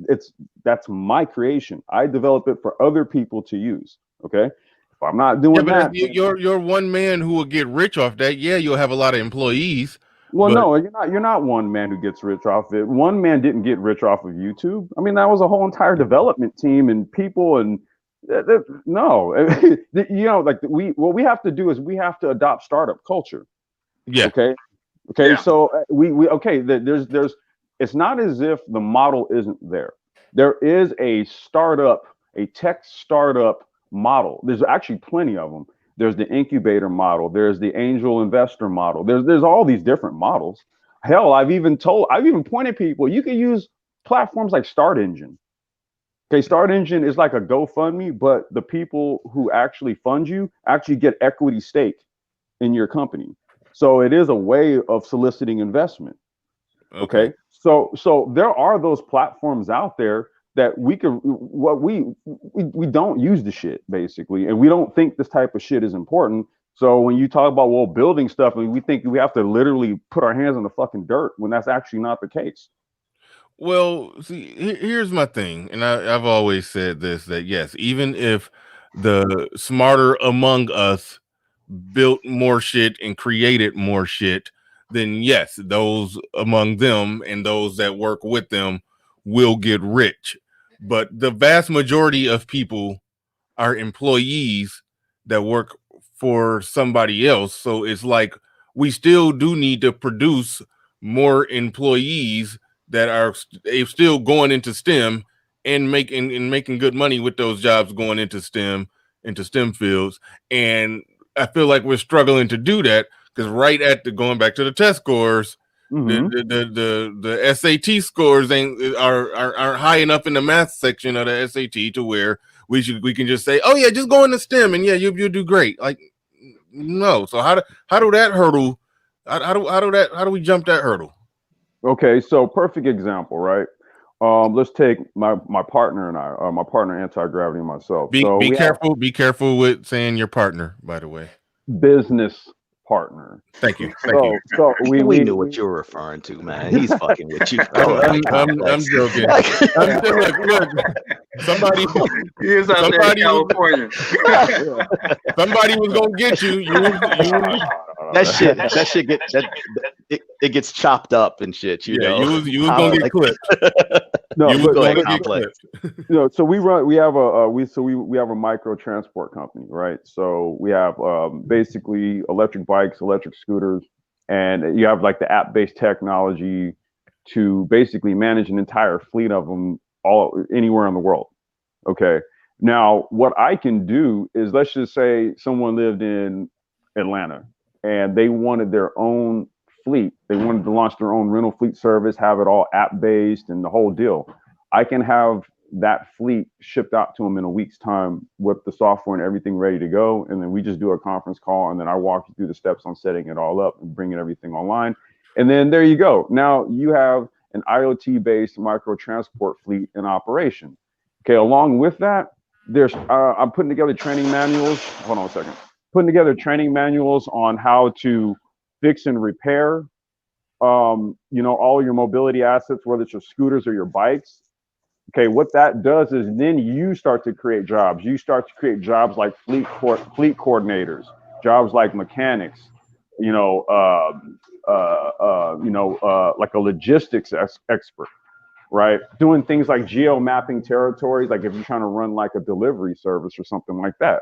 That's my creation. I develop it for other people to use. Okay. If I'm not doing that, you're one man who will get rich off that. Yeah, you'll have a lot of employees. Well, no, you're not one man who gets rich off it. One man didn't get rich off of YouTube. I mean, that was a whole entire development team and people and no, you know, like what we have to do is we have to adopt startup culture. Yeah. Okay. Yeah. So there's it's not as if the model isn't there. There is a tech startup model. There's actually plenty of them. There's the incubator model. There's the angel investor model. There's all these different models. Hell, I've even pointed people, you can use platforms like Start Engine. Okay, Start Engine is like a GoFundMe, but the people who actually fund you actually get equity stake in your company. So it is a way of soliciting investment. Okay. So there are those platforms out there that we don't use the shit basically, and we don't think this type of shit is important. So when you talk about building stuff, and we think we have to literally put our hands in the fucking dirt when that's actually not the case. Well, see, here's my thing, and I've always said this, that yes, even if the smarter among us built more shit and created more shit, then yes, those among them and those that work with them will get rich. But the vast majority of people are employees that work for somebody else. So it's like we still do need to produce more employees that are still going into STEM and making good money with those jobs going into STEM fields. And I feel like we're struggling to do that because going back to the test scores, the SAT scores aren't high enough in the math section of the SAT to where we can just say, oh yeah, just go into STEM and yeah, you'll do great. Like, no. So how do that hurdle? How do we jump that hurdle? Okay, so perfect example, right? Let's take my partner and I, my partner Anti-Gravity and myself. Be careful with saying your partner, by the way. Business partner. Thank you. So we knew what you were referring to, man. He's fucking with you. I'm joking. Look, somebody is out there in California. Somebody was gonna get you. It gets chopped up and shit. You know, you was gonna get clipped. No, you was gonna get clipped. So we have a micro transport company, right? So we have basically electric bikes, electric scooters, and you have like the app-based technology to basically manage an entire fleet of them anywhere in the world. Okay. Now, what I can do is, let's just say someone lived in Atlanta and they wanted their own fleet. They wanted to launch their own rental fleet service, have it all app-based and the whole deal. I can have that fleet shipped out to them in a week's time with the software and everything ready to go. And then we just do a conference call and then I walk you through the steps on setting it all up and bringing everything online. And then there you go. Now you have an IoT-based micro transport fleet in operation. Okay, along with that, I'm putting together training manuals. Hold on a second. Putting together training manuals on how to fix and repair, all your mobility assets, whether it's your scooters or your bikes. Okay, what that does is then you start to create jobs. You start to create jobs like fleet coordinators, jobs like mechanics, like a logistics expert, right? Doing things like geo mapping territories, like if you're trying to run like a delivery service or something like that.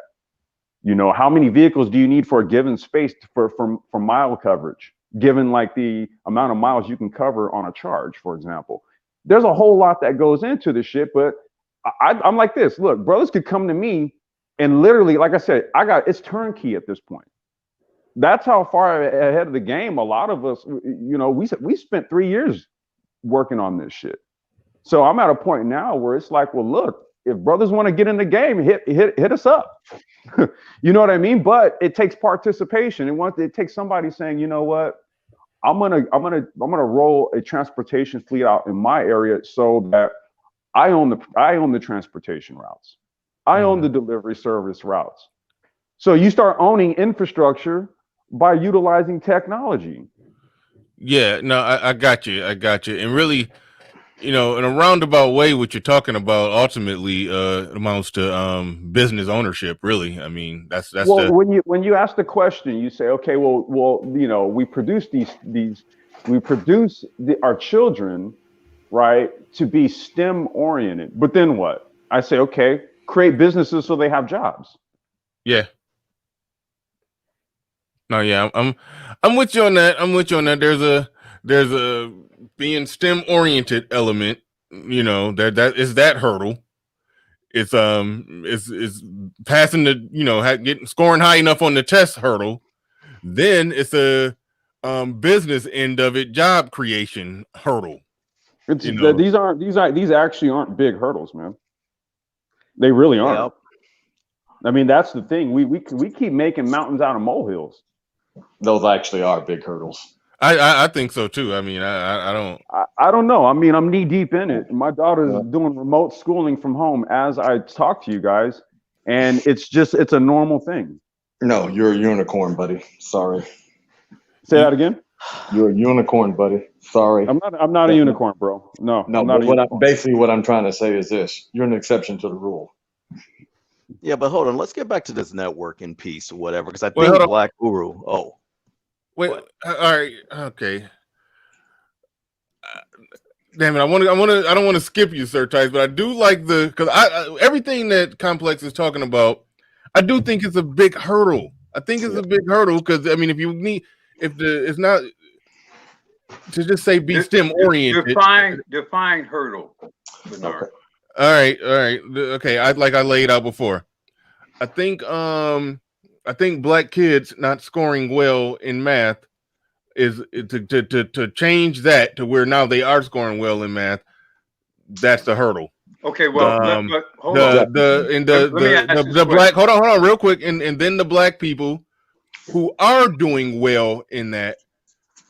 How many vehicles do you need for a given space for mile coverage? given like the amount of miles you can cover on a charge, for example. There's a whole lot that goes into this shit, but I'm like this. Look, brothers could come to me and literally, like I said, it's turnkey at this point. That's how far ahead of the game a lot of us, you know, we spent 3 years working on this shit. So I'm at a point now where it's like, well, look, if brothers want to get in the game, hit us up. You know what I mean? But it takes participation. It takes somebody saying, you know what, I'm gonna roll a transportation fleet out in my area so that I own the transportation routes. I own the delivery service routes. So you start owning infrastructure by utilizing technology. Yeah, no, I got you. And really, you know, in a roundabout way, what you're talking about ultimately amounts to business ownership. Really, I mean, that's well, when you ask the question, you say, okay, well, you know, we produce our children, right, to be STEM oriented. But then what? I say, okay, create businesses so they have jobs. Yeah. No, yeah, I'm with you on that. There's a being STEM oriented element, you know, that is that hurdle. It's passing the, you know, scoring high enough on the test hurdle. Then it's a business end of it, job creation hurdle. You know? These actually aren't big hurdles, man. They really aren't. Yep. I mean, that's the thing. We keep making mountains out of molehills. Those actually are big hurdles. I think so too. I mean, I don't know. I mean, I'm knee deep in it. My daughter's doing remote schooling from home as I talk to you guys, and it's a normal thing. No, you're a unicorn, buddy. Sorry. Say that again. You're a unicorn, buddy. Sorry. I'm not a unicorn, bro. No. Basically, what I'm trying to say is this: you're an exception to the rule. Yeah, but hold on. Let's get back to this networking piece or whatever, because I think Black Guru. Oh, wait. All right. Okay. Damn it. I don't want to skip you, Sir Tice, but I do like because everything that Complex is talking about, I do think it's a big hurdle. I think it's a big hurdle because I mean, it's not to just say be STEM oriented. Define hurdle, Bernard. Okay. All right. Okay. I laid out before. I think black kids not scoring well in math is to change that to where now they are scoring well in math. That's the hurdle. Okay. Well, hold on. The black. Hold on, real quick, and then the black people who are doing well in that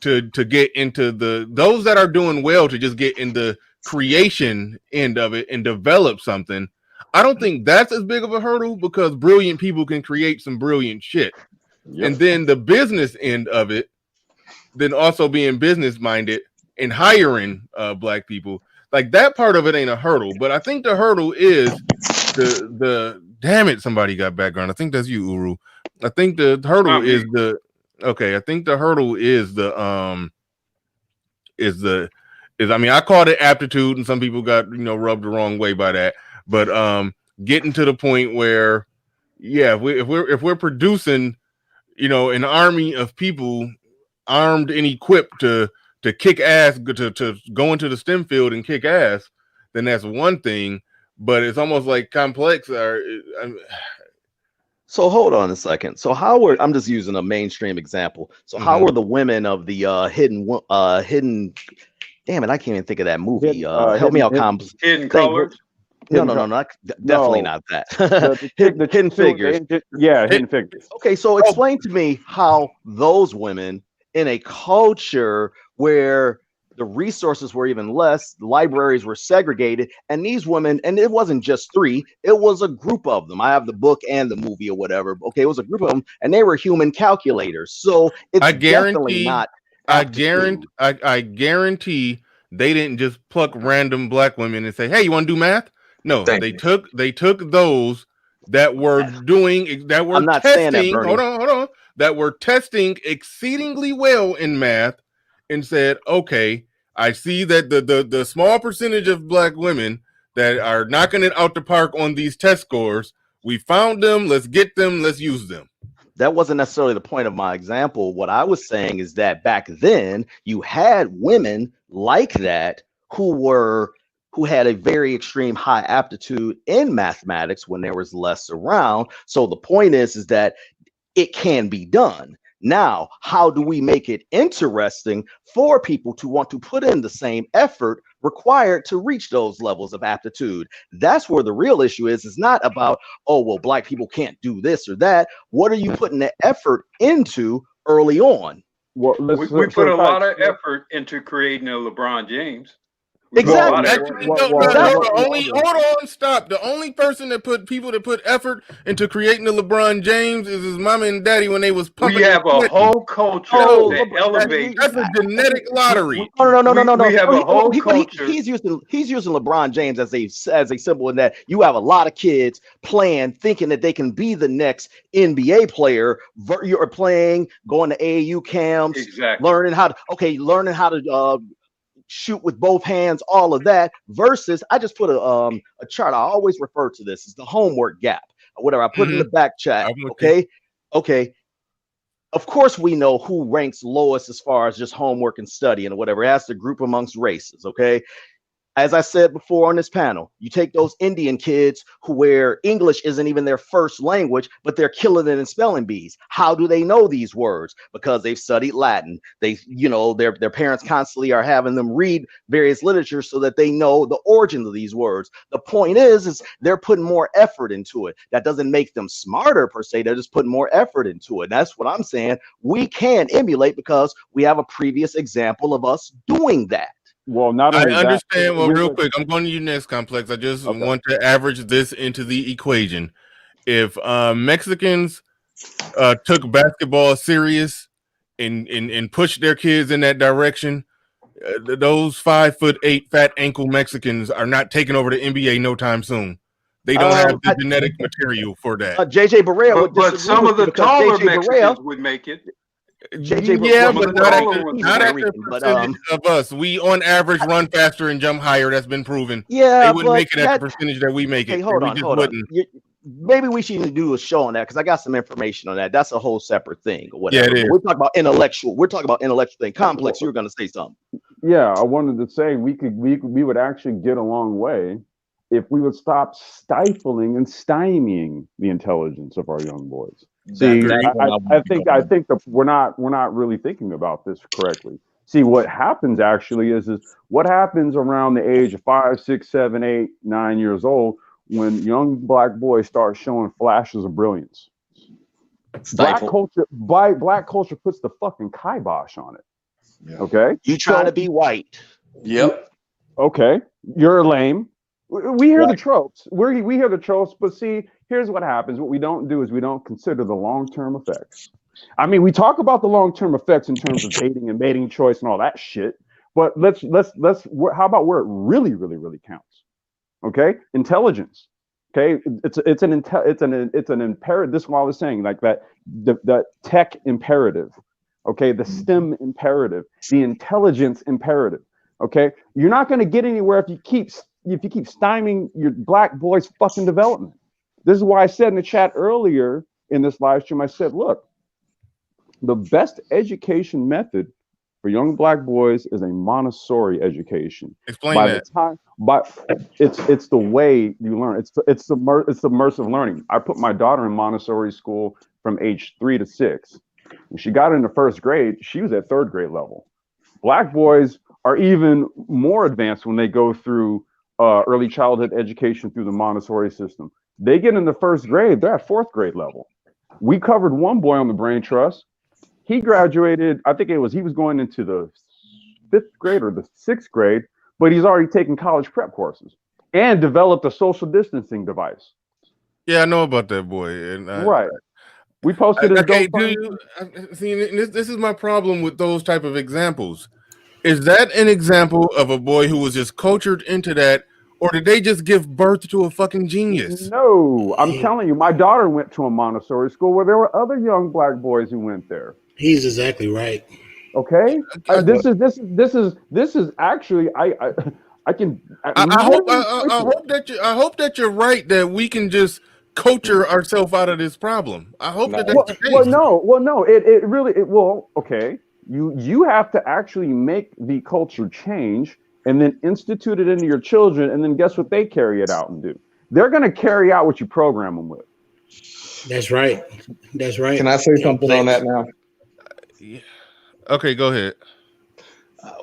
to get into those that are doing well to just get in the creation end of it and develop something. I don't think that's as big of a hurdle because brilliant people can create some brilliant shit. Yep. And then the business end of it, then also being business minded and hiring black people, like that part of it ain't a hurdle. But I think the hurdle is the damn it, somebody got background. I think that's you, Uru. I think the hurdle is I think the hurdle I mean, I called it aptitude, and some people got, you know, rubbed the wrong way by that. But getting to the point where, yeah, if we're producing, you know, an army of people armed and equipped to kick ass, to go into the STEM field and kick ass, then that's one thing. But it's almost like Complex So hold on a second. So I'm just using a mainstream example. So how were the women of the hidden? Damn it, I can't even think of that movie. Help me out, Comps. Hidden Colors. No, definitely not that. The Hidden Figures. Hidden Figures. Okay, so explain to me how those women in a culture where the resources were even less, the libraries were segregated, and these women, and it wasn't just 3, it was a group of them. I have the book and the movie or whatever. Okay, it was a group of them, and they were human calculators. So it's definitely not. I guarantee they didn't just pluck random black women and say, "Hey, you want to do math?" No, they took those that were I'm not testing. Saying that, hold on. That were testing exceedingly well in math, and said, "Okay, I see that the small percentage of black women that are knocking it out the park on these test scores, we found them. Let's get them. Let's use them." that wasn't necessarily the point of my example. What I was saying is that back then you had women like that who had a very extreme high aptitude in mathematics when there was less around. So the point is that it can be done. Now, how do we make it interesting for people to want to put in the same effort required to reach those levels of aptitude? That's where the real issue is. It's not about, oh, well, Black people can't do this or that. What are you putting the effort into early on? Well, we put a lot of effort into creating a LeBron James. Exactly. Hold on, stop. The only person that put effort into creating the LeBron James is his mama and daddy when they was pumping. We have a whole culture that elevates. That's a genetic lottery. No. We have a whole culture. He's using LeBron James as a symbol in that you have a lot of kids playing, thinking that they can be the next NBA player. You're playing, going to AAU camps, learning how to shoot with both hands, all of that, versus I just put a chart. I always refer to this as the homework gap, or whatever. I put in the back chat. Okay. Of course, we know who ranks lowest as far as just homework and studying or whatever. It has to group amongst races. Okay. As I said before on this panel, you take those Indian kids where English isn't even their first language, but they're killing it in spelling bees. How do they know these words? Because they've studied Latin. Their parents constantly are having them read various literature so that they know the origin of these words. The point is they're putting more effort into it. That doesn't make them smarter per se. They're just putting more effort into it. That's what I'm saying. We can emulate because we have a previous example of us doing that. Well, not only I understand. Well, real quick, I'm going to you next, Complex. I just want to average this into the equation. If Mexicans took basketball serious and pushed their kids in that direction, those 5'8" fat ankle Mexicans are not taking over the NBA no time soon. They don't have the genetic material for that. JJ Barea would disagree, but some of the taller Mexicans would make it. Yeah, but not at the percentage of us. We, on average, run faster and jump higher. That's been proven. Yeah, they wouldn't make it at the percentage that we make it. Hold on. Maybe we should even do a show on that because I got some information on that. That's a whole separate thing or whatever. Yeah, we're talking about intellectual. We're talking about intellectual thing. Complex. You were going to say something. Yeah, I wanted to say we would actually get a long way if we would stop stifling and stymieing the intelligence of our young boys. See, I think that we're not really thinking about this correctly. See, what happens actually is what happens around the age of 5, 6, 7, 8, 9 years old when young Black boys start showing flashes of brilliance. Black culture puts the fucking kibosh on it. Yeah. Okay, you trying to be white? Yep. Okay, you're lame. We hear the tropes. We hear the tropes, but see, here's what happens. What we don't do is we don't consider the long-term effects. I mean, we talk about the long-term effects in terms of dating and mating choice and all that shit, but let's how about where it really, really, really counts? Okay, intelligence. Okay, it's an imperative. This is what I was saying, like that the tech imperative. Okay, the STEM imperative, the intelligence imperative. Okay, you're not going to get anywhere if you keep stymieing your Black boys' fucking development. This is why I said in the chat earlier in this live stream, I said, look, the best education method for young Black boys is a Montessori education. Explain that. It's the way you learn. It's immersive learning. I put my daughter in Montessori school from age 3 to 6. When she got into first grade, she was at third grade level. Black boys are even more advanced when they go through early childhood education through the Montessori system. They get into first grade, they're at fourth grade level. We covered one boy on the Brain Trust. He graduated, I think he was going into the 5th grade or the 6th grade, but he's already taken college prep courses and developed a social distancing device. Yeah, I know about that boy. And right. We posted it. See, this is my problem with those type of examples. Is that an example of a boy who was just cultured into that, or did they just give birth to a fucking genius? No, I'm telling you, my daughter went to a Montessori school where there were other young Black boys who went there. He's exactly right. Okay, this is actually I hope that you're right, that we can just culture ourselves out of this problem. I hope that's the case. Okay. You have to actually make the culture change and then institute it into your children, and then guess what they carry it out and do? They're going to carry out what you program them with. That's right. That's right. Can I say something on that now? Yeah. Okay, go ahead.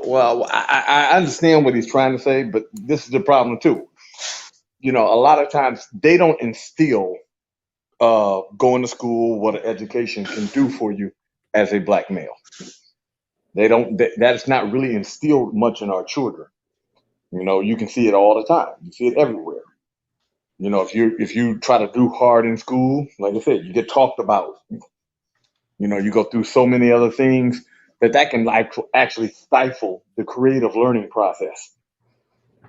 Well, I understand what he's trying to say, but this is the problem too. A lot of times they don't instill going to school, what an education can do for you as a black male. They don't. That's not really instilled much in our children. You can see it all the time. You see it everywhere. If you try to do hard in school, like I said, you get talked about. You go through so many other things that can actually stifle the creative learning process.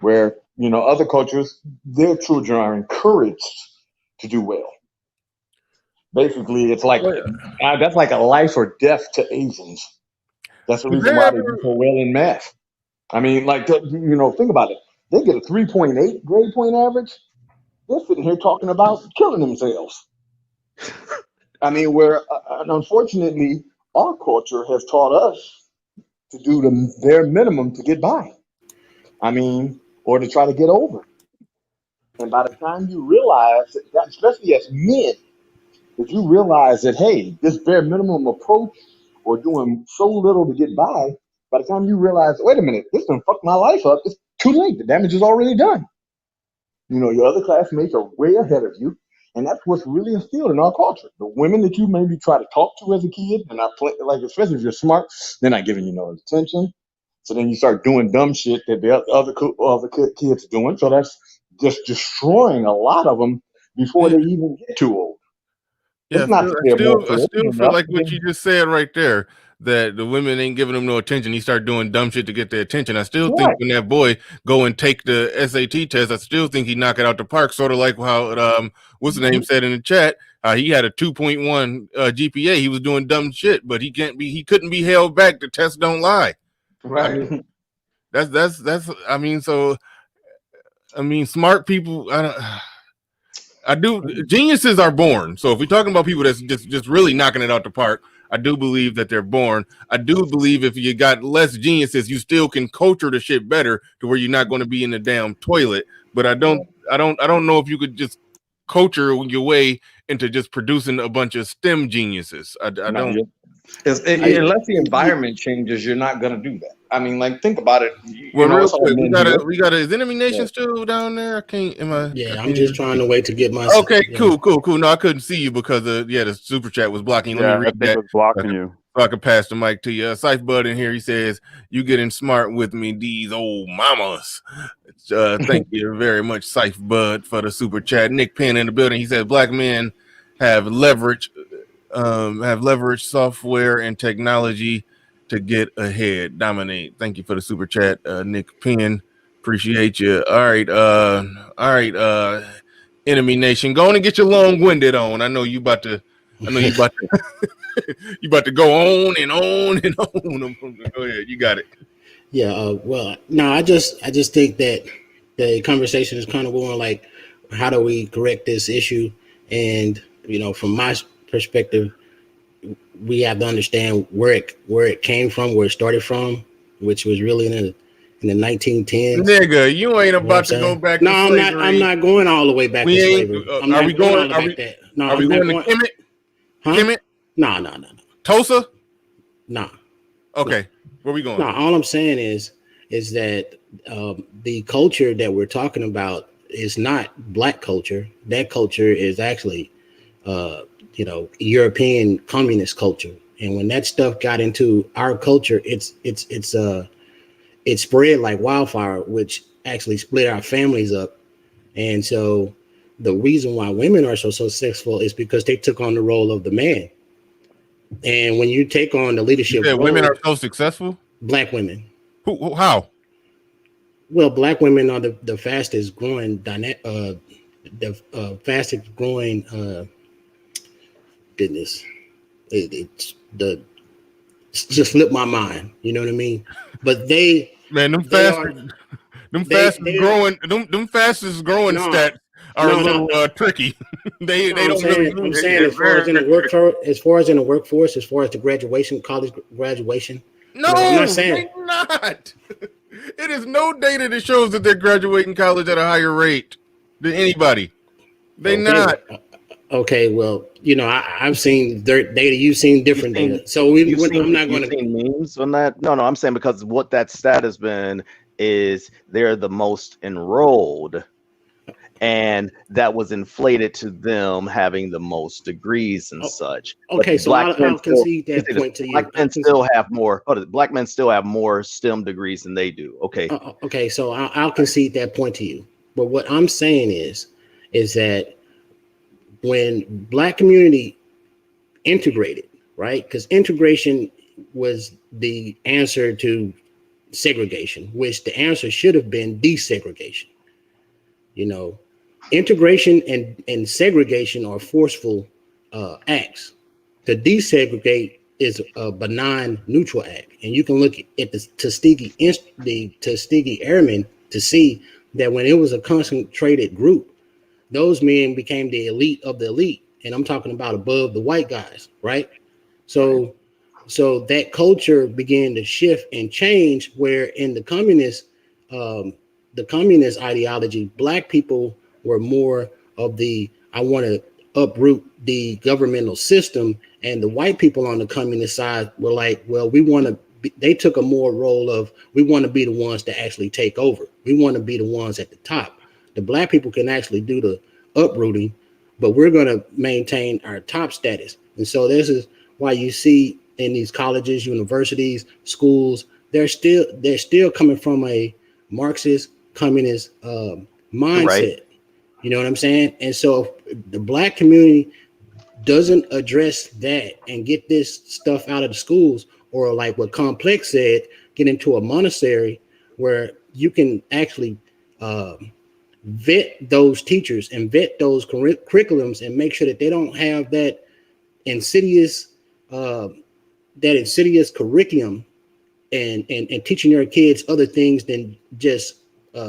Where other cultures, their children are encouraged to do well. Basically, it's like that's like a life or death to Asians. That's the reason why they do so well in math. I mean, think about it. They get a 3.8 grade point average. They're sitting here talking about killing themselves. I mean, unfortunately, our culture has taught us to do the bare minimum to get by. I mean, or to try to get over. And by the time you realize that, especially as men, if you realize that, hey, this bare minimum approach or doing so little to get by the time you realize, wait a minute, this done fucked my life up, it's too late. The damage is already done. Your other classmates are way ahead of you. And that's what's really instilled in our culture. The women that you maybe try to talk to as a kid, and especially if you're smart, they're not giving you no attention. So then you start doing dumb shit that the other kids are doing. So that's just destroying a lot of them before they even get too old. Yeah, I still feel like what you just said right there, that the women ain't giving him no attention. He started doing dumb shit to get their attention. I still think when that boy go and take the SAT test, I still think he knock it out the park. Sort of like how what's the name said in the chat, he had a 2.1 GPA. He was doing dumb shit, but he couldn't be held back. The test don't lie. Right. I mean, that's. I mean, smart people. Geniuses are born. So if we're talking about people that's just really knocking it out the park, I do believe that they're born. I do believe if you got less geniuses, you still can culture the shit better to where you're not going to be in the damn toilet. But I don't know if you could just culture your way into just producing a bunch of STEM geniuses. I don't. Unless the environment changes, you're not going to do that. I mean, think about it. Real quick, we got is Enemy Nation still down there? I'm just trying to wait to get my. Okay, cool. No, I couldn't see you because the super chat was blocking. Let me read that. Was blocking you. So I can pass the mic to you. Syfe Bud in here. He says, "You getting smart with me, these old mamas." Thank you very much, Syfe Bud, for the super chat. Nick Penn in the building. He said, "Black men have leverage software and technology to get ahead, dominate." Thank you for the super chat, Nick Penn. Appreciate you. All right, Enemy Nation, go on and get your long-winded on. I know you about to you about to go on and on and on. Go ahead, you got it. Yeah. Well, no, I just think that the conversation is kind of going like, how do we correct this issue? And from my perspective, we have to understand where it came from, where it started from, which was really in the 1910s. Nigga, you ain't about to go back. No, I'm not going all the way back to slavery. Are we going to Kemet? Huh? Kemet? No. Tulsa? No. Okay, where we going? No, all I'm saying is that the culture that we're talking about is not Black culture. That culture is actually European communist culture. And when that stuff got into our culture, it spread like wildfire, which actually split our families up. And so the reason why women are so successful is because they took on the role of the man. And when you take on the leadership role, women are so successful? Black women. How? Well, Black women are the fastest growing business. It's just slipped my mind. You know what I mean? But them fastest growing stats are a little tricky. they no, don't really move. I'm saying as far as in the workforce, as far as the graduation, college graduation. No, I'm not saying they're not. It is no data that shows that they're graduating college at a higher rate than anybody. They not. Okay, well, I've seen data. You've seen different data. So I'm not going to. You've seen memes on that? No, I'm saying because what that stat has been is they're the most enrolled, and that was inflated to them having the most degrees and such. Okay, so I'll concede that point to you. Black men still have more. Black men still have more STEM degrees than they do. Okay. Okay, so I'll concede that point to you. But what I'm saying is that when Black community integrated, right? Because integration was the answer to segregation, which the answer should have been desegregation. Integration and segregation are forceful acts. To desegregate is a benign neutral act. And you can look at the Tuskegee Airmen to see that when it was a concentrated group, those men became the elite of the elite. And I'm talking about above the white guys, right? So that culture began to shift and change, where in the communist ideology, Black people were more of the, I want to uproot the governmental system, and the white people on the communist side were like, well, they took a more role of, we want to be the ones to actually take over. We want to be the ones at the top. The Black people can actually do the uprooting, but we're going to maintain our top status. And so this is why you see in these colleges, universities, schools, they're still coming from a Marxist communist mindset. Right. You know what I'm saying? And so if the Black community doesn't address that and get this stuff out of the schools, or like what Complex said, get into a monastery where you can actually vet those teachers and vet those curriculums and make sure that they don't have that insidious curriculum and teaching your kids other things than just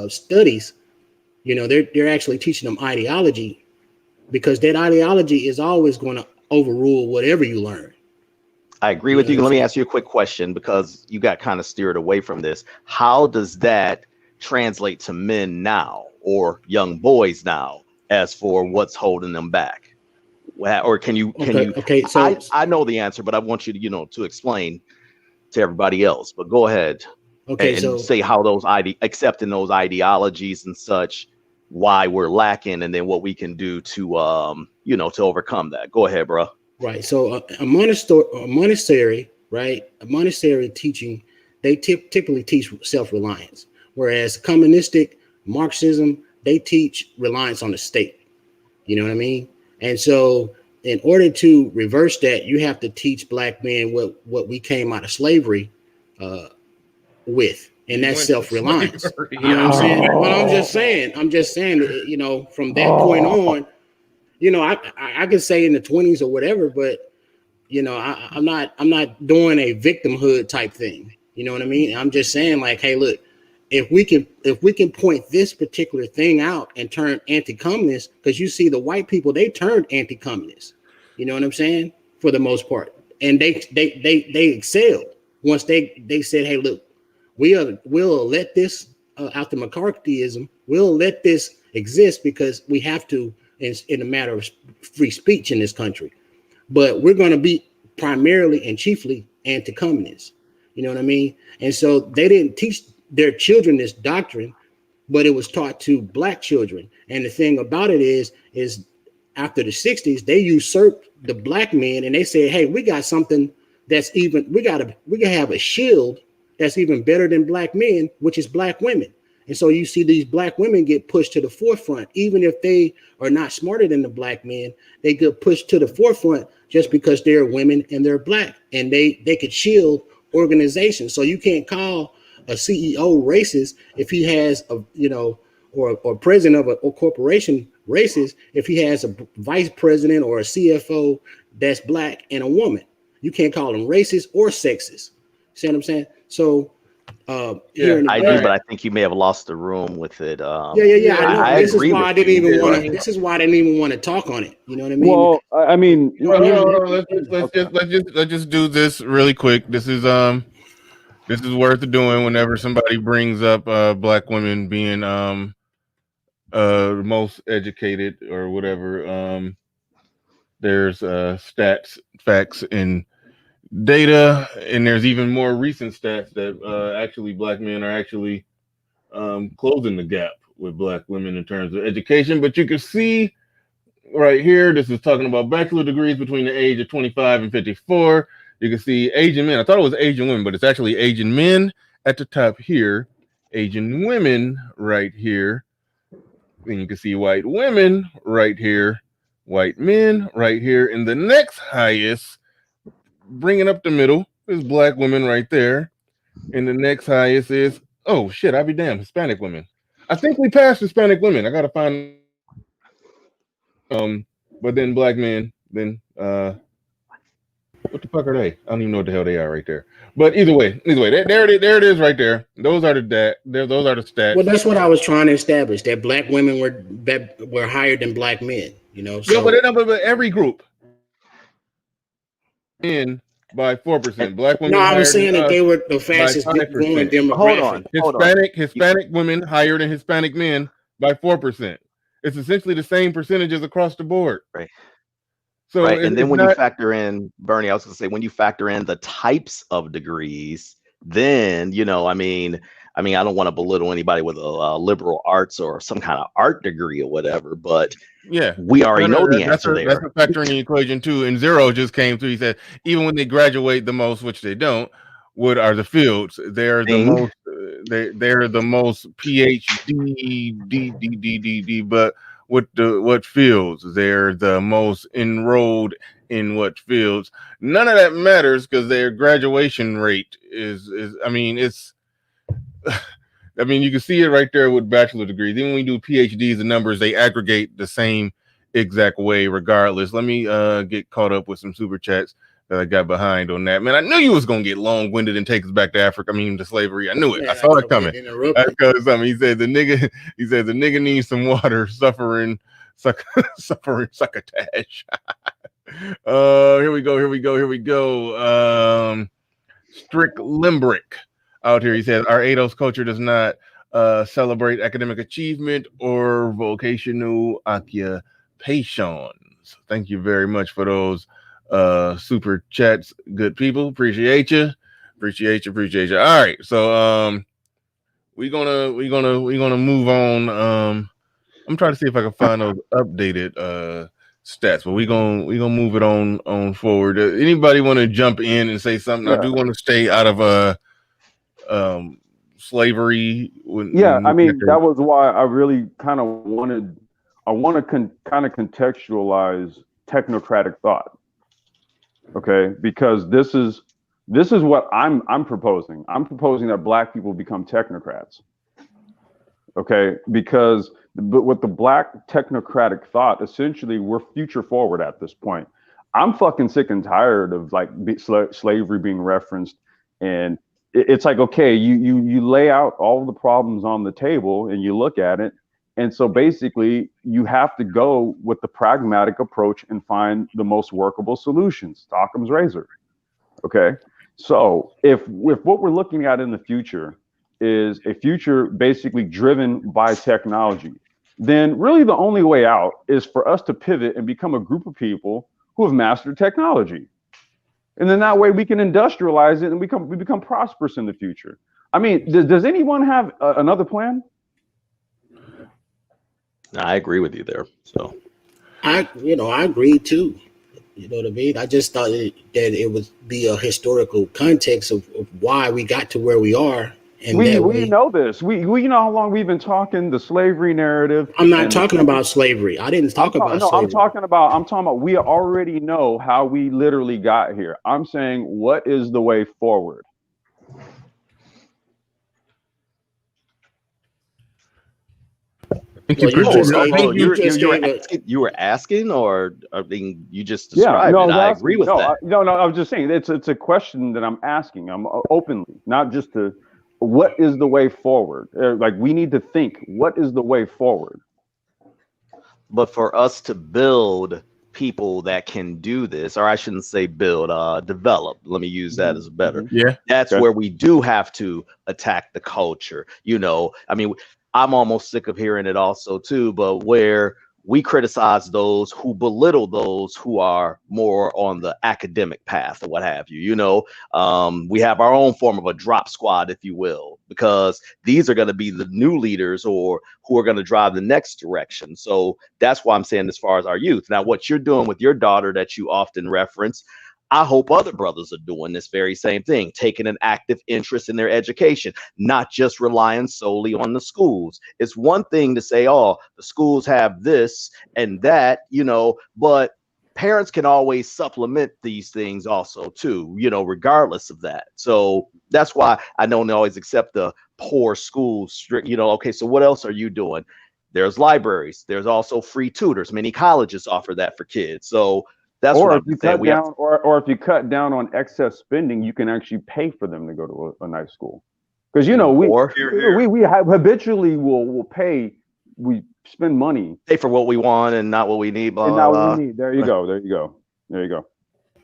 studies. They're actually teaching them ideology, because that ideology is always going to overrule whatever you learn. I agree with you. Let me ask you a quick question, because you got kind of steered away from this. How does that translate to men now, or young boys now, as for what's holding them back? Or can you? Okay. So I know the answer, but I want you to, to explain to everybody else. But go ahead. Okay. And say how those accepting those ideologies and such, why we're lacking, and then what we can do to to overcome that. Go ahead, bro. Right. So a monastery, right? A monastery teaching, they typically teach self-reliance, whereas communistic Marxism, they teach reliance on the state. You know what I mean? And so in order to reverse that, you have to teach Black men what we came out of slavery with. And that's self-reliance. You know what I'm saying? Well, I'm just saying, from that point on, I can say in the 20s or whatever, but I'm not doing a victimhood type thing. You know what I mean? I'm just saying, like, hey, look, if we can point this particular thing out and turn anti-communist, because you see the white people, they turned anti-communist. You know what I'm saying? For the most part. And they excelled once they said, hey, look, we'll let this after McCarthyism, we'll let this exist because we have to in a matter of free speech in this country. But we're going to be primarily and chiefly anti-communist. You know what I mean? And so they didn't teach their children this doctrine, but it was taught to Black children. And the thing about it is after the 60s, they usurped the Black men, and they said, hey, we got something that's even, we can have a shield that's even better than Black men, which is Black women. And so you see these Black women get pushed to the forefront, even if they are not smarter than the Black men, they get pushed to the forefront just because they're women and they're Black, and they could shield organizations. So you can't call a CEO racist if he has or president of a corporation racist if he has a vice president or a CFO that's Black and a woman. You can't call them racist or sexist. See what I'm saying? So Here in the I do, but I think you may have lost the room with it. Yeah. I know. I This is agree why with I didn't you, even want but to. This is why I didn't even want to talk on it. You know what I mean? Well, I mean, let's just do this really quick. This is worth doing whenever somebody brings up black women being most educated or whatever. There's stats, facts, and data, and there's even more recent stats that actually black men are actually closing the gap with black women in terms of education. But you can see right here, this is talking about bachelor degrees between the age of 25 and 54. You can see Asian men. I thought it was Asian women, but it's actually Asian men at the top here, Asian women right here. Then you can see white women right here, white men right here. And the next highest, bringing up the middle, is black women right there. And the next highest is, oh shit, I'll be damned, Hispanic women. I think we passed Hispanic women. I gotta find but then black men, then what the fuck are they? I don't even know what the hell they are right there. But either way, there it is right there. Those are the stats. Well, that's what I was trying to establish, that black women were higher than black men. You know, so but every group in by 4%. Black women. No, I was saying that they were the fastest growing demographic. Hispanic women higher than Hispanic men by 4%. It's essentially the same percentages across the board. Right. So right. And then when you factor in, Bernie, I was going to say, when you factor in the types of degrees, then, I mean, I don't want to belittle anybody with a liberal arts or some kind of art degree or whatever, but yeah, we already know the answer there. That's a factor in the equation too. And Zero just came through. He said, even when they graduate the most, which they don't, what are the fields? They're the most. They're the most PhD, but what fields? They're the most enrolled in what fields? None of that matters because their graduation rate is. I mean, it's. I mean, you can see it right there with bachelor degrees. Even when we do PhDs, the numbers, they aggregate the same exact way regardless. Let me get caught up with some super chats that I got behind on that. Man, I knew you was going to get long-winded and take us back to Africa. I mean, to slavery. I knew it. I saw it coming. Because he said the nigga needs some water, suffering succotash. Here we go. Strick Limbrick out here. He says our ADOS culture does not celebrate academic achievement or vocational occupations. Thank you very much for those super chats, good people. Appreciate you. All right, so we're gonna move on. I'm trying to see if I can find those updated stats, but we're gonna move it on forward. Anybody want to jump in and say something? I do want to stay out of slavery. I mean, that was why I really kind of wanted. I want to kind of contextualize technocratic thought. Okay, because this is what I'm proposing. I'm proposing that black people become technocrats. Okay, because with the black technocratic thought, essentially we're future forward at this point. I'm fucking sick and tired of like slavery being referenced, and it's like, okay, you lay out all the problems on the table and you look at it, and so basically you have to go with the pragmatic approach and find the most workable solutions. Occam's razor. Okay, so if what we're looking at in the future is a future basically driven by technology, then really the only way out is for us to pivot and become a group of people who have mastered technology. And then that way we can industrialize it and we become prosperous in the future. I mean, does anyone have another plan? I agree with you there. So I agree too. You know what I mean? I just thought that it would be a historical context of why we got to where we are. And we know this. We know how long we've been talking the slavery narrative. I'm not talking about slavery. I didn't talk about slavery. I'm talking about we already know how we literally got here. I'm saying, what is the way forward? You were asking, or I mean, you just described it. I agree with that. No, I was just saying it's a question that I'm asking. I'm openly, not just to what is the way forward? Like, we need to think, what is the way forward? But for us to build people that can do this, or I shouldn't say build, develop. Let me use that as a better. Yeah. That's Okay. where we do have to attack the culture. You know, I mean, I'm almost sick of hearing it also too, but where we criticize those who belittle those who are more on the academic path or what have you. You know, we have our own form of a drop squad, if you will, because these are going to be the new leaders or who are going to drive the next direction. So that's why I'm saying, as far as our youth. Now, what you're doing with your daughter that you often reference, I hope other brothers are doing this very same thing, taking an active interest in their education, not just relying solely on the schools. It's one thing to say, oh, the schools have this and that, you know, but parents can always supplement these things also too, you know, regardless of that. So that's why I don't always accept the poor schools strict, you know. Okay, so what else are you doing? There's libraries. There's also free tutors. Many colleges offer that for kids. So that's Or what if I'm you saying. cut down, or if you cut down on excess spending, you can actually pay for them to go to a nice school. Because, you know, we habitually will pay, we spend money, pay for what we want and not what we need. Blah, and blah, not blah. what we need. There you go. There you go. There you go.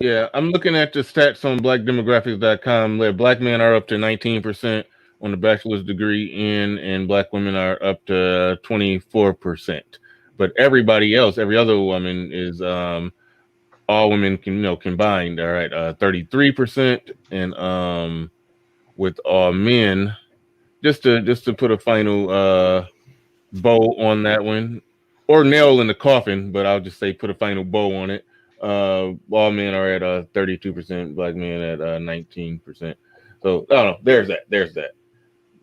Yeah, I'm looking at the stats on blackdemographics.com where black men are up to 19% on the bachelor's degree and black women are up to 24%. But everybody else, every other woman is all women can, you know, combined, all right, 33%, and with all men, just to put a final bow on that one, or nail in the coffin, but I'll just say put a final bow on it. All men are at 32%, black men at 19%. So I don't know. There's that.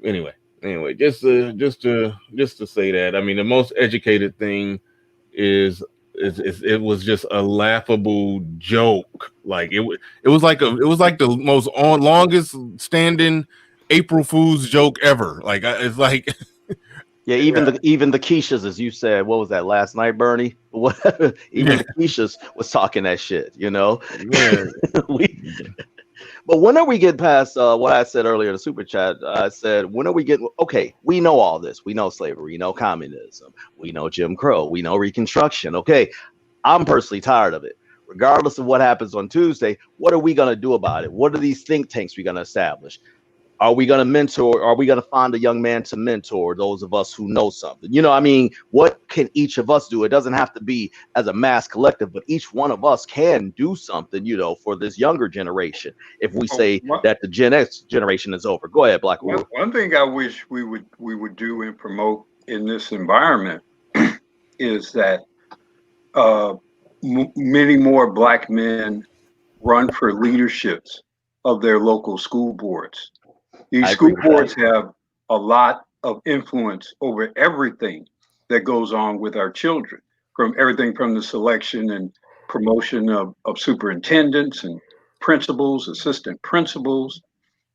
Anyway, just to say that. I mean, the most educated thing is it was just a laughable joke. Like it was like the most longest standing April Fool's joke ever. Like it's like. Yeah, even the Keishas, as you said, what was that last night, Bernie? What? Even the Keishas was talking that shit, you know. Yeah. But when are we getting past what I said earlier in the super chat? I said, when are we getting? Okay, we know all this. We know slavery. We know communism. We know Jim Crow. We know Reconstruction. Okay, I'm personally tired of it. Regardless of what happens on Tuesday, what are we going to do about it? What are these think tanks we're going to establish? Are we going to mentor? Are we going to find a young man to mentor those of us who know something? You know, I mean, what can each of us do? It doesn't have to be as a mass collective, but each one of us can do something, you know, for this younger generation. If we say that the Gen X generation is over. Go ahead, Black Will. One thing I wish we would do and promote in this environment is that many more black men run for leaderships of their local school boards. These school boards have a lot of influence over everything that goes on with our children, from everything from the selection and promotion of superintendents and principals, assistant principals,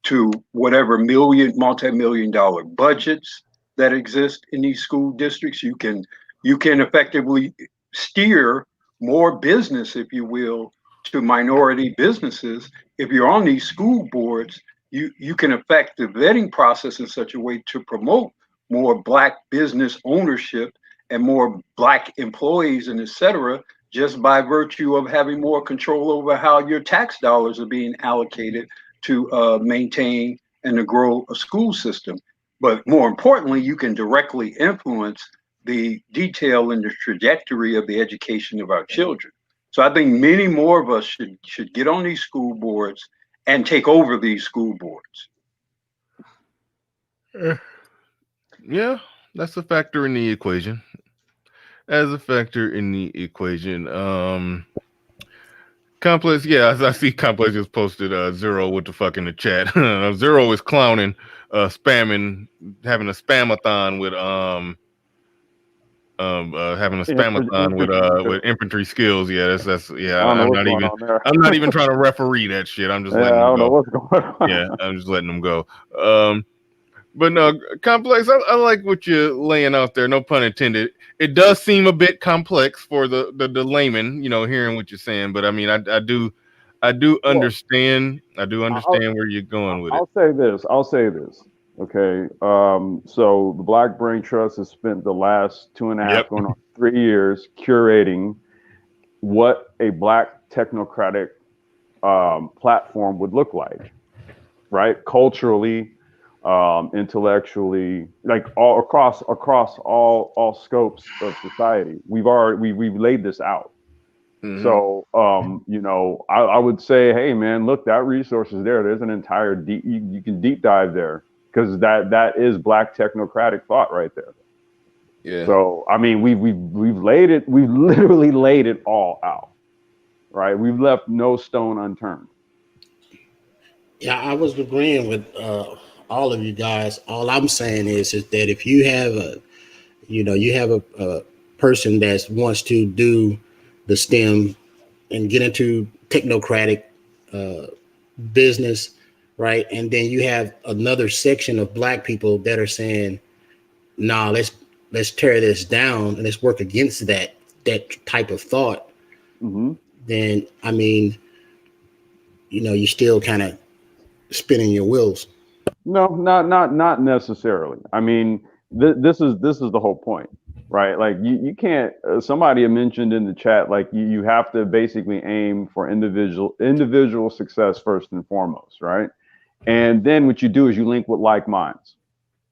to whatever multi-million dollar budgets that exist in these school districts. You can effectively steer more business, if you will, to minority businesses. If you're on these school boards, you can affect the vetting process in such a way to promote more black business ownership and more black employees and et cetera, just by virtue of having more control over how your tax dollars are being allocated to maintain and to grow a school system. But more importantly, you can directly influence the detail and the trajectory of the education of our children. So I think many more of us should get on these school boards and take over these school boards. Yeah, that's a factor in the equation. As a factor in the equation. Complex, yeah, I see Complex just posted Zero with the fuck in the chat. Zero is clowning, spamming, having a spamathon with with infantry skills. Yeah, that's yeah. I'm not even trying to referee that shit. I'm just letting them go. What's going on. Yeah, I'm just letting them go. But no, Complex, I like what you're laying out there, no pun intended. It does seem a bit complex for the layman, you know, hearing what you're saying, but I mean, I do understand where you're going with it. I'll say this. Okay. So the Black Brain Trust has spent the last 2.5 going on 3 years curating what a Black technocratic platform would look like, right? Culturally, intellectually, like all across all scopes of society. We've laid this out. So, I would say, hey, man, look, that resource is there. There's an entire you can deep dive there because that is Black technocratic thought right there. Yeah. So, I mean, we've literally laid it all out, right? We've left no stone unturned. Yeah, I was agreeing with all of you guys. All I'm saying is that if you have a person that wants to do the STEM and get into technocratic business, right? And then you have another section of Black people that are saying, "Nah, let's tear this down and let's work against that type of thought." Then I mean, you're still kind of spinning your wheels. No, not necessarily. I mean, this is the whole point, right? Like you can't. Somebody had mentioned in the chat, like you have to basically aim for individual success first and foremost, right? And then what you do is you link with like minds,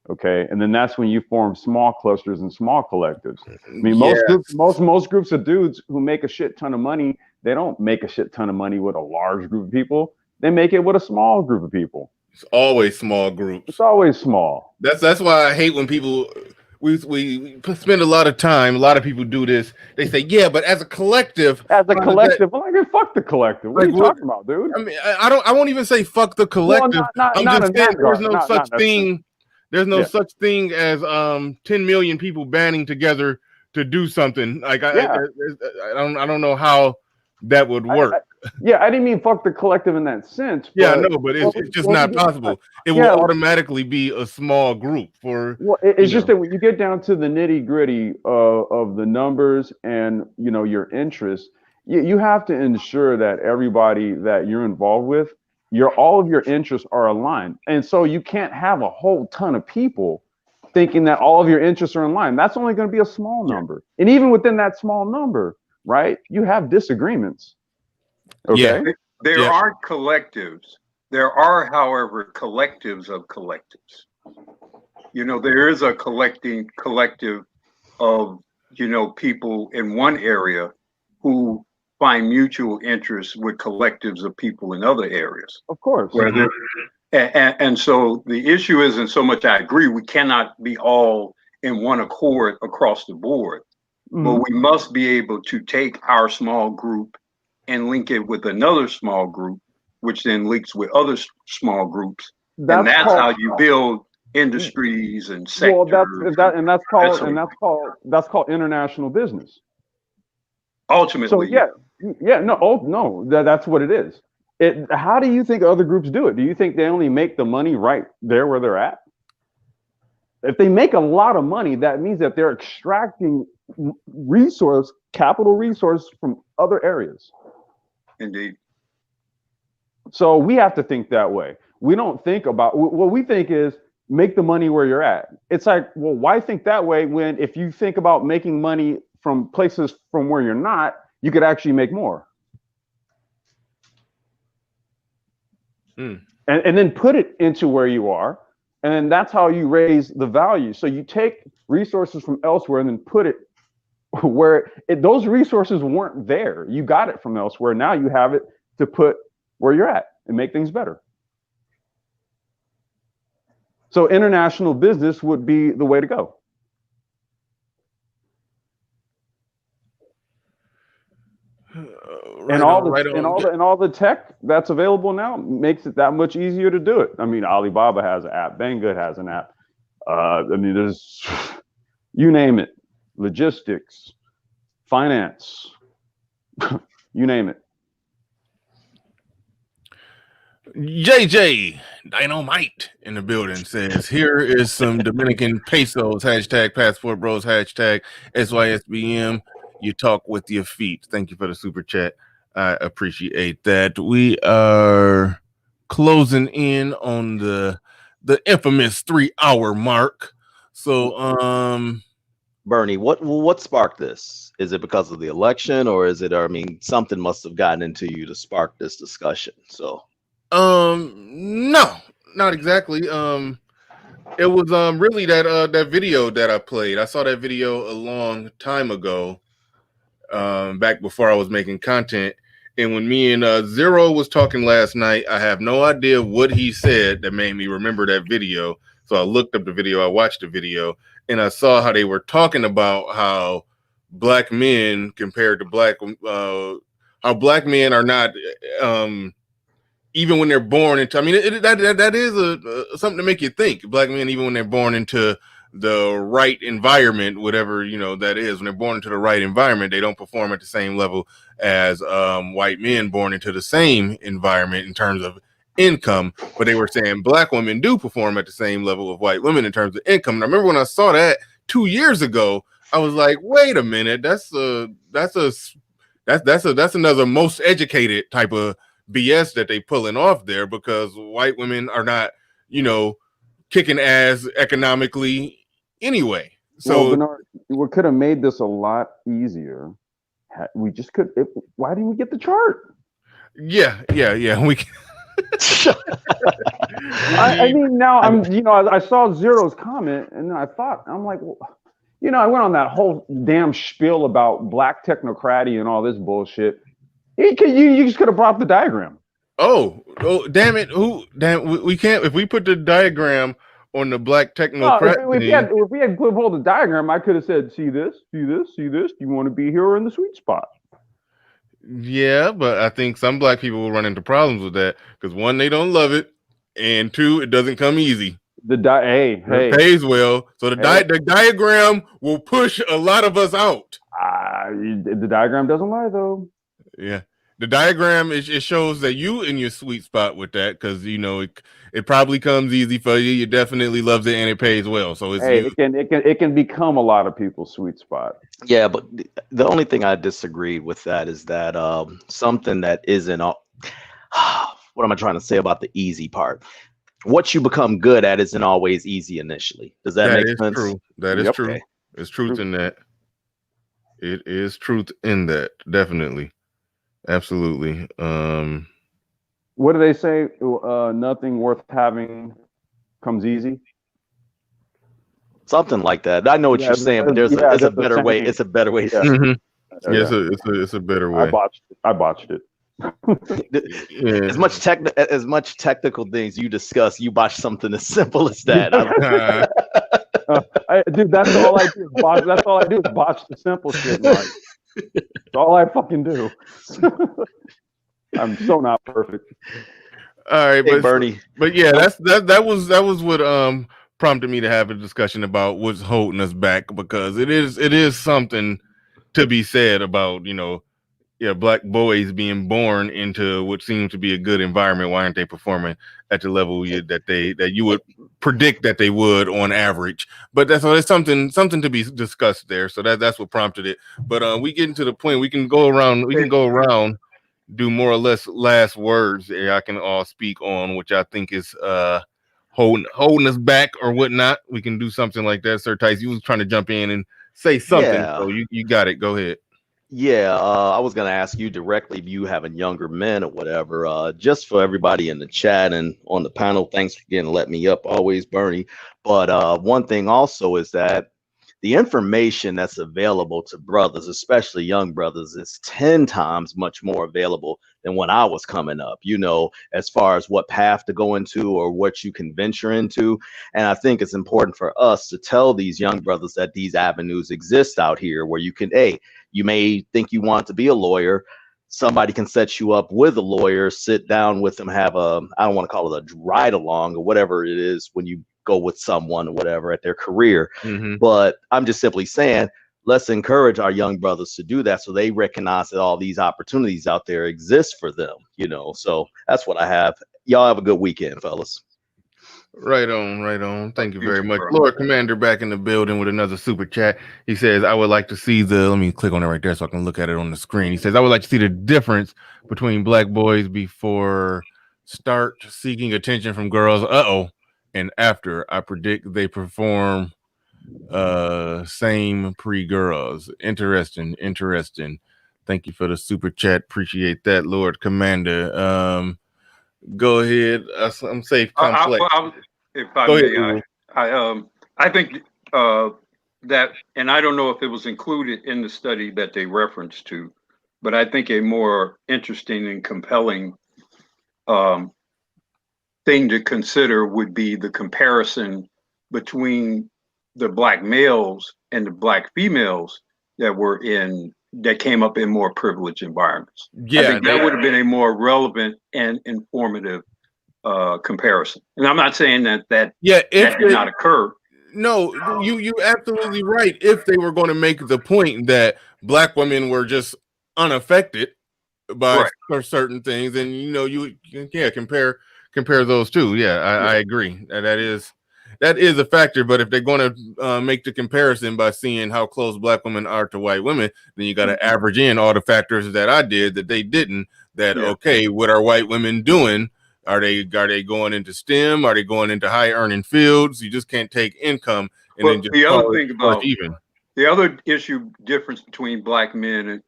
okay? And then that's when you form small clusters and small collectives. I mean, most groups of dudes who make a shit ton of money, they don't make a shit ton of money with a large group of people. They make it with a small group of people. It's always small groups. It's always small. That's why I hate when people we spend a lot of time. A lot of people do this. They say, "Yeah, but as a collective, I'm like, fuck the collective. What are you talking about, dude?" I mean, I won't even say fuck the collective. I'm just saying there's no such thing. There's no such thing as 10 million people banding together to do something. Like I don't know how that would work. I didn't mean fuck the collective in that sense. Yeah, no, but it's just not possible. It will automatically be a small group for. Well, it's just that when you get down to the nitty gritty of the numbers and your interests, you have to ensure that everybody that you're involved with, all of your interests are aligned, and so you can't have a whole ton of people thinking that all of your interests are in line. That's only going to be a small number, and even within that small number, right, you have disagreements. Okay. There are collectives. There are, however, collectives of collectives. There is a collective of, people in one area who find mutual interest with collectives of people in other areas. Of course. And so the issue isn't so much, I agree, we cannot be all in one accord across the board, but we must be able to take our small group and link it with another small group, which then links with other small groups. And that's how you build industries and sectors. Well, that's called international business. Ultimately. So that's what it is. How do you think other groups do it? Do you think they only make the money right there where they're at? If they make a lot of money, that means that they're extracting capital resource from other areas. Indeed. So we have to think that way. We don't think about what we think is make the money where you're at. It's like, well, why think that way when if you think about making money from places from where you're not, you could actually make more. And then put it into where you are. And that's how you raise the value. So you take resources from elsewhere and then put it where those resources weren't there. You got it from elsewhere. Now you have it to put where you're at and make things better. So international business would be the way to go. And all the tech that's available now makes it that much easier to do it. I mean, Alibaba has an app, Banggood has an app. I mean, there's you name it, logistics, finance, you name it. JJ Dynamite in the building says, here is some Dominican pesos, hashtag passport bros, hashtag SYSBM. You talk with your feet. Thank you for the super chat. I appreciate that. We are closing in on the the infamous 3-hour mark. So, Bernie, what sparked this? Is it because of the election, or is it? I mean, something must have gotten into you to spark this discussion. So, no, not exactly. It was really that video that I played. I saw that video a long time ago, back before I was making content. And when me and Zero was talking last night, I have no idea what he said that made me remember that video. So I looked up the video, I watched the video, and I saw how they were talking about how black men compared to how black men are not, even when they're born into, I mean, that is something to make you think. Black men, even when they're born into the right environment, whatever, that is, when they're born into the right environment, they don't perform at the same level as white men born into the same environment in terms of income. But they were saying black women do perform at the same level of white women in terms of income. And I remember when I saw that 2 years ago, I was like, wait a minute, that's another most educated type of BS that they pulling off there, because white women are not, kicking ass economically anyway. So, well, Bernard, we could have made this a lot easier. We just could. Why didn't we get the chart? Yeah. We. I mean, now I saw Zero's comment, and then I'm like, well, I went on that whole damn spiel about black technocracy and all this bullshit. You just could have brought up the diagram. Oh, damn it! We can't. If we put the diagram on the black technocracy, if we had pulled the diagram, I could have said, see this. Do you want to be here or in the sweet spot? Yeah, but I think some black people will run into problems with that because, one, they don't love it, and two, it doesn't come easy. It pays well, so the diagram will push a lot of us out. The diagram doesn't lie, though. Yeah. The diagram, it shows that you in your sweet spot with that, because it probably comes easy for you. You definitely love it and it pays well. So it can become a lot of people's sweet spot. Yeah, but the only thing I disagree with that is that something that isn't all. What am I trying to say about the easy part? What you become good at isn't always easy initially. Does that make sense? True. That is true. Okay. There's truth in that. It is truth in that, definitely. Absolutely. What do they say? Nothing worth having comes easy. Something like that. I know what you're saying, but it's a better way. It's a better way. Mm-hmm. It's a better way. I botched it. As much technical things you discuss, you botch something as simple as that. Dude, that's all I do. That's all I do is botch the simple shit. That's all I fucking do. I'm so not perfect. All right, hey, Bernie. But yeah, that was what prompted me to have a discussion about what's holding us back, because it is something to be said about black boys being born into what seems to be a good environment. Why aren't they performing at the level that you would predict that they would on average? But there's something to be discussed there. So that's what prompted it. But we get into the point. We can go around, do more or less last words. I can all speak on, which I think is holding us back or whatnot. We can do something like that. Sir Tice, you was trying to jump in and say something. Yeah. So you got it. Go ahead. Yeah, I was going to ask you directly if you having younger men or whatever, just for everybody in the chat and on the panel. Thanks for getting let me up always, Bernie. But one thing also is that the information that's available to brothers, especially young brothers, is 10 times much more available than when I was coming up, as far as what path to go into or what you can venture into. And I think it's important for us to tell these young brothers that these avenues exist out here where you can, you may think you want to be a lawyer. Somebody can set you up with a lawyer, sit down with them, have I don't want to call it a ride along or whatever it is when you go with someone or whatever at their career. Mm-hmm. But I'm just simply saying, let's encourage our young brothers to do that so they recognize that all these opportunities out there exist for them, So that's what I have. Y'all have a good weekend, fellas. Right on. Thank you very much. Lord Commander back in the building with another super chat. He says, I would like to see let me click on it right there so I can look at it on the screen. He says, I would like to see the difference between black boys before start seeking attention from girls. and after. I predict they perform same pre-girls. Interesting. Thank you for the super chat. Appreciate that, Lord Commander. Go ahead. I'm safe. Complex. If I may, I think that, and I don't know if it was included in the study that they referenced to, but I think a more interesting and compelling thing to consider would be the comparison between the Black males and the Black females that came up in more privileged environments. Yeah, I think that would have been a more relevant and informative comparison. And I'm not saying that did not occur. No, you absolutely right. If they were going to make the point that Black women were just unaffected by certain things, and you compare those two. Yeah, I agree. That is a factor. But if they're going to make the comparison by seeing how close Black women are to white women, then you got to average in all the factors that I did that they didn't. Okay, what are white women doing? Are they going into STEM? Are they going into high earning fields? You just can't take income and then just the other thing about even. The other issue difference between Black men and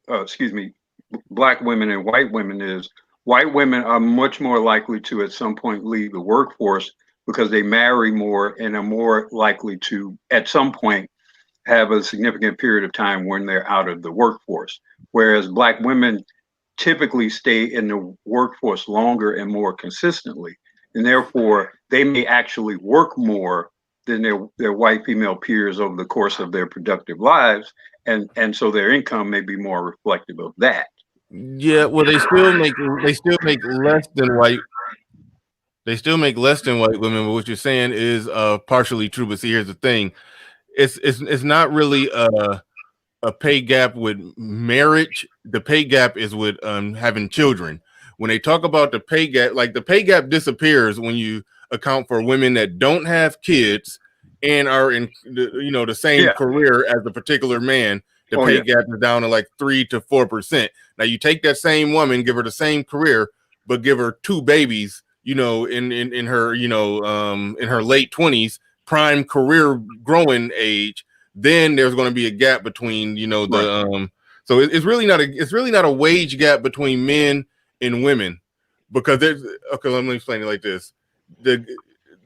Black women and white women is white women are much more likely to at some point leave the workforce because they marry more and are more likely to at some point have a significant period of time when they're out of the workforce. Whereas Black women typically stay in the workforce longer and more consistently. And therefore, they may actually work more than their white female peers over the course of their productive lives. And so their income may be more reflective of that. Yeah, well, they still make less than white. They still make less than white women, but what you're saying is partially true. But see, here's the thing: it's not really a pay gap with marriage. The pay gap is with having children. When they talk about the pay gap, like the pay gap disappears when you account for women that don't have kids and are in the same career as the particular man. The pay gap is down to like 3 to 4%. Now you take that same woman, give her the same career, but give her 2 babies, in her, in her late 20s, prime career growing age. Then there's going to be a gap between, so it's really not a wage gap between men and women, because let me explain it like this. The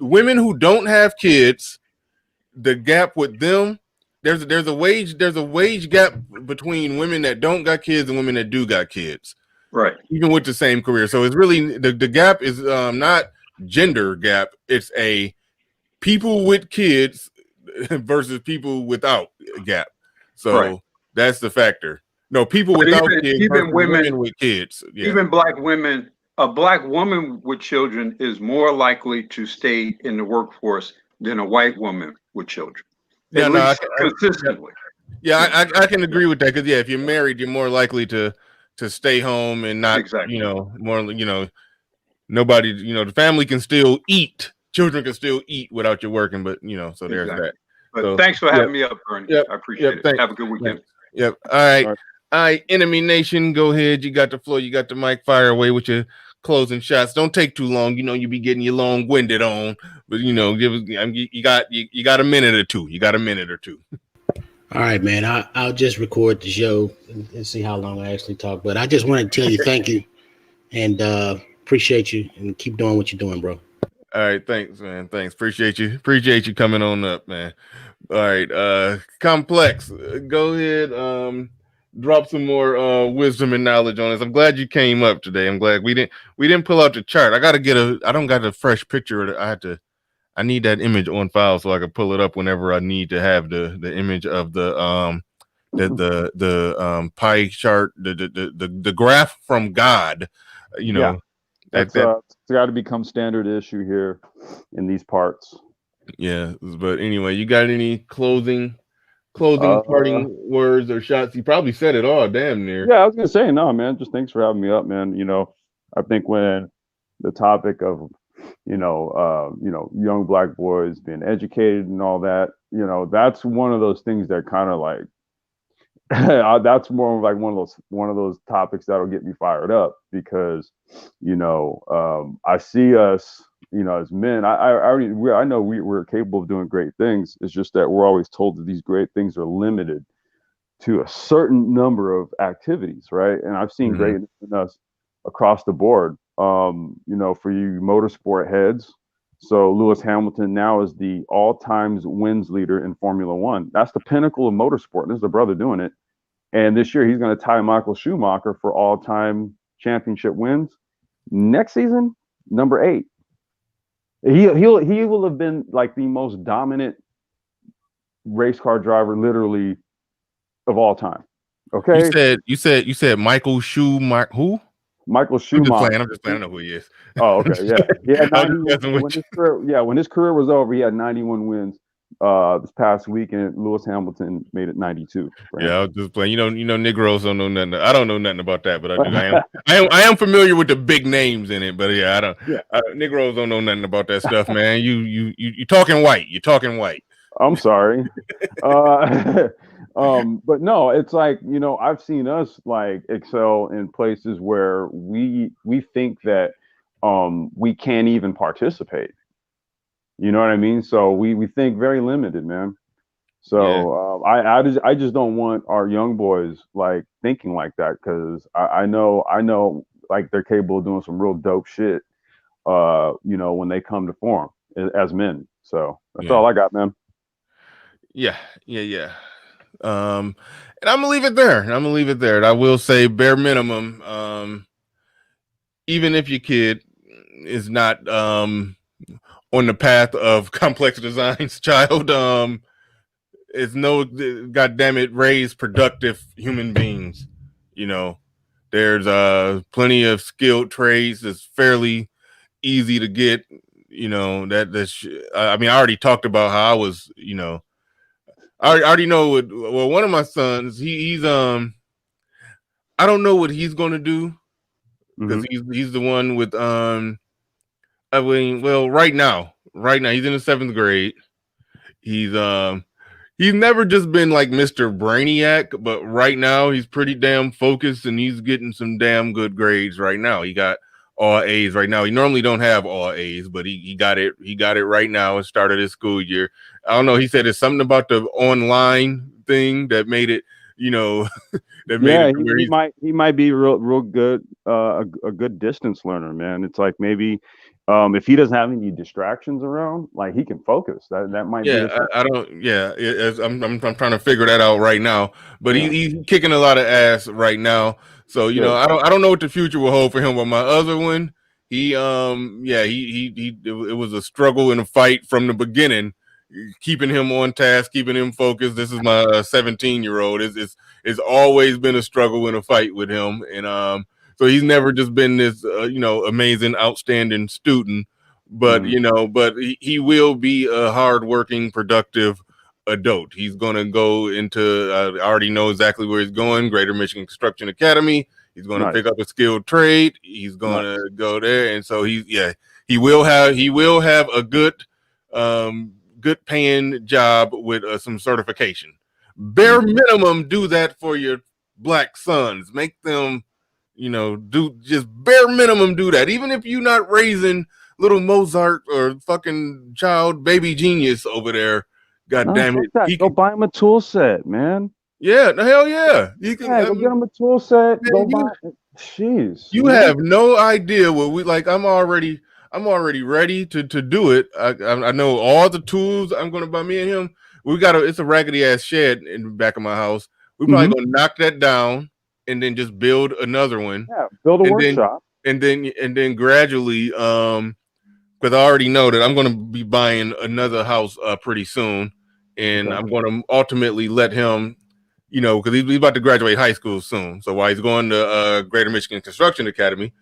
women who don't have kids, the gap with them, there's a wage gap between women that don't got kids and women that do got kids. Right. Even with the same career. So it's really the gap is not gender gap. It's a people with kids versus people without a gap. So that's the factor. No, people without kids, even women with kids. Yeah. Even Black women, a Black woman with children is more likely to stay in the workforce than a white woman with children. At least consistently. I can agree with that, because if you're married, you're more likely to stay home and not nobody, the family can still eat, children can still eat without you working, but so there's that. But thanks for having me up, Bernie. I appreciate it. Have a good weekend. Yep. All right, Enemy Nation, go ahead. You got the floor. You got the mic. Fire away with your closing shots. Don't take too long. You be getting your long-winded on, but you got a minute or two. All right, man. I'll just record the show and see how long I actually talk. But I just want to tell you thank you and appreciate you, and keep doing what you're doing, bro. All right, thanks, man. Thanks. Appreciate you coming on up, man. All right, Complex, go ahead. Drop some more wisdom and knowledge on us. I'm glad you came up today. I'm glad we didn't pull out the chart. I don't got a fresh picture. I need that image on file so I can pull it up whenever I need to have the image of the pie chart, the graph from God. That's it's got to become standard issue here in these parts. Yeah, but anyway, you got any closing parting words or shots? You probably said it all, damn near. Yeah, I was gonna say, no, man. Just thanks for having me up, man. I think when the topic of young Black boys being educated and all that, that's one of those things that kind of like That's more of like one of those topics that'll get me fired up because, I see us, as men. I know we're capable of doing great things. It's just that we're always told that these great things are limited to a certain number of activities, right? And I've seen greatness in us across the board. For you motorsport heads. So Lewis Hamilton now is the all-time wins leader in Formula One. That's the pinnacle of motorsport. This is a brother doing it. And this year he's going to tie Michael Schumacher for all-time championship wins. Next season, number 8. He will have been like the most dominant race car driver, literally, of all time. Okay. You said Michael Schumacher. Who? Michael Schumacher. I'm just playing. I know who he is. Oh, okay. Yeah. He had 91 when his career was over, he had 91 wins. This past weekend, Lewis Hamilton made it 92. Yeah, I was just playing. Negroes don't know nothing. I don't know nothing about that, but I am familiar with the big names in it. But yeah, I don't. Yeah. Negroes don't know nothing about that stuff, man. You talking white. You're talking white. I'm sorry. But no, it's like, I've seen us like excel in places where we think that we can't even participate. You know what I mean? So we think very limited, man. So yeah. I just don't want our young boys like thinking like that, because I know like they're capable of doing some real dope shit when they come to form as men. So that's all I got, man. Yeah. And I'm gonna leave it there. And I will say, bare minimum, even if your kid is not on the path of complex designs, child, is no goddamn it, raise productive human beings. There's plenty of skilled trades that's fairly easy to get. I already talked about how I was, I already know what. Well, one of my sons, he's I don't know what he's going to do, because he's the one with right now he's in the 7th grade. He's never just been like Mr. Brainiac, but right now he's pretty damn focused and he's getting some damn good grades right now. He got all A's right now. He normally don't have all A's, but he got it. He got it right now and started his school year. I don't know. He said it's something about the online thing that made it, that made it. He might be real good, a good distance learner, man. It's like maybe if he doesn't have any distractions around, like he can focus. That might be. I'm trying to figure that out right now. But he's kicking a lot of ass right now. So I don't know what the future will hold for him. But my other one, it was a struggle and a fight from the beginning, keeping him on task, keeping him focused. This is my 17-year-old. It's always been a struggle and a fight with him, and so he's never just been this amazing, outstanding student, but but he will be a hardworking, productive adult. He's gonna go into I already know exactly where he's going, Greater Michigan Construction Academy. He's gonna pick up a skilled trade. He's gonna go there, and so he will have a good paying job with some certification. Bare minimum, do that for your black sons. Make them do just bare minimum, do that. Even if you're not raising little Mozart or fucking child baby genius over there, God damn it. Go buy him a tool set, man. Yeah, the hell yeah. You can go get him a tool set. Jeez. You have no idea what we like. I'm already ready to do it. I know all the tools I'm gonna buy. Me and him, it's a raggedy ass shed in the back of my house. We're probably gonna knock that down and then just build another one. Yeah, build a workshop. And then gradually, because I already know that I'm going to be buying another house pretty soon, and I'm going to ultimately let him, because he's about to graduate high school soon. So while he's going to Greater Michigan Construction Academy,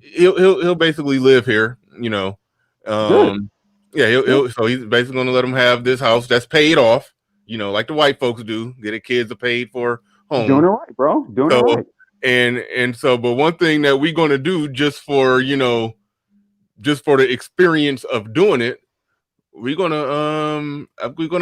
he'll basically live here. So he's basically going to let him have this house that's paid off. Like the white folks do, get the kids a paid for home. Doing it right, bro. Doing it right. And so, but one thing that we're going to do just for the experience of doing it, we're gonna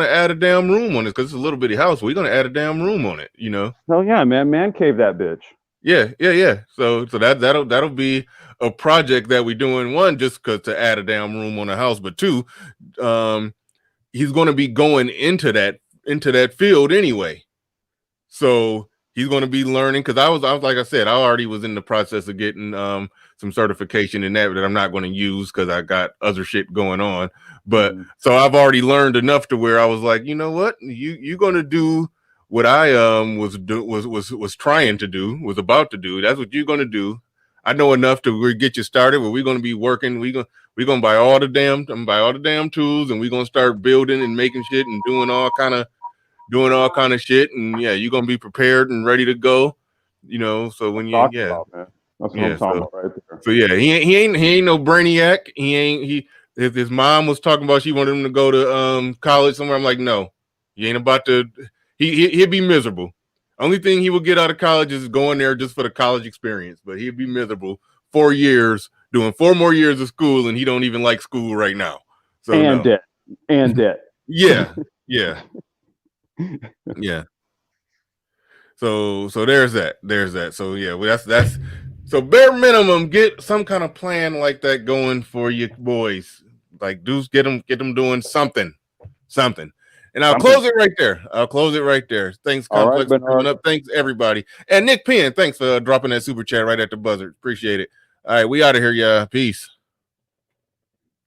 add a damn room on it because it's a little bitty house. We're gonna add a damn room on it, you know. Oh yeah, man cave that bitch. Yeah. So that'll be a project that we're doing. One, just because to add a damn room on the house, but two, he's gonna be going into that field anyway. So he's going to be learning because I was like I said, I already was in the process of getting some certification in that I'm not going to use because I got other shit going on. But so I've already learned enough to where I was like, you know what, you're going to do what I was trying to do, was about to do. That's what you're going to do. I know enough to get you started. Where we're going to be working. We're gonna buy all the damn tools, and we're gonna start building and making shit and doing all kind of shit, and yeah, you're gonna be prepared and ready to go, you know. So when you that's what I'm talking about right there. So yeah, he ain't no brainiac. If his mom was talking about she wanted him to go to college somewhere, I'm like, no, he ain't about to. He'd be miserable. Only thing he will get out of college is going there just for the college experience, but he'd be miserable 4 years doing 4 more years of school, and he don't even like school right now. So debt. Yeah. So there's that. So yeah, that's so bare minimum, get some kind of plan like that going for you boys. Like, dudes, get them doing something. And I'll close it right there. Thanks, Complex, for coming up. Thanks, everybody. And Nick Penn, thanks for dropping that super chat right at the buzzer. Appreciate it. All right, we out of here, y'all. Peace.